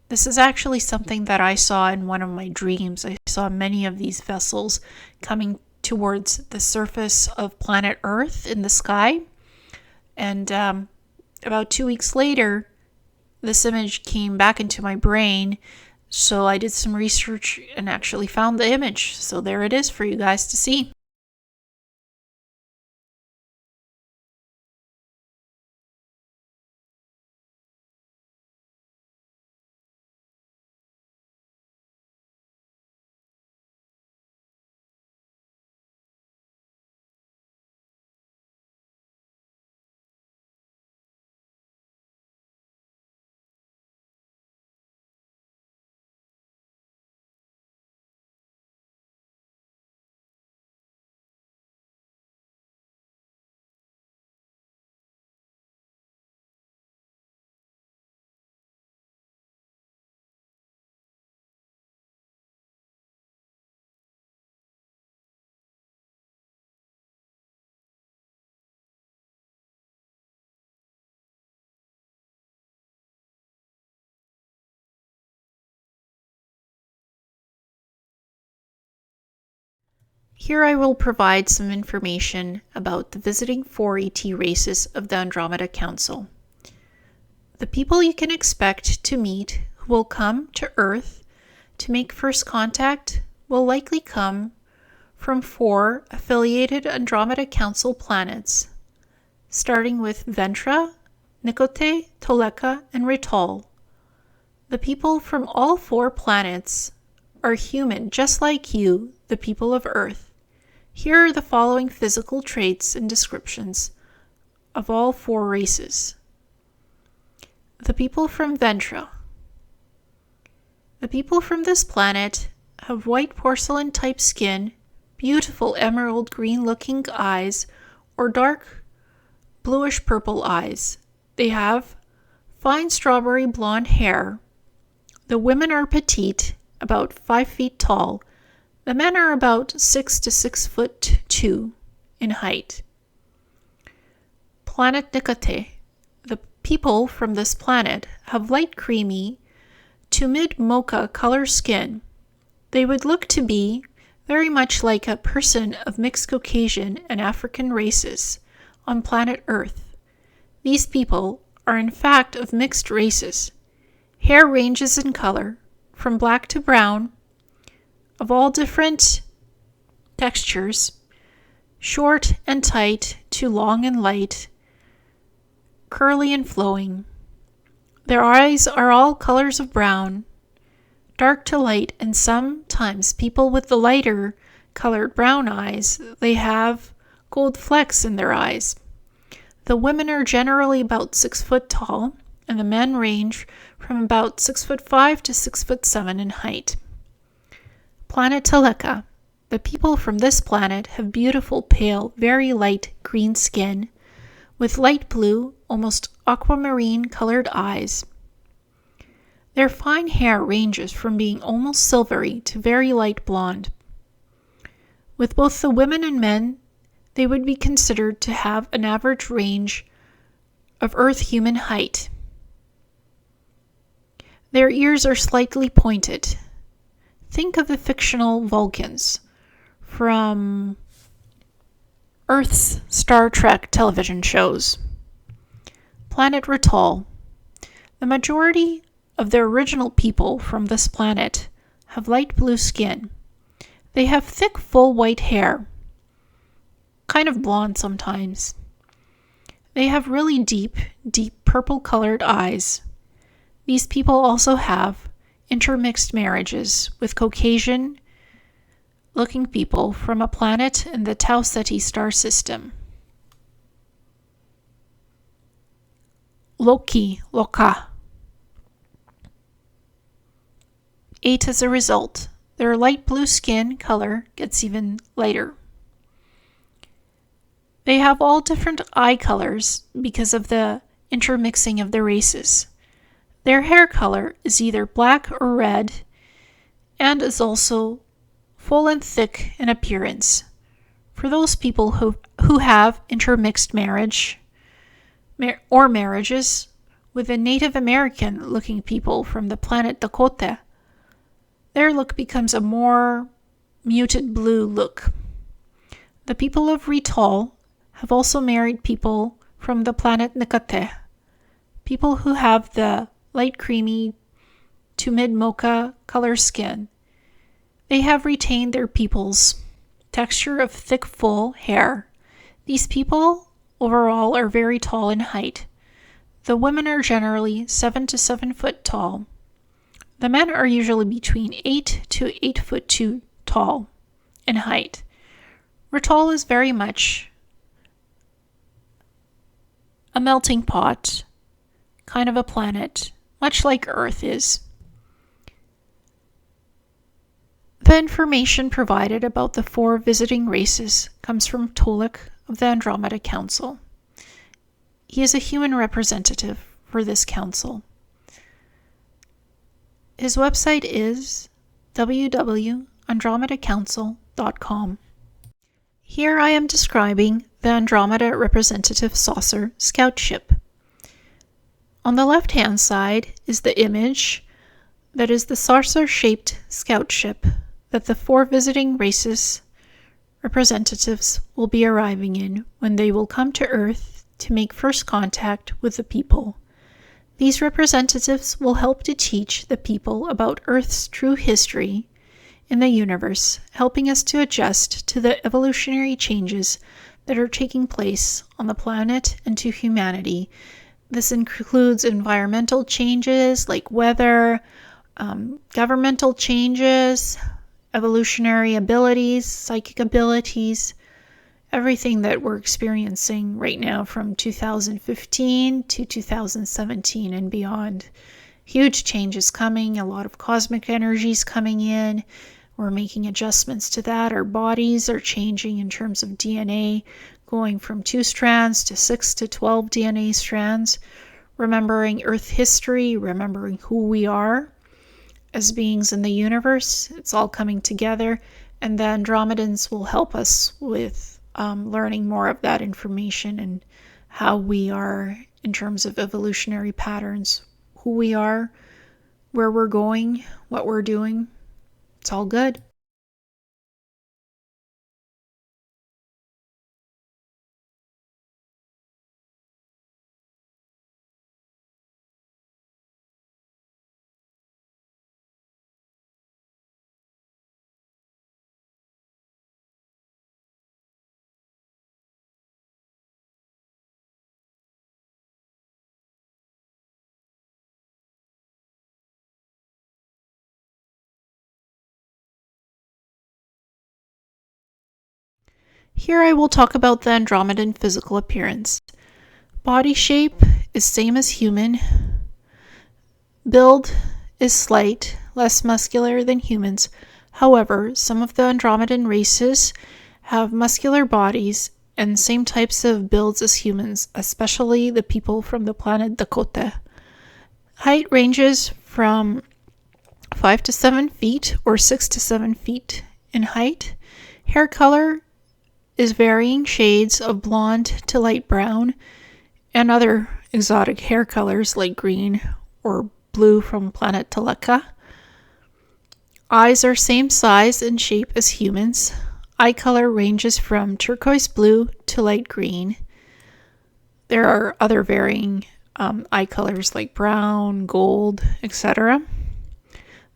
Speaker 1: This is actually something that I saw in one of my dreams. I saw many of these vessels coming towards the surface of planet Earth in the sky. And about 2 weeks later, this image came back into my brain. So I did some research and actually found the image. So there it is for you guys to see. Here I will provide some information about the visiting 4ET races of the Andromeda Council. The people you can expect to meet who will come to Earth to make first contact will likely come from 4 affiliated Andromeda Council planets, starting with Ventra, Nicote, Teleca, and Ritol. The people from all 4 planets are human, just like you, the people of Earth. Here are the following physical traits and descriptions of all 4 races. The people from Ventra. The people from this planet have white porcelain-type skin, beautiful emerald green-looking eyes, or dark bluish-purple eyes. They have fine strawberry blonde hair. The women are petite, about 5 feet tall. The men are about 6 to 6'2" in height. Planet Nicote. The people from this planet have light creamy to mid-mocha color skin. They would look to be very much like a person of mixed Caucasian and African races on planet Earth. These people are in fact of mixed races. Hair ranges in color from black to brown, of all different textures, short and tight to long and light, curly and flowing. Their eyes are all colors of brown, dark to light, and sometimes people with the lighter colored brown eyes, they have gold flecks in their eyes. The women are generally about 6 foot tall, and the men range from about 6'5" to 6'7" in height. Planet Teleca. The people from this planet have beautiful, pale, very light green skin with light blue, almost aquamarine colored eyes. Their fine hair ranges from being almost silvery to very light blonde. With both the women and men, they would be considered to have an average range of Earth human height. Their ears are slightly pointed. Think of the fictional Vulcans from Earth's Star Trek television shows. Planet Ritol. The majority of the original people from this planet have light blue skin. They have thick, full white hair, kind of blonde sometimes. They have really deep purple-colored eyes. These people also have intermixed marriages with Caucasian looking people from a planet in the Tau Ceti star system. Loka. 8 as a result. Their light blue skin color gets even lighter. They have all different eye colors because of the intermixing of the races. Their hair color is either black or red and is also full and thick in appearance. For those people who have intermixed marriages with the Native American looking people from the planet Dakote, their look becomes a more muted blue look. The people of Ritol have also married people from the planet Nikate, people who have the light creamy to mid-mocha color skin. They have retained their people's texture of thick, full hair. These people overall are very tall in height. The women are generally 7 to 7 foot tall. The men are usually between 8 to 8 foot 2 tall in height. Ritol is very much a melting pot, kind of a planet, much like Earth is. The information provided about the 4 visiting races comes from Tolek of the Andromeda Council. He is a human representative for this council. His website is www.andromedacouncil.com. Here I am describing the Andromeda Representative Saucer Scout Ship. On the left-hand side is the image that is the saucer-shaped scout ship that the 4 visiting races representatives will be arriving in when they will come to Earth to make first contact with the people. These representatives will help to teach the people about Earth's true history in the universe, helping us to adjust to the evolutionary changes that are taking place on the planet and to humanity. This includes environmental changes like weather, governmental changes, evolutionary abilities, psychic abilities, everything that we're experiencing right now from 2015 to 2017 and beyond. Huge changes coming, a lot of cosmic energies coming in. We're making adjustments to that. Our bodies are changing in terms of DNA, going from 2 strands to 6 to 12 DNA strands. Remembering Earth history, remembering who we are as beings in the universe. It's all coming together, and the Andromedans will help us with learning more of that information and how we are in terms of evolutionary patterns, who we are, where we're going, what we're doing. It's all good. Here I will talk about the Andromedan physical appearance. Body shape is same as human. Build is slight, less muscular than humans. However, some of the Andromedan races have muscular bodies and same types of builds as humans, especially the people from the planet Dakote. Height ranges from 5 to 7 feet or 6 to 7 feet in height. Hair color is varying shades of blonde to light brown and other exotic hair colors like green or blue from planet Teleca. Eyes are same size and shape as humans. Eye color ranges from turquoise blue to light green. There are other varying eye colors like brown, gold, etc.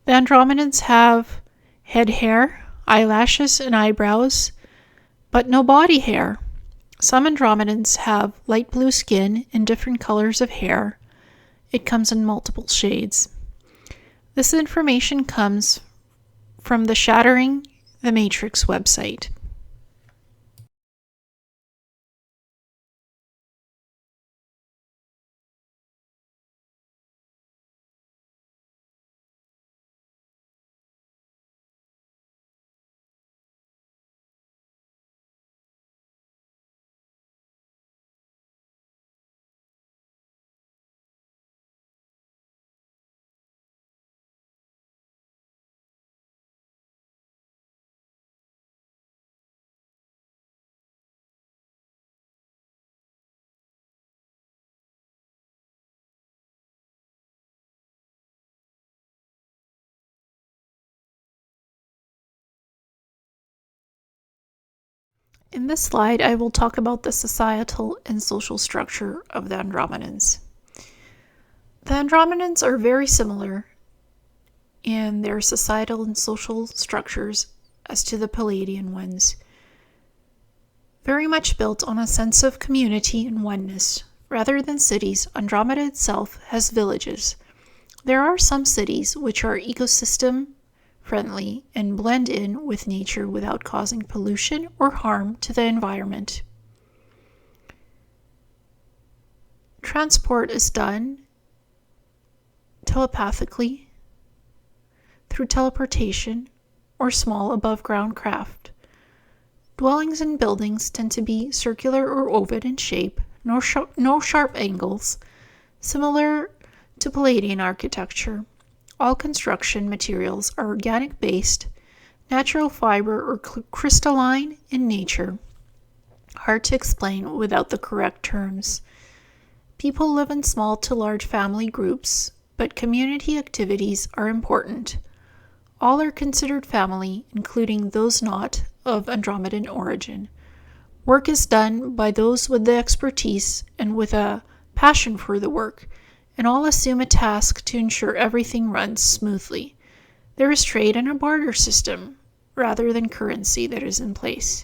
Speaker 1: The Andromedans have head hair, eyelashes, and eyebrows, but no body hair. Some Andromedans have light blue skin and different colors of hair. It comes in multiple shades. This information comes from the the Matrix website. In this slide, I will talk about the societal and social structure of the Andromedans. The Andromedans are very similar in their societal and social structures as to the Palladian ones. Very much built on a sense of community and oneness. Rather than cities, Andromeda itself has villages. There are some cities which are ecosystem friendly and blend in with nature without causing pollution or harm to the environment. Transport is done telepathically through teleportation or small above-ground craft. Dwellings and buildings tend to be circular or oval in shape, no sharp angles, similar to Palladian architecture. All construction materials are organic-based, natural fiber or crystalline in nature. Hard to explain without the correct terms. People live in small to large family groups, but community activities are important. All are considered family, including those not of Andromedan origin. Work is done by those with the expertise and with a passion for the work, and all assume a task to ensure everything runs smoothly. There is trade and a barter system, rather than currency, that is in place.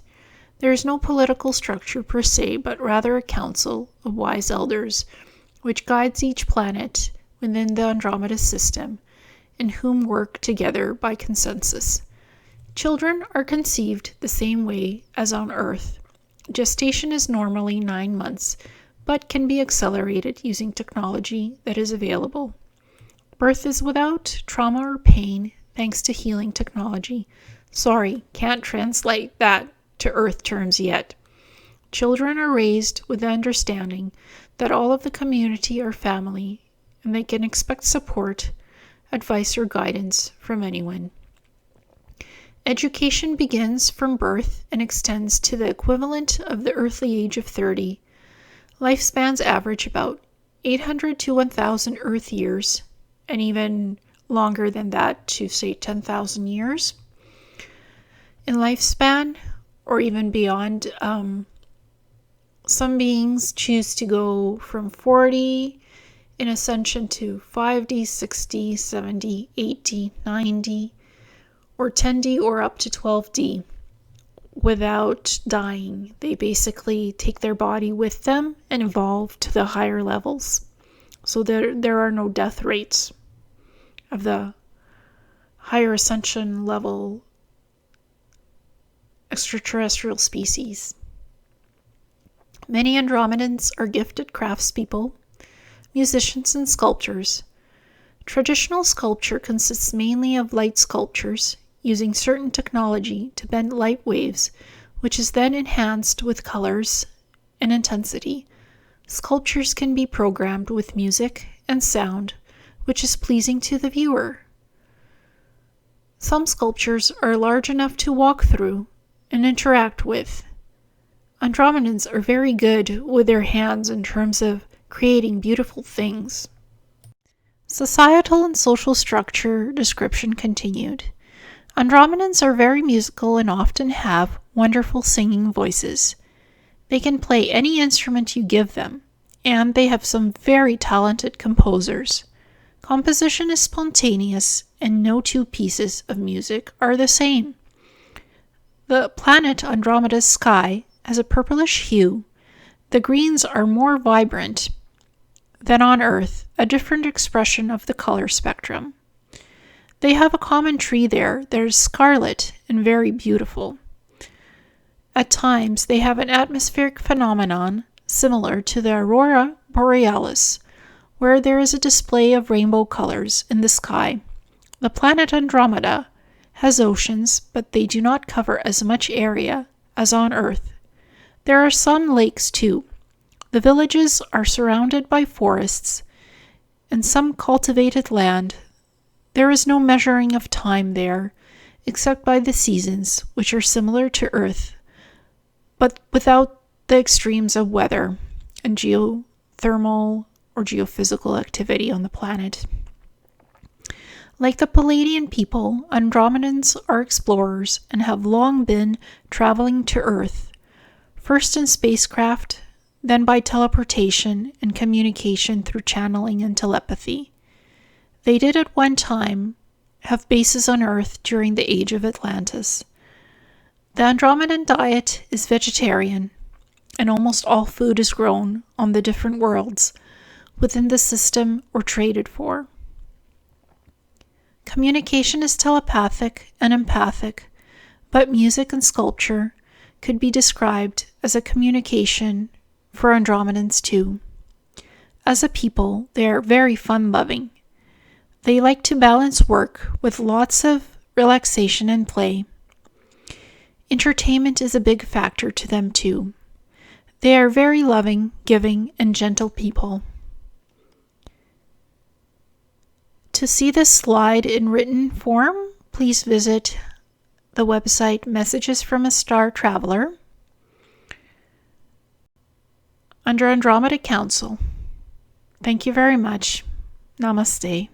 Speaker 1: There is no political structure per se, but rather a council of wise elders, which guides each planet within the Andromeda system, and whom work together by consensus. Children are conceived the same way as on Earth. Gestation is normally 9 months, but can be accelerated using technology that is available. Birth is without trauma or pain thanks to healing technology. Sorry, can't translate that to Earth terms yet. Children are raised with the understanding that all of the community are family, and they can expect support, advice, or guidance from anyone. Education begins from birth and extends to the equivalent of the earthly age of 30. Lifespans average about 800 to 1,000 Earth years, and even longer than that to, say, 10,000 years in lifespan, or even beyond. Some beings choose to go from 40 in ascension to 5D, 60, 70, 80, 90, or 10D, or up to 12D. Without dying. They basically take their body with them and evolve to the higher levels. So there are no death rates of the higher ascension level extraterrestrial species. Many Andromedans are gifted craftspeople, musicians, and sculptors. Traditional sculpture consists mainly of light sculptures, using certain technology to bend light waves, which is then enhanced with colors and intensity. Sculptures can be programmed with music and sound, which is pleasing to the viewer. Some sculptures are large enough to walk through and interact with. Andromedans are very good with their hands in terms of creating beautiful things. Societal and social structure description continued. Andromedans are very musical and often have wonderful singing voices. They can play any instrument you give them, and they have some very talented composers. Composition is spontaneous, and no two pieces of music are the same. The planet Andromeda's sky has a purplish hue. The greens are more vibrant than on Earth, a different expression of the color spectrum. They have a common tree there that is scarlet and very beautiful. At times, they have an atmospheric phenomenon similar to the aurora borealis, where there is a display of rainbow colors in the sky. The planet Andromeda has oceans, but they do not cover as much area as on Earth. There are some lakes too. The villages are surrounded by forests and some cultivated land. There is no measuring of time there, except by the seasons, which are similar to Earth, but without the extremes of weather and geothermal or geophysical activity on the planet. Like the Palladian people, Andromedans are explorers and have long been traveling to Earth, first in spacecraft, then by teleportation and communication through channeling and telepathy. They did at one time have bases on Earth during the age of Atlantis. The Andromedan diet is vegetarian, and almost all food is grown on the different worlds within the system or traded for. Communication is telepathic and empathic, but music and sculpture could be described as a communication for Andromedans too. As a people, they are very fun-loving. They like to balance work with lots of relaxation and play. Entertainment is a big factor to them too. They are very loving, giving, and gentle people. To see this slide in written form, please visit the website Messages from a Star Traveler under Andromeda Council. Thank you very much. Namaste.